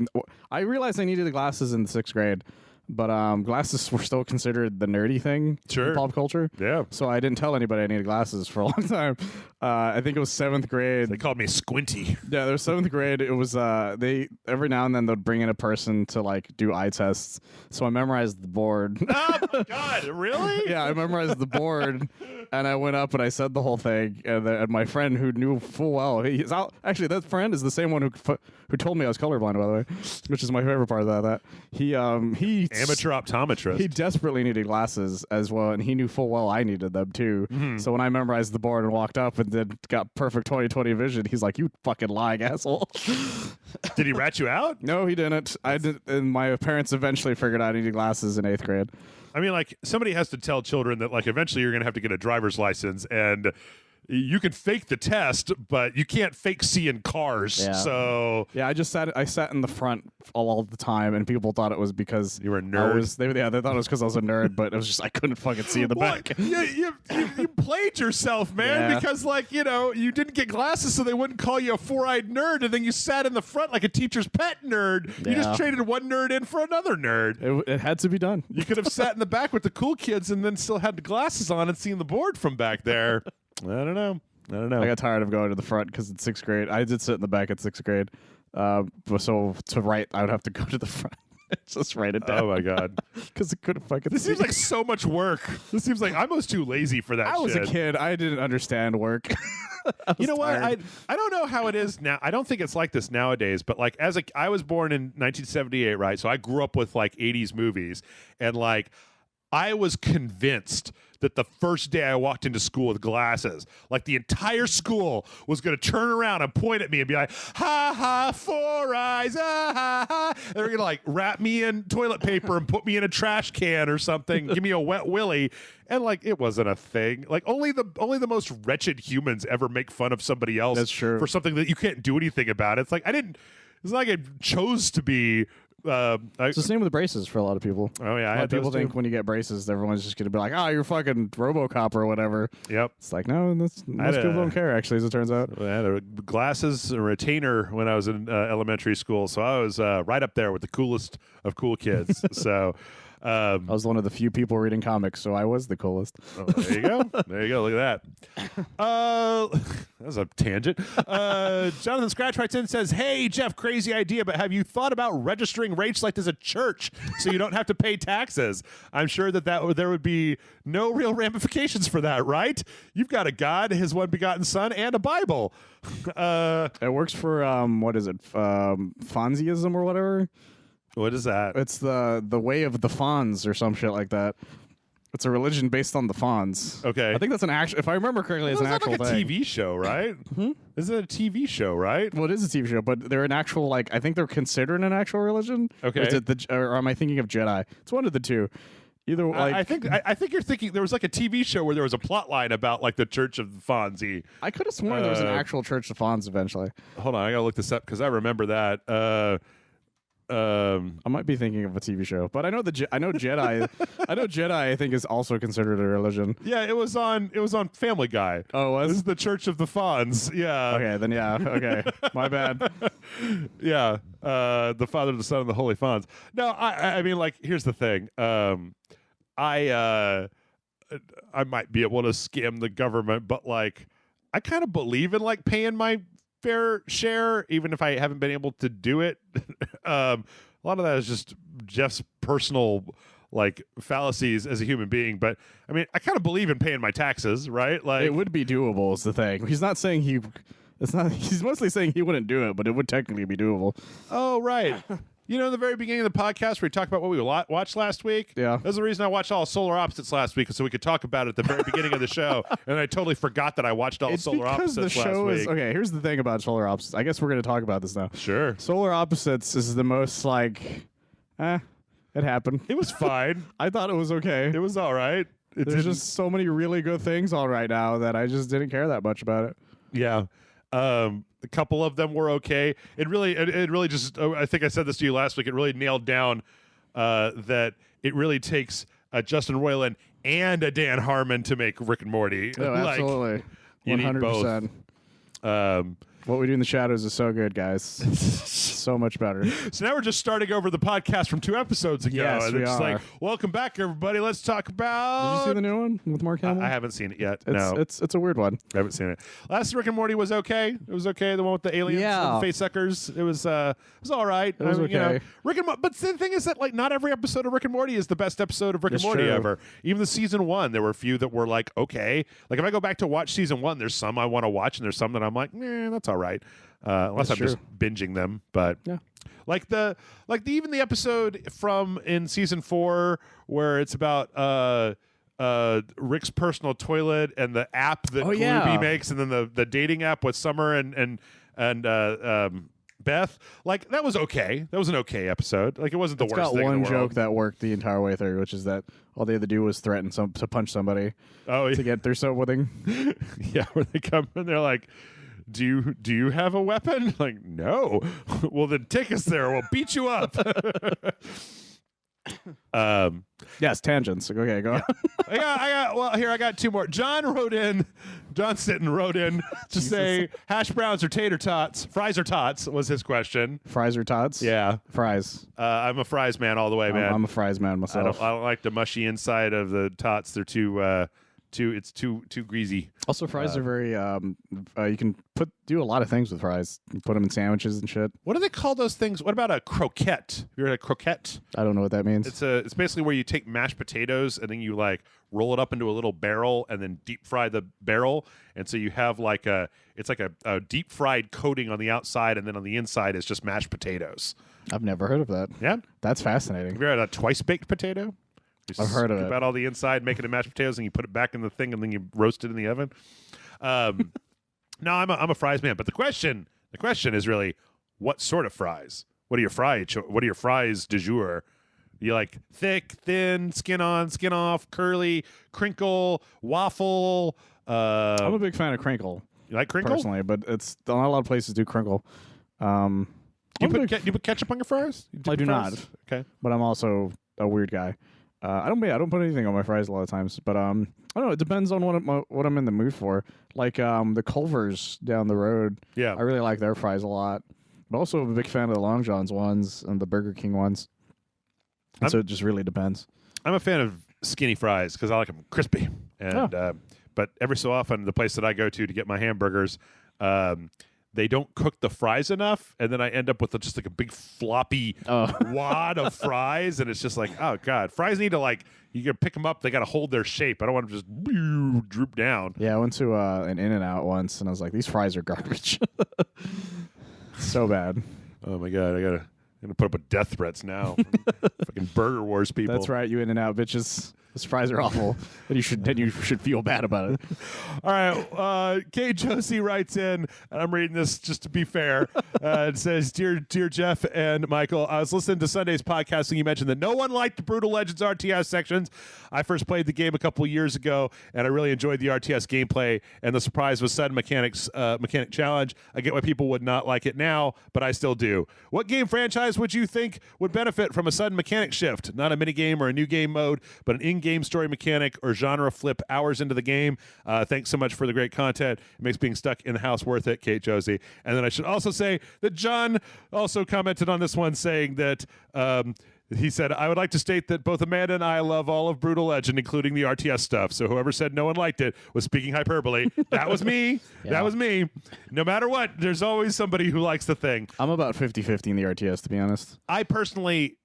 I realized I needed the glasses in 6th grade. But glasses were still considered the nerdy thing in pop culture. Yeah. So I didn't tell anybody I needed glasses for a long time. I think it was 7th grade. They called me Squinty. Yeah, there was 7th grade. It was they every now and then they'd bring in a person to like do eye tests. So I memorized the board. Oh my god, really? Yeah, I memorized the board, and I went up and I said the whole thing. And my friend who knew full well, actually that friend is the same one who told me I was colorblind, by the way, which is my favorite part of that. He amateur optometrist. He desperately needed glasses as well, and he knew full well I needed them too. Mm-hmm. So when I memorized the board and walked up and then got perfect 20/20 vision, he's like, "You fucking lying asshole." Did he rat you out? No, he didn't. I did, and my parents eventually figured out I needed glasses in 8th grade. I mean, like, somebody has to tell children that, like, eventually you're going to have to get a driver's license, and you can fake the test, but you can't fake seeing cars. Yeah. So yeah, I sat in the front all the time, and people thought it was because you were a nerd. They thought it was because I was a nerd, but it was just I couldn't fucking see in the back. You played yourself, man, because like you didn't get glasses, so they wouldn't call you a 4-eyed nerd, and then you sat in the front like a teacher's pet nerd. Yeah. You just traded one nerd in for another nerd. It had to be done. You could have sat in the back with the cool kids, and then still had the glasses on and seen the board from back there. I don't know. I got tired of going to the front because in 6th grade, I did sit in the back at 6th grade. So to write, I would have to go to the front. Just write it down. Oh my god! Because it couldn't fucking. This seems like so much work. This seems like I was too lazy for that. I was a kid. I didn't understand work. You know what? I don't know how it is now. I don't think it's like this nowadays. But like I was born in 1978, right? So I grew up with like 80s movies, and like I was convinced that the first day I walked into school with glasses, like the entire school was going to turn around and point at me and be like, ha ha, 4 eyes, ah ha ha. They were going to like wrap me in toilet paper and put me in a trash can or something, give me a wet willy. And like it wasn't a thing. Like only the most wretched humans ever make fun of somebody else. That's true. For something that you can't do anything about. It's like it's like I chose to be. It's the same with braces for a lot of people. Oh yeah, a lot of people think when you get braces, everyone's just going to be like, "Oh, you're fucking RoboCop or whatever." Yep. It's like most people don't care. Actually, as it turns out, I had a glasses, a retainer when I was in elementary school, so I was right up there with the coolest of cool kids. So. I was one of the few people reading comics, so I was the coolest. Oh, there you go. There you go. Look at that. That was a tangent. Jonathan Scratch writes in and says, "Hey, Jeff, crazy idea, but have you thought about registering Rage Select as a church so you don't have to pay taxes? I'm sure that there would be no real ramifications for that, right? You've got a God, his one begotten son, and a Bible." It works for, what is it, Fonzieism or whatever? What is that? It's the way of the Fonz or some shit like that. It's a religion based on the Fonz. Okay. I think that's an actual. If I remember correctly, it's an actual like a thing. TV show, right? Is it a TV show, right? Well, it is a TV show, but they're an actual I think they're considered an actual religion. Okay. Or, is it or am I thinking of Jedi? It's one of the two. Either I think you're thinking there was like a TV show where there was a plot line about like the Church of Fonzie. I could have sworn there was an actual Church of Fonz eventually. Hold on, I gotta look this up because I remember that. I might be thinking of a TV show, but I know Jedi. I know Jedi. I think is also considered a religion. Yeah, it was on Family Guy. Oh, it was? This is the Church of the Fonz. Yeah. Okay, then yeah. Okay, my bad. Yeah, the Father, the Son, and the Holy Fonz. No, I mean, like, here's the thing. I might be able to scam the government, but like, I kind of believe in like paying my fair share, even if I haven't been able to do it. A lot of that is just Jeff's personal like fallacies as a human being, but I mean, I kind of believe in paying my taxes, right? Like, it would be doable is the thing. He's not saying he. It's not. He's mostly saying he wouldn't do it, but it would technically be doable. Oh, right. You know, in the very beginning of the podcast where we talked about what we watched last week? Yeah. That's the reason I watched all Solar Opposites last week, so we could talk about it at the very beginning of the show. And I totally forgot that I watched all Solar Opposites the show last is week. okay. Here's the thing about Solar Opposites. I guess we're going to talk about this now. Sure. Solar Opposites is the most like, it happened. It was fine. I thought it was okay. It was all right. There's just so many really good things on right now that I just didn't care that much about it. Yeah. A couple of them were okay. It really just, I think I said this to you last week, it really nailed down that it really takes a Justin Roiland and a Dan Harmon to make Rick and Morty. Oh, absolutely. You need 100%. What We Do in the Shadows is so good, guys. So much better. So now we're just starting over the podcast from 2 episodes ago. Yes, and we it's are. like, welcome back, everybody. Let's talk about... Did you see the new one with Mark Hamill? I haven't seen it yet. It's a weird one. I haven't seen it. Last Rick and Morty was okay. It was okay. The one with the aliens and the face suckers. It was all right. It was okay. You know, but the thing is that like not every episode of Rick and Morty is the best episode of Rick and Morty ever. Even the season 1, there were a few that were like okay. Like if I go back to watch season 1, there's some I want to watch, and there's some that I'm like, that's all right. Unless I'm just binging them, but yeah. Even the episode from in season 4 where it's about Rick's personal toilet and the app that Gluby makes, and then the dating app with Summer and Beth, like that was okay. That was an okay episode. Like it wasn't the worst thing in the world. It's got one joke that worked the entire way through, which is that all they had to do was threaten to punch somebody to get their something. Yeah, where they come and they're like, Do you have a weapon? Like, no. Well, then take us there. We'll beat you up. Yes, tangents. Okay, go on. I got 2 more. John Sitton wrote in to say hash browns or tater tots. Fries or tots was his question. Fries or tots? Yeah. Fries. I'm a fries man all the way, man. I'm a fries man myself. I don't like the mushy inside of the tots. They're too greasy. Also, fries are very. You can do a lot of things with fries. You put them in sandwiches and shit. What do they call those things? What about a croquette? You ever had a croquette? I don't know what that means. It's basically where you take mashed potatoes and then you like roll it up into a little barrel and then deep fry the barrel, and so you have like a deep fried coating on the outside, and then on the inside is just mashed potatoes. I've never heard of that. Yeah, that's fascinating. Have you ever had a twice baked potato? I've heard of it. Scoop out all the inside, make it a mashed potatoes, and you put it back in the thing, and then you roast it in the oven. No, I'm a fries man. But the question is really, what sort of fries? What are your fries du jour? You like thick, thin, skin on, skin off, curly, crinkle, waffle? I'm a big fan of crinkle. You like crinkle? Personally, but it's not a lot of places do crinkle. You put ketchup on your fries? I do not. Okay, but I'm also a weird guy. I don't put anything on my fries a lot of times, but I don't know. It depends on what I'm in the mood for. Like the Culver's down the road. Yeah, I really like their fries a lot. But also I'm a big fan of the Long John's ones and the Burger King ones. So it just really depends. I'm a fan of skinny fries because I like them crispy. And but every so often, the place that I go to get my hamburgers, they don't cook the fries enough, and then I end up with just like a big floppy wad of fries, and it's just like, oh god, fries need to you can pick them up, they got to hold their shape. I don't want them to just droop down. Yeah, I went to an In-N-Out once, and I was like, these fries are garbage. So bad. Oh my god, I'm gonna put up with death threats now. Fucking Burger Wars people. That's right, you In-N-Out bitches. The surprise are awful, and you should feel bad about it. All right, Kate Josie writes in, and I'm reading this just to be fair. It says, "Dear Jeff and Michael, I was listening to Sunday's podcast, and you mentioned that no one liked the Brutal Legends RTS sections. I first played the game a couple years ago, and I really enjoyed the RTS gameplay. And the surprise was sudden mechanic challenge. I get why people would not like it now, but I still do. What game franchise would you think would benefit from a sudden mechanic shift? Not a minigame or a new game mode, but an in-game story mechanic or genre flip hours into the game. Thanks so much for the great content. It makes being stuck in the house worth it, Kate Josie." And then I should also say that John also commented on this one saying that he said, "I would like to state that both Amanda and I love all of Brutal Legend, including the RTS stuff. So whoever said no one liked it was speaking hyperbole." That was me. Yeah. That was me. No matter what, there's always somebody who likes the thing. I'm about 50-50 in the RTS, to be honest. I personally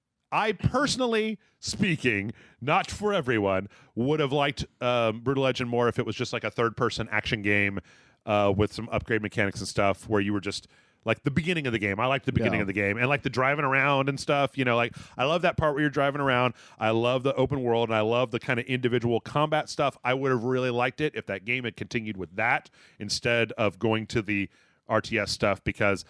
speaking, not for everyone, would have liked Brutal Legend more if it was just like a third-person action game with some upgrade mechanics and stuff where you were just like the beginning of the game. I like the beginning of the game and like the driving around and stuff. You know, like I love that part where you're driving around. I love the open world and I love the kind of individual combat stuff. I would have really liked it if that game had continued with that instead of going to the RTS stuff because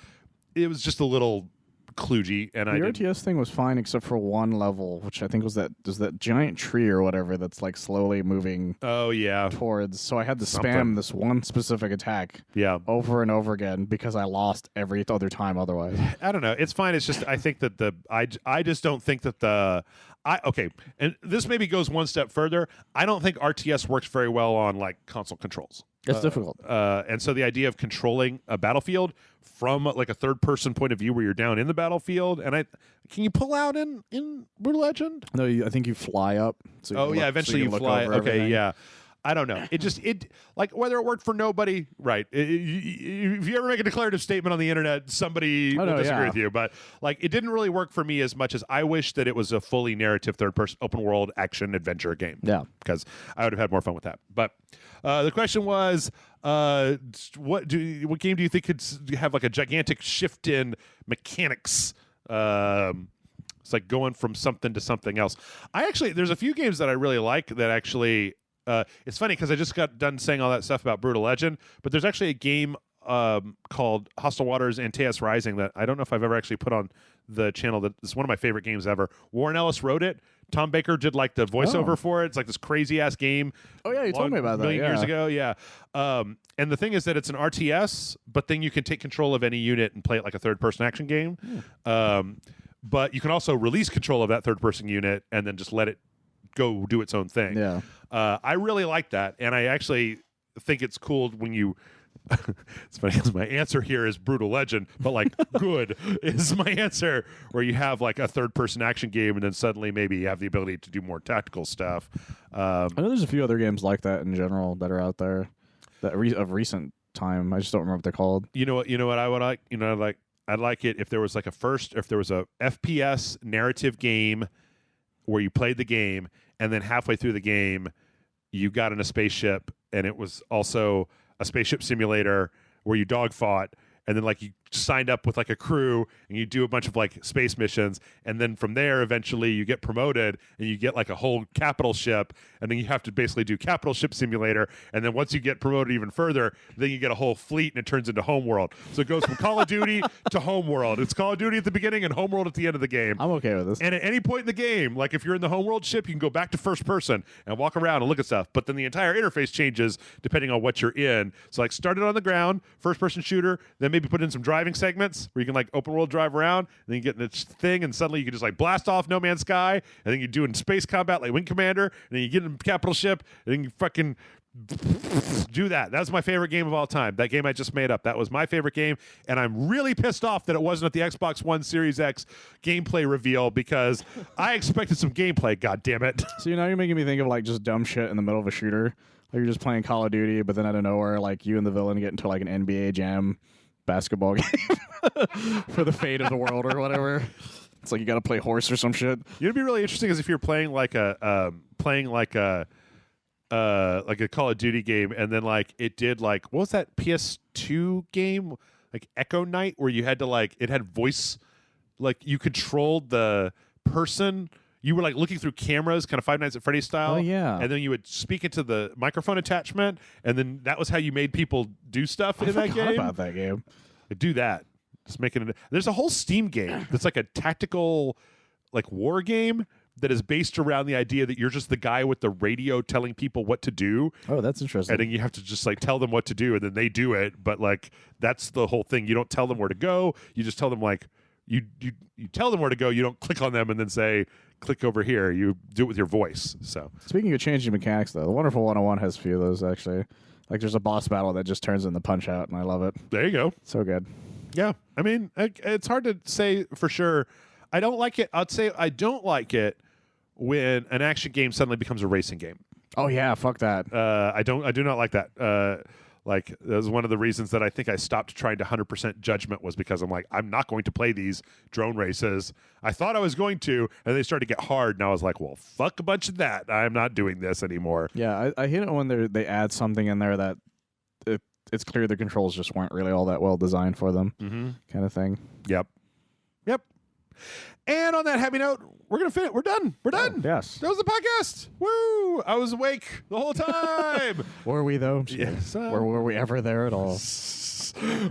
it was just a little kludgy, and the RTS thing was fine except for one level, which I think was that giant tree or whatever that's like slowly moving. Oh yeah, towards. So I had to spam this one specific attack. Yeah. Over and over again because I lost every other time otherwise. I don't know. It's fine. It's just I think that I just don't think that okay, and this maybe goes one step further. I don't think RTS works very well on like console controls. It's difficult. And so the idea of controlling a battlefield from like a third-person point of view where you're down in the battlefield, and can you pull out in Brutal Legend? No, I think you fly up. So eventually you fly. Okay, everything. Yeah. I don't know. It like whether it worked for nobody, right? If you ever make a declarative statement on the internet, somebody will disagree with you. But like, it didn't really work for me as much as I wish that it was a fully narrative third-person open world action adventure game. Yeah, because I would have had more fun with that. But the question was, what game do you think could have like a gigantic shift in mechanics? It's like going from something to something else. There's a few games that I really like that actually. It's funny because I just got done saying all that stuff about Brutal Legend, but there's actually a game called Hostile Waters Antaeus Rising that I don't know if I've ever actually put on the channel. That it's one of my favorite games ever. Warren Ellis wrote it. Tom Baker did like the voiceover for it. It's like this crazy ass game. Oh yeah, you told me about that. Million years ago, yeah. And the thing is that it's an RTS, but then you can take control of any unit and play it like a third-person action game. But you can also release control of that third-person unit and then just let it go do its own thing. Yeah. I really like that, and I actually think it's cool when you. It's funny because my answer here is Brutal Legend, but like good is my answer, where you have like a third-person action game, and then suddenly maybe you have the ability to do more tactical stuff. I know there's a few other games like that in general that are out there that of recent time. I just don't remember what they're called. You know what I would like. I'd like it if there was like a FPS narrative game where you played the game, and then halfway through the game, you got in a spaceship, and it was also a spaceship simulator where you dogfought, and then like you signed up with like a crew and you do a bunch of like space missions, and then from there eventually you get promoted and you get like a whole capital ship, and then you have to basically do capital ship simulator, and then once you get promoted even further, then you get a whole fleet and it turns into Homeworld. So it goes from Call of Duty to Homeworld. It's Call of Duty at the beginning and Homeworld at the end of the game. I'm okay with this. And at any point in the game, like if you're in the Homeworld ship, you can go back to first person and walk around and look at stuff, but then the entire interface changes depending on what you're in. So like start it on the ground, first person shooter, then maybe put in some driving segments where you can like open world drive around, and then you get in this thing, and suddenly you can just like blast off No Man's Sky, and then you do in space combat like Wing Commander, and then you get in capital ship, and then you fucking do that. That was my favorite game of all time. That game I just made up. That was my favorite game, and I'm really pissed off that it wasn't at the Xbox One Series X gameplay reveal because I expected some gameplay. God damn it! So now you're making me think of like just dumb shit in the middle of a shooter. Like you're just playing Call of Duty, but then out of nowhere, like you and the villain get into like an NBA Jam basketball game for the fate of the world or whatever. It's like you got to play horse or some shit. It'd be really interesting is if you're playing like a Call of Duty game, and then like it did like what was that PS2 game like Echo Knight where you had to like it had voice, like you controlled the person you were like looking through cameras, kind of Five Nights at Freddy's style. Oh, yeah. And then you would speak into the microphone attachment, and then that was how you made people do stuff in that game. I forgot about that game. Do that. Just making it. There's a whole Steam game that's like a tactical, like war game that is based around the idea that you're just the guy with the radio telling people what to do. Oh, that's interesting. And then you have to just like tell them what to do, and then they do it. But like that's the whole thing. You don't tell them where to go. You just tell them like you tell them where to go. You don't click on them and then say click over here. You do it with your voice. So speaking of changing mechanics, though, the Wonderful 101 has a few of those actually. Like there's a boss battle that just turns into Punch Out, and I love it. There you go. So good. Yeah, I mean it's hard to say for sure. I don't like it. I'd say I don't like it when an action game suddenly becomes a racing game. Oh yeah, fuck that. I do not like that. Like that was one of the reasons that I think I stopped trying to 100% Judgment was because I'm like, I'm not going to play these drone races. I thought I was going to, and they started to get hard, and I was like, well, fuck a bunch of that. I'm not doing this anymore. Yeah, I hate it when they add something in there that it's clear the controls just weren't really all that well designed for them, kind of thing. Yep. And on that happy note, we're going to finish. We're done. We're done. Oh, yes. That was the podcast. Woo! I was awake the whole time. Were we, though? Yes. Were we ever there at all?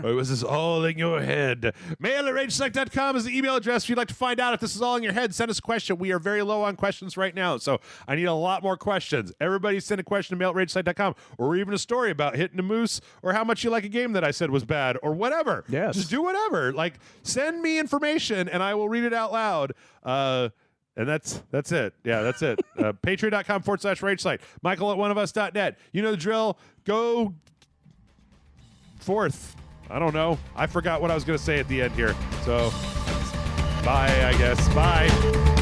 Or was this all in your head? Mail@rageselect.com is the email address if you'd like to find out if this is all in your head. Send us a question. We are very low on questions right now, so I need a lot more questions. Everybody send a question to mail@rageselect.com, or even a story about hitting a moose, or how much you like a game that I said was bad, or whatever. Yes. Just do whatever. Like, send me information, and I will read it out loud. And that's it. Yeah, that's it. Patreon.com/RageSelect. Michael@oneofus.net. You know the drill. Go forth. I don't know. I forgot what I was going to say at the end here. So, bye, I guess. Bye.